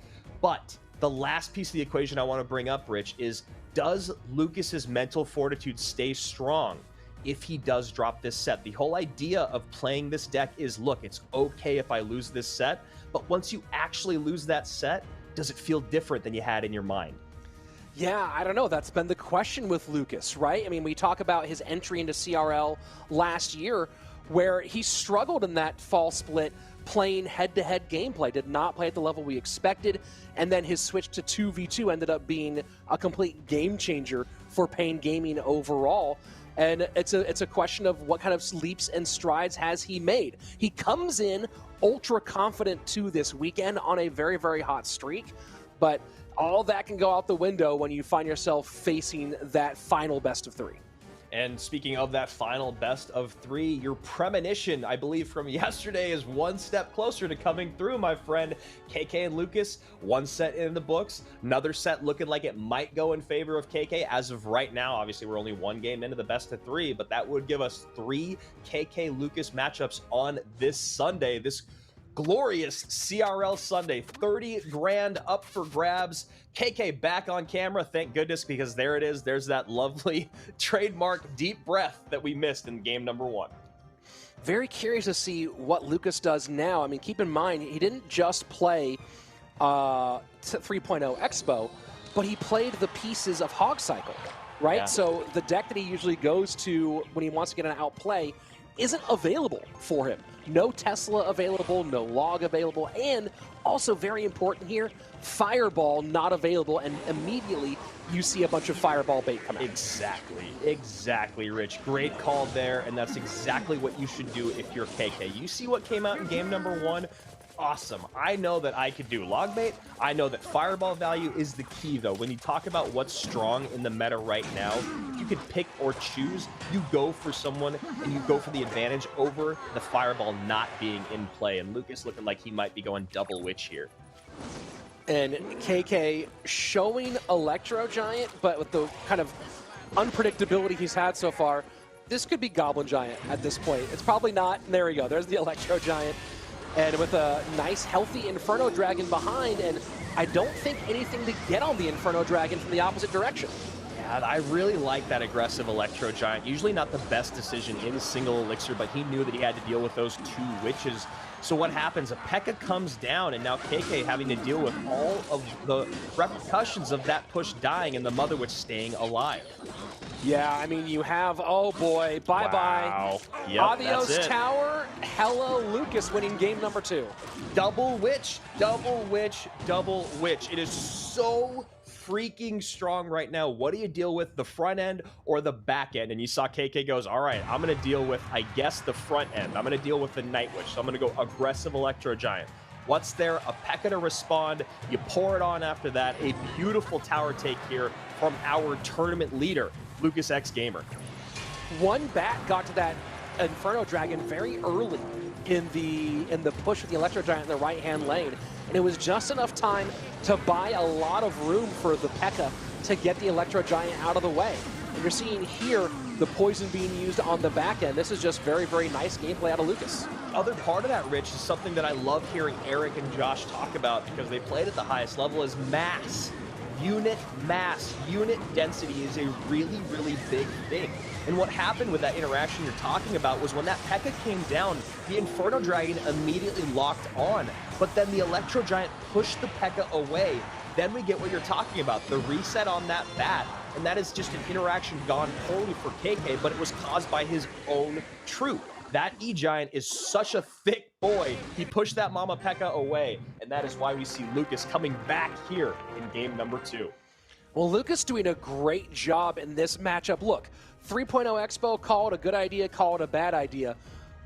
But the last piece of the equation I want to bring up, Rich, is does Lucas's mental fortitude stay strong if he does drop this set? The whole idea of playing this deck is, look, it's okay if I lose this set, but once you actually lose that set, does it feel different than you had in your mind? Yeah, I don't know. That's been the question with Lucas, right? I mean, we talk about his entry into CRL last year where he struggled in that fall split playing head-to-head gameplay, did not play at the level we expected, and then his switch to 2v2 ended up being a complete game changer for Pain Gaming overall. And it's a question of what kind of leaps and strides has he made. He comes in ultra confident to this weekend on a very, very hot streak, but all that can go out the window when you find yourself facing that final best of 3. And speaking of that final best of 3, your premonition, I believe, from yesterday is one step closer to coming through, my friend. KK and Lucas, one set in the books, another set looking like it might go in favor of KK. As of right now, obviously, we're only one game into the best of 3, but that would give us 3 KK-Lucas matchups on this Sunday, this glorious CRL Sunday. 30 grand up for grabs. KK back on camera, thank goodness, because there it is. There's that lovely trademark deep breath that we missed in game number 1. Very curious to see what Lucas does now. I mean, keep in mind, he didn't just play 3.0 Expo, but he played the pieces of Hog Cycle, right? Yeah. So the deck that he usually goes to when he wants to get an outplay isn't available for him. No Tesla available, no log available, and also very important here, Fireball not available, and immediately you see a bunch of Fireball bait come out. Exactly, Rich. Great call there, and that's exactly what you should do if you're KK. You see what came out in game number 1? Awesome. I know that I could do log bait. I know that Fireball value is the key, though. When you talk about what's strong in the meta right now, if you could pick or choose, you go for someone and you go for the advantage over the Fireball not being in play. And Lucas looking like he might be going double witch here. And KK showing Electro Giant, but with the kind of unpredictability he's had so far, this could be Goblin Giant at this point. It's probably not. There we go. There's the Electro Giant. And with a nice, healthy Inferno Dragon behind, and I don't think anything to get on the Inferno Dragon from the opposite direction. Yeah, I really like that aggressive Electro Giant. Usually not the best decision in single elixir, but he knew that he had to deal with those 2 witches. So what happens? A P.E.K.K.A comes down, and now KK having to deal with all of the repercussions of that push dying and the Mother Witch staying alive. Yeah, I mean, you have, oh boy, bye-bye. Wow. Yep, Adios that's it. Tower, hello Lucas winning game number 2. Double witch, double witch, double witch. It is so freaking strong right now. What do you deal with, the front end or the back end? And you saw KK goes, all right, I'm going to deal with, I guess, the front end. I'm going to deal with the Night Witch. So I'm going to go aggressive Electro Giant. What's there? A P.E.K.K.A to respond. You pour it on after that. A beautiful tower take here from our tournament leader, Lucas X Gamer. One bat got to that Inferno Dragon very early in the push with the Electro Giant in the right-hand lane, and it was just enough time to buy a lot of room for the P.E.K.K.A to get the Electro Giant out of the way. And you're seeing here the poison being used on the back end. This is just very, very nice gameplay out of Lucas. Other part of that, Rich, is something that I love hearing Eric and Josh talk about because they played at the highest level, is mass. Unit mass, unit density is a really, really big thing. And what happened with that interaction you're talking about was when that P.E.K.K.A came down, the Inferno Dragon immediately locked on, but then the Electro Giant pushed the P.E.K.K.A away. Then we get what you're talking about, the reset on that bat, and that is just an interaction gone poorly for KK, but it was caused by his own truth. That E-Giant is such a thick boy. He pushed that Mama P.E.K.K.A away, and that is why we see Lucas coming back here in game number 2. Well, Lucas doing a great job in this matchup. Look, 3.0 Expo, call it a good idea, call it a bad idea.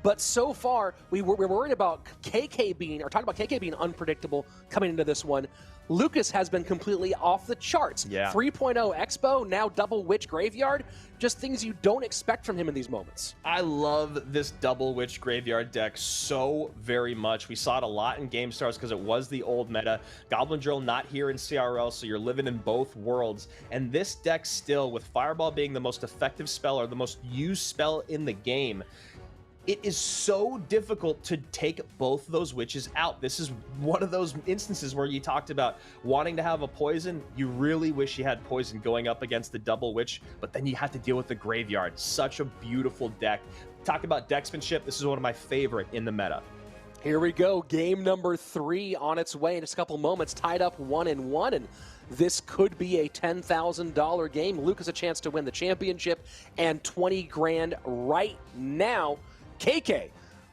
But so far, we're worried about KK being, or talking about KK being unpredictable coming into this one. Lucas has been completely off the charts. Yeah. 3.0 Expo, now double Witch Graveyard, just things you don't expect from him in these moments. I love this double Witch Graveyard deck so very much. We saw it a lot in Game Stars because it was the old meta. Goblin Drill not here in CRL, so you're living in both worlds. And this deck still, with Fireball being the most effective spell or the most used spell in the game, it is so difficult to take both of those witches out. This is one of those instances where you talked about wanting to have a poison. You really wish you had poison going up against the double witch, but then you have to deal with the graveyard. Such a beautiful deck. Talk about decksmanship. This is one of my favorite in the meta. Here we go. Game number 3 on its way in just a couple moments. Tied up 1-1, and this could be a $10,000 game. Lucas a chance to win the championship and 20 grand right now. KK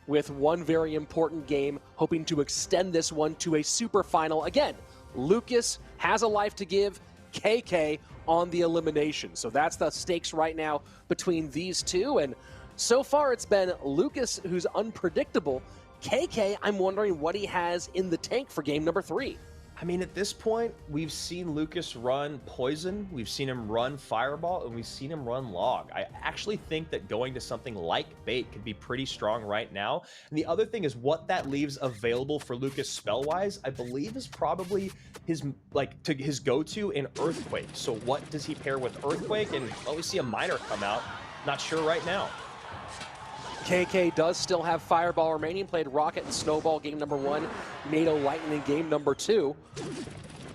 with one very important game, hoping to extend this one to a super final. Again, Lucas has a life to give, KK on the elimination. So that's the stakes right now between these two. And so far it's been Lucas who's unpredictable. KK, I'm wondering what he has in the tank for game number 3. I mean, at this point, we've seen Lucas run Poison, we've seen him run Fireball, and we've seen him run Log. I actually think that going to something like Bait could be pretty strong right now. And the other thing is what that leaves available for Lucas spell-wise, I believe is probably his his go-to in Earthquake. So what does he pair with Earthquake? And well, we see a Miner come out. Not sure right now. KK does still have Fireball remaining, played Rocket and Snowball game number 1, NATO Lightning game number 2.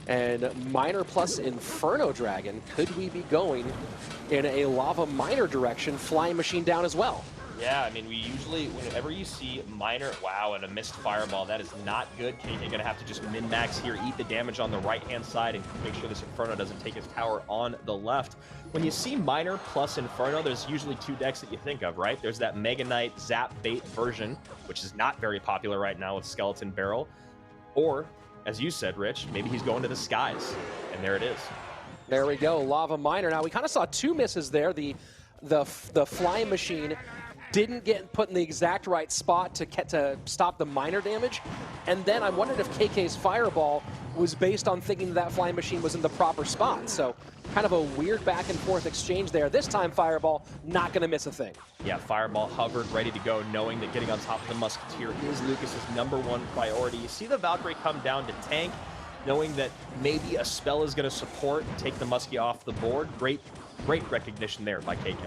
And Miner plus Inferno Dragon, could we be going in a Lava Miner direction, Flying Machine down as well? Yeah, I mean, we usually, whenever you see Miner, wow, and a missed Fireball, that is not good. KK gonna have to just min-max here, eat the damage on the right-hand side, and make sure this Inferno doesn't take his tower on the left. When you see Miner plus Inferno, there's usually 2 decks that you think of, right? There's that Mega Knight Zap Bait version, which is not very popular right now with Skeleton Barrel. Or, as you said, Rich, maybe he's going to the skies, and there it is. There we go, Lava Miner. Now, we kind of saw 2 misses there. The Flying Machine didn't get put in the exact right spot to stop the Miner damage. And then I wondered if KK's Fireball was based on thinking that Flying Machine was in the proper spot. So kind of a weird back and forth exchange there. This time Fireball not going to miss a thing. Yeah, Fireball hovered, ready to go, knowing that getting on top of the Musketeer is Lucas's #1 priority. You see the Valkyrie come down to tank, knowing that maybe a spell is going to support and take the Muskie off the board. Great recognition there by KK.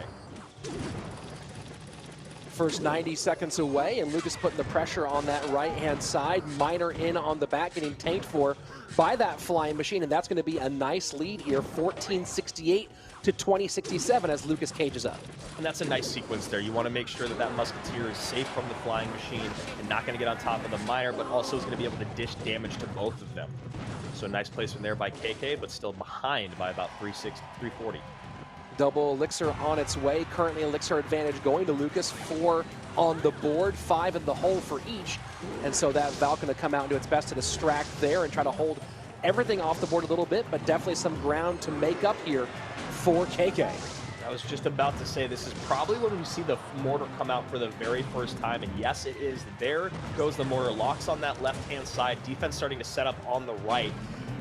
First 90 seconds away, and Lucas putting the pressure on that right-hand side. Miner in on the back, getting tanked for by that Flying Machine, and that's going to be a nice lead here, 1468 to 2067 as Lucas cages up. And that's a nice sequence there. You want to make sure that that Musketeer is safe from the Flying Machine and not going to get on top of the Miner, but also is going to be able to dish damage to both of them. So nice placement there by KK, but still behind by about 340. Double Elixir on its way. Currently Elixir advantage going to Lucas. 4 on the board, 5 in the hole for each. And so that Valk going to come out and do its best to distract there and try to hold everything off the board a little bit, but definitely some ground to make up here for KK. I was just about to say, this is probably when we see the mortar come out for the very first time, and yes, it is. There goes the mortar, locks on that left-hand side, defense starting to set up on the right.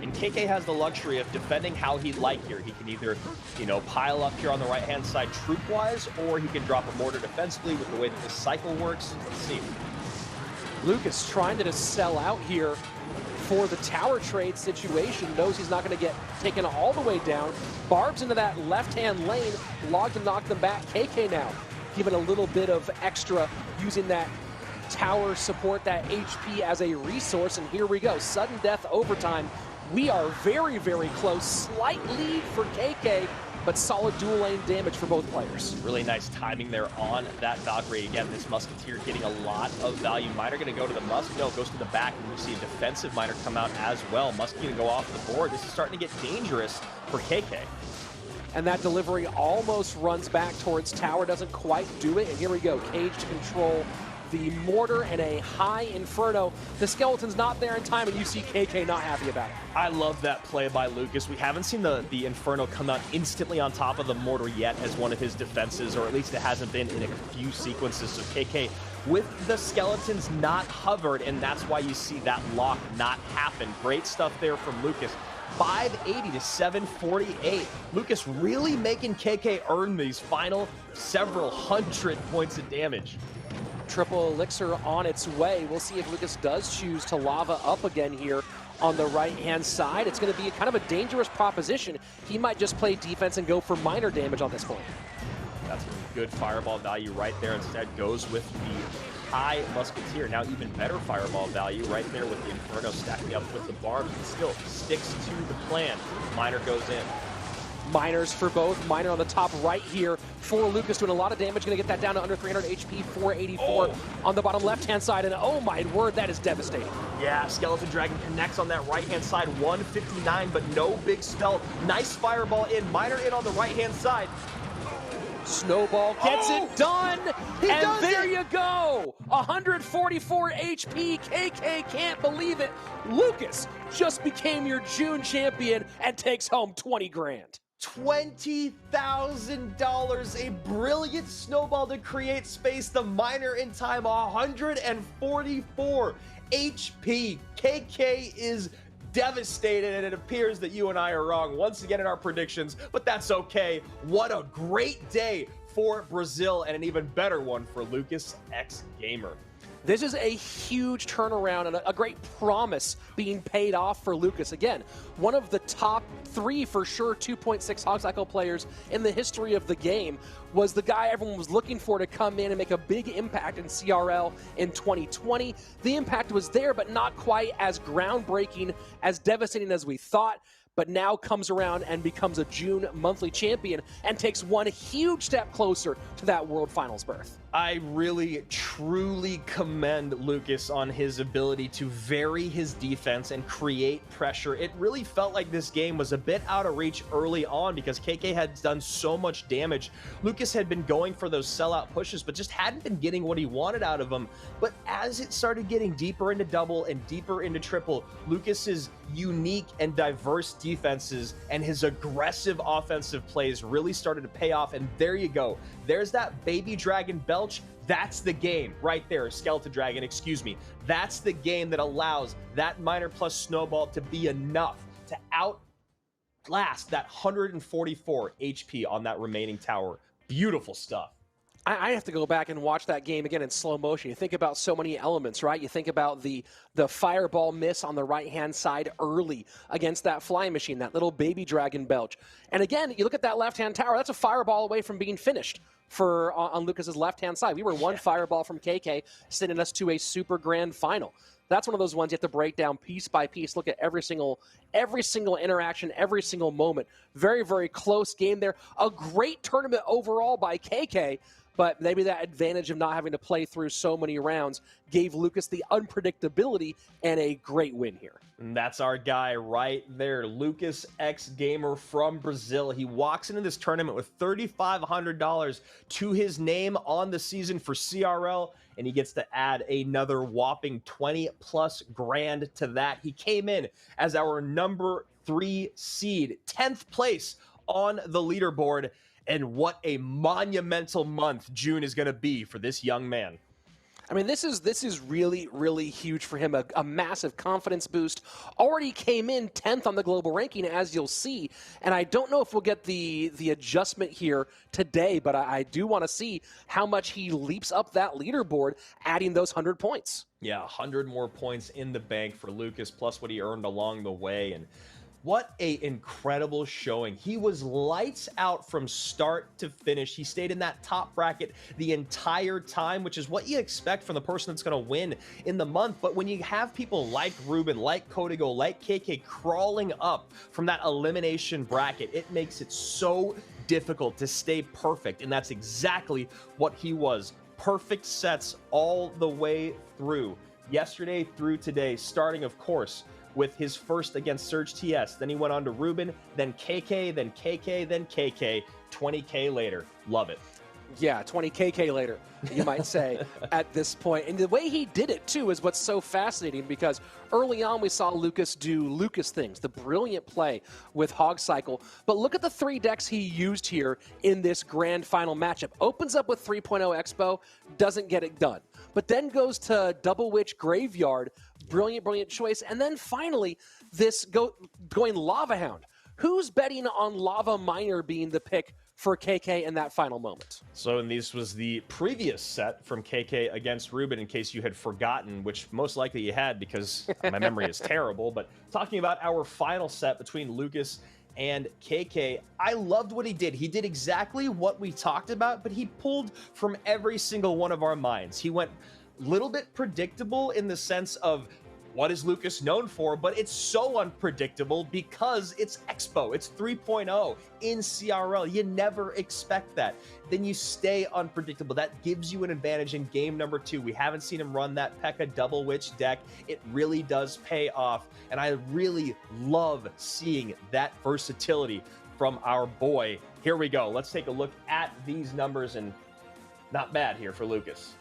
And KK has the luxury of defending how he'd like here. He can either, you know, pile up here on the right-hand side troop-wise, or he can drop a mortar defensively with the way that this cycle works. Let's see. Lucas trying to just sell out here for the tower trade situation, knows he's not going to get taken all the way down, barbs into that left-hand lane, logged and knocked them back. KK now giving a little bit of extra, using that tower support, that HP as a resource, and here we go, sudden death overtime. We are very, very close, slight lead for KK, but solid dual lane damage for both players. Really nice timing there on that Valkyrie. Again, this Musketeer getting a lot of value. Miner going to go to the Musk. No, goes to the back, and we see a defensive Miner come out as well. Musk going to go off the board. This is starting to get dangerous for KK. And that delivery almost runs back towards tower, doesn't quite do it, and here we go, Cage to control the mortar and a high Inferno. The skeleton's not there in time, and you see KK not happy about it. I love that play by Lucas. We haven't seen the Inferno come out instantly on top of the mortar yet as one of his defenses, or at least it hasn't been in a few sequences. So KK, with the skeletons not hovered, and that's why you see that lock not happen. Great stuff there from Lucas. 580 to 748. Lucas really making KK earn these final several hundred points of damage. Triple elixir on its way. We'll see if Lucas does choose to lava up again here on the right-hand side. It's going to be kind of a dangerous proposition. He might just play defense and go for minor damage on this point. That's good fireball value right there. Instead goes with the high Musketeer. Now even better fireball value right there with the Inferno stacking up with the barbs, but still sticks to the plan. Miner goes in. Miners for both. Miner on the top right here for Lucas, doing a lot of damage. Going to get that down to under 300 HP, 484 on the bottom left-hand side. And oh my word, that is devastating. Yeah, Skeleton Dragon connects on that right-hand side, 159, but no big spell. Nice fireball in. Miner in on the right-hand side. Snowball gets it done, and there you go. 144 HP. KK can't believe it. Lucas just became your June champion and takes home 20 grand. $20,000, a brilliant snowball to create space. The Miner in time, 144 HP. KK is devastated, and it appears that you and I are wrong once again in our predictions, but that's okay. What a great day for Brazil, and an even better one for Lucas X Gamer. This is a huge turnaround and a great promise being paid off for Lucas. Again, one of the top 3 for sure 2.6 Hog Cycle players in the history of the game, was the guy everyone was looking for to come in and make a big impact in CRL in 2020. The impact was there, but not quite as groundbreaking, as devastating as we thought. But now comes around and becomes a June monthly champion and takes one huge step closer to that World Finals berth. I really, truly commend Lucas on his ability to vary his defense and create pressure. It really felt like this game was a bit out of reach early on because KK had done so much damage. Lucas had been going for those sellout pushes, but just hadn't been getting what he wanted out of them. But as it started getting deeper into double and deeper into triple, Lucas's unique and diverse defenses and his aggressive offensive plays really started to pay off. And there you go. There's that baby dragon belch. That's the game right there. Skeleton Dragon, excuse me. That's the game that allows that Miner plus snowball to be enough to outlast that 144 HP on that remaining tower. Beautiful stuff. I have to go back and watch that game again in slow motion. You think about so many elements, right? You think about the fireball miss on the right-hand side early against that flying machine, that little baby dragon belch. And again, you look at that left-hand tower, that's a fireball away from being finished on Lucas's left-hand side. We were one fireball from KK, sending us to a super grand final. That's one of those ones you have to break down piece by piece, look at every single interaction, every single moment. Very, very close game there. A great tournament overall by KK, but maybe that advantage of not having to play through so many rounds gave Lucas the unpredictability and a great win here. And that's our guy right there, Lucas X Gamer from Brazil. He walks into this tournament with $3,500 to his name on the season for CRL, and he gets to add another whopping 20+ grand to that. He came in as our number 3 seed, 10th place on the leaderboard, and what a monumental month June is going to be for this young man. I mean, this is really, really huge for him, a massive confidence boost. Already came in 10th on the global ranking, as you'll see, and I don't know if we'll get the adjustment here today, but I do want to see how much he leaps up that leaderboard, adding those 100 points. Yeah, 100 more points in the bank for Lucas, plus what he earned along the way, and what a incredible showing. He was lights out from start to finish. He stayed in that top bracket the entire time, which is what you expect from the person that's going to win in the month. But when you have people like Reuben, like Codigo, like KK crawling up from that elimination bracket, it makes it so difficult to stay perfect. And that's exactly what he was. Perfect sets all the way through. Yesterday through today, starting, of course, with his first against Surge TS. Then he went on to Reuben, then KK, then KK, then KK, 20K later. Love it. Yeah, 20KK later, you might say, at this point. And the way he did it, too, is what's so fascinating, because early on we saw Lucas do Lucas things, the brilliant play with Hog Cycle. But look at the 3 decks he used here in this grand final matchup. Opens up with 3.0 Expo, doesn't get it done. But then goes to Double Witch Graveyard, brilliant, brilliant choice. And then finally, this going Lava Hound. Who's betting on Lava Miner being the pick for KK in that final moment? So, and this was the previous set from KK against Reuben, in case you had forgotten, which most likely you had because my memory is terrible. But talking about our final set between Lucas and KK, I loved what he did. He did exactly what we talked about, but he pulled from every single one of our minds. He went a little bit predictable in the sense of what is Lucas known for, but it's so unpredictable because it's Expo. It's 3.0 in CRL. You never expect that. Then you stay unpredictable. That gives you an advantage in game number 2. We haven't seen him run that P.E.K.K.A. Double Witch deck. It really does pay off, and I really love seeing that versatility from our boy. Here we go. Let's take a look at these numbers, and not bad here for Lucas.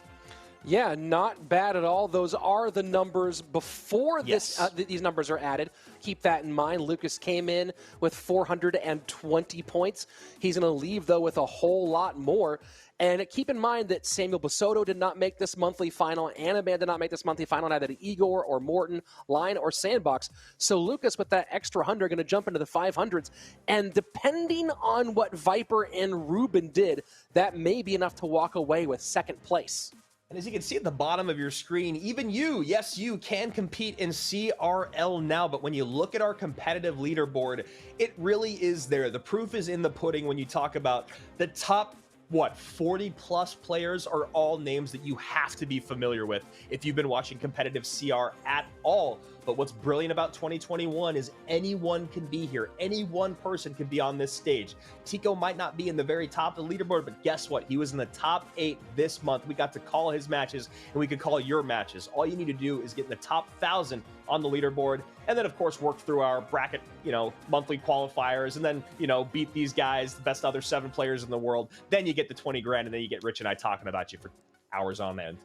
Yeah, not bad at all. Those are the numbers before Yes. these numbers are added. Keep that in mind. Lucas came in with 420 points. He's going to leave, though, with a whole lot more. And keep in mind that Samuel Basoto did not make this monthly final. Anaman did not make this monthly final. Neither did Igor or Morton, Line or Sandbox. So Lucas, with that extra 100, going to jump into the 500s. And depending on what Viper and Reuben did, that may be enough to walk away with second place. And as you can see at the bottom of your screen, even you, yes, you can compete in CRL now. But when you look at our competitive leaderboard, it really is there. The proof is in the pudding when you talk about the top, 40+ players are all names that you have to be familiar with if you've been watching competitive CR at all. But what's brilliant about 2021 is anyone can be here. Any one person can be on this stage. Tico might not be in the very top of the leaderboard, but guess what? He was in the top 8 this month. We got to call his matches, and we could call your matches. All you need to do is get in the top 1,000 on the leaderboard, and then, of course, work through our bracket, monthly qualifiers, and then, beat these guys, the best other 7 players in the world. Then you get the 20 grand, and then you get Rich and I talking about you for hours on end.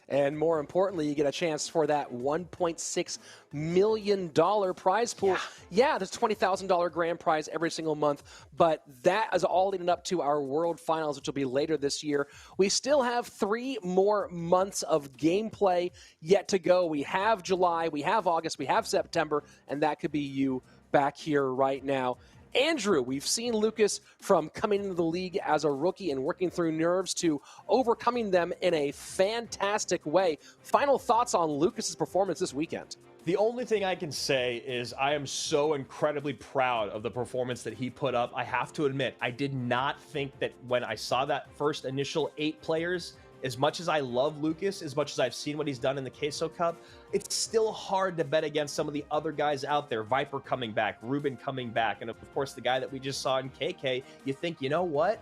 And more importantly, you get a chance for that $1.6 million prize pool. Yeah, there's $20,000 grand prize every single month, but that is all leading up to our World Finals, which will be later this year. We still have 3 more months of gameplay yet to go. We have July, we have August, we have September, and that could be you back here right now. Andrew, we've seen Lucas from coming into the league as a rookie and working through nerves to overcoming them in a fantastic way. Final thoughts on Lucas's performance this weekend? The only thing I can say is I am so incredibly proud of the performance that he put up. I have to admit, I did not think that when I saw that first initial 8 players, as much as I love Lucas, as much as I've seen what he's done in the Queso Cup, it's still hard to bet against some of the other guys out there. Viper coming back, Reuben coming back, and of course the guy that we just saw in KK. You think, you know what?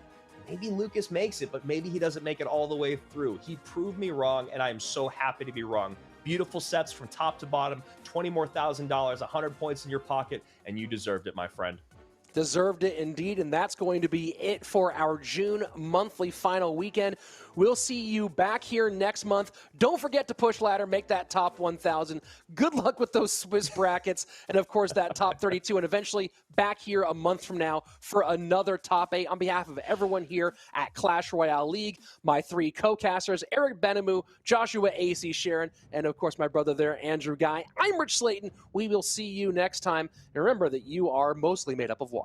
maybe Lucas makes it, but maybe he doesn't make it all the way through. He proved me wrong, and I am so happy to be wrong. Beautiful sets from top to bottom, $20 more thousand, 100 points in your pocket, and you deserved it, my friend. Deserved it indeed, and that's going to be it for our June monthly final weekend. We'll see you back here next month. Don't forget to push ladder, make that top 1,000. Good luck with those Swiss brackets, and of course that top 32, and eventually back here a month from now for another top 8. On behalf of everyone here at Clash Royale League, my 3 co-casters, Eric Benamu, Joshua AC Sharon, and of course my brother there, Andrew Guy. I'm Rich Slayton. We will see you next time, and remember that you are mostly made up of water.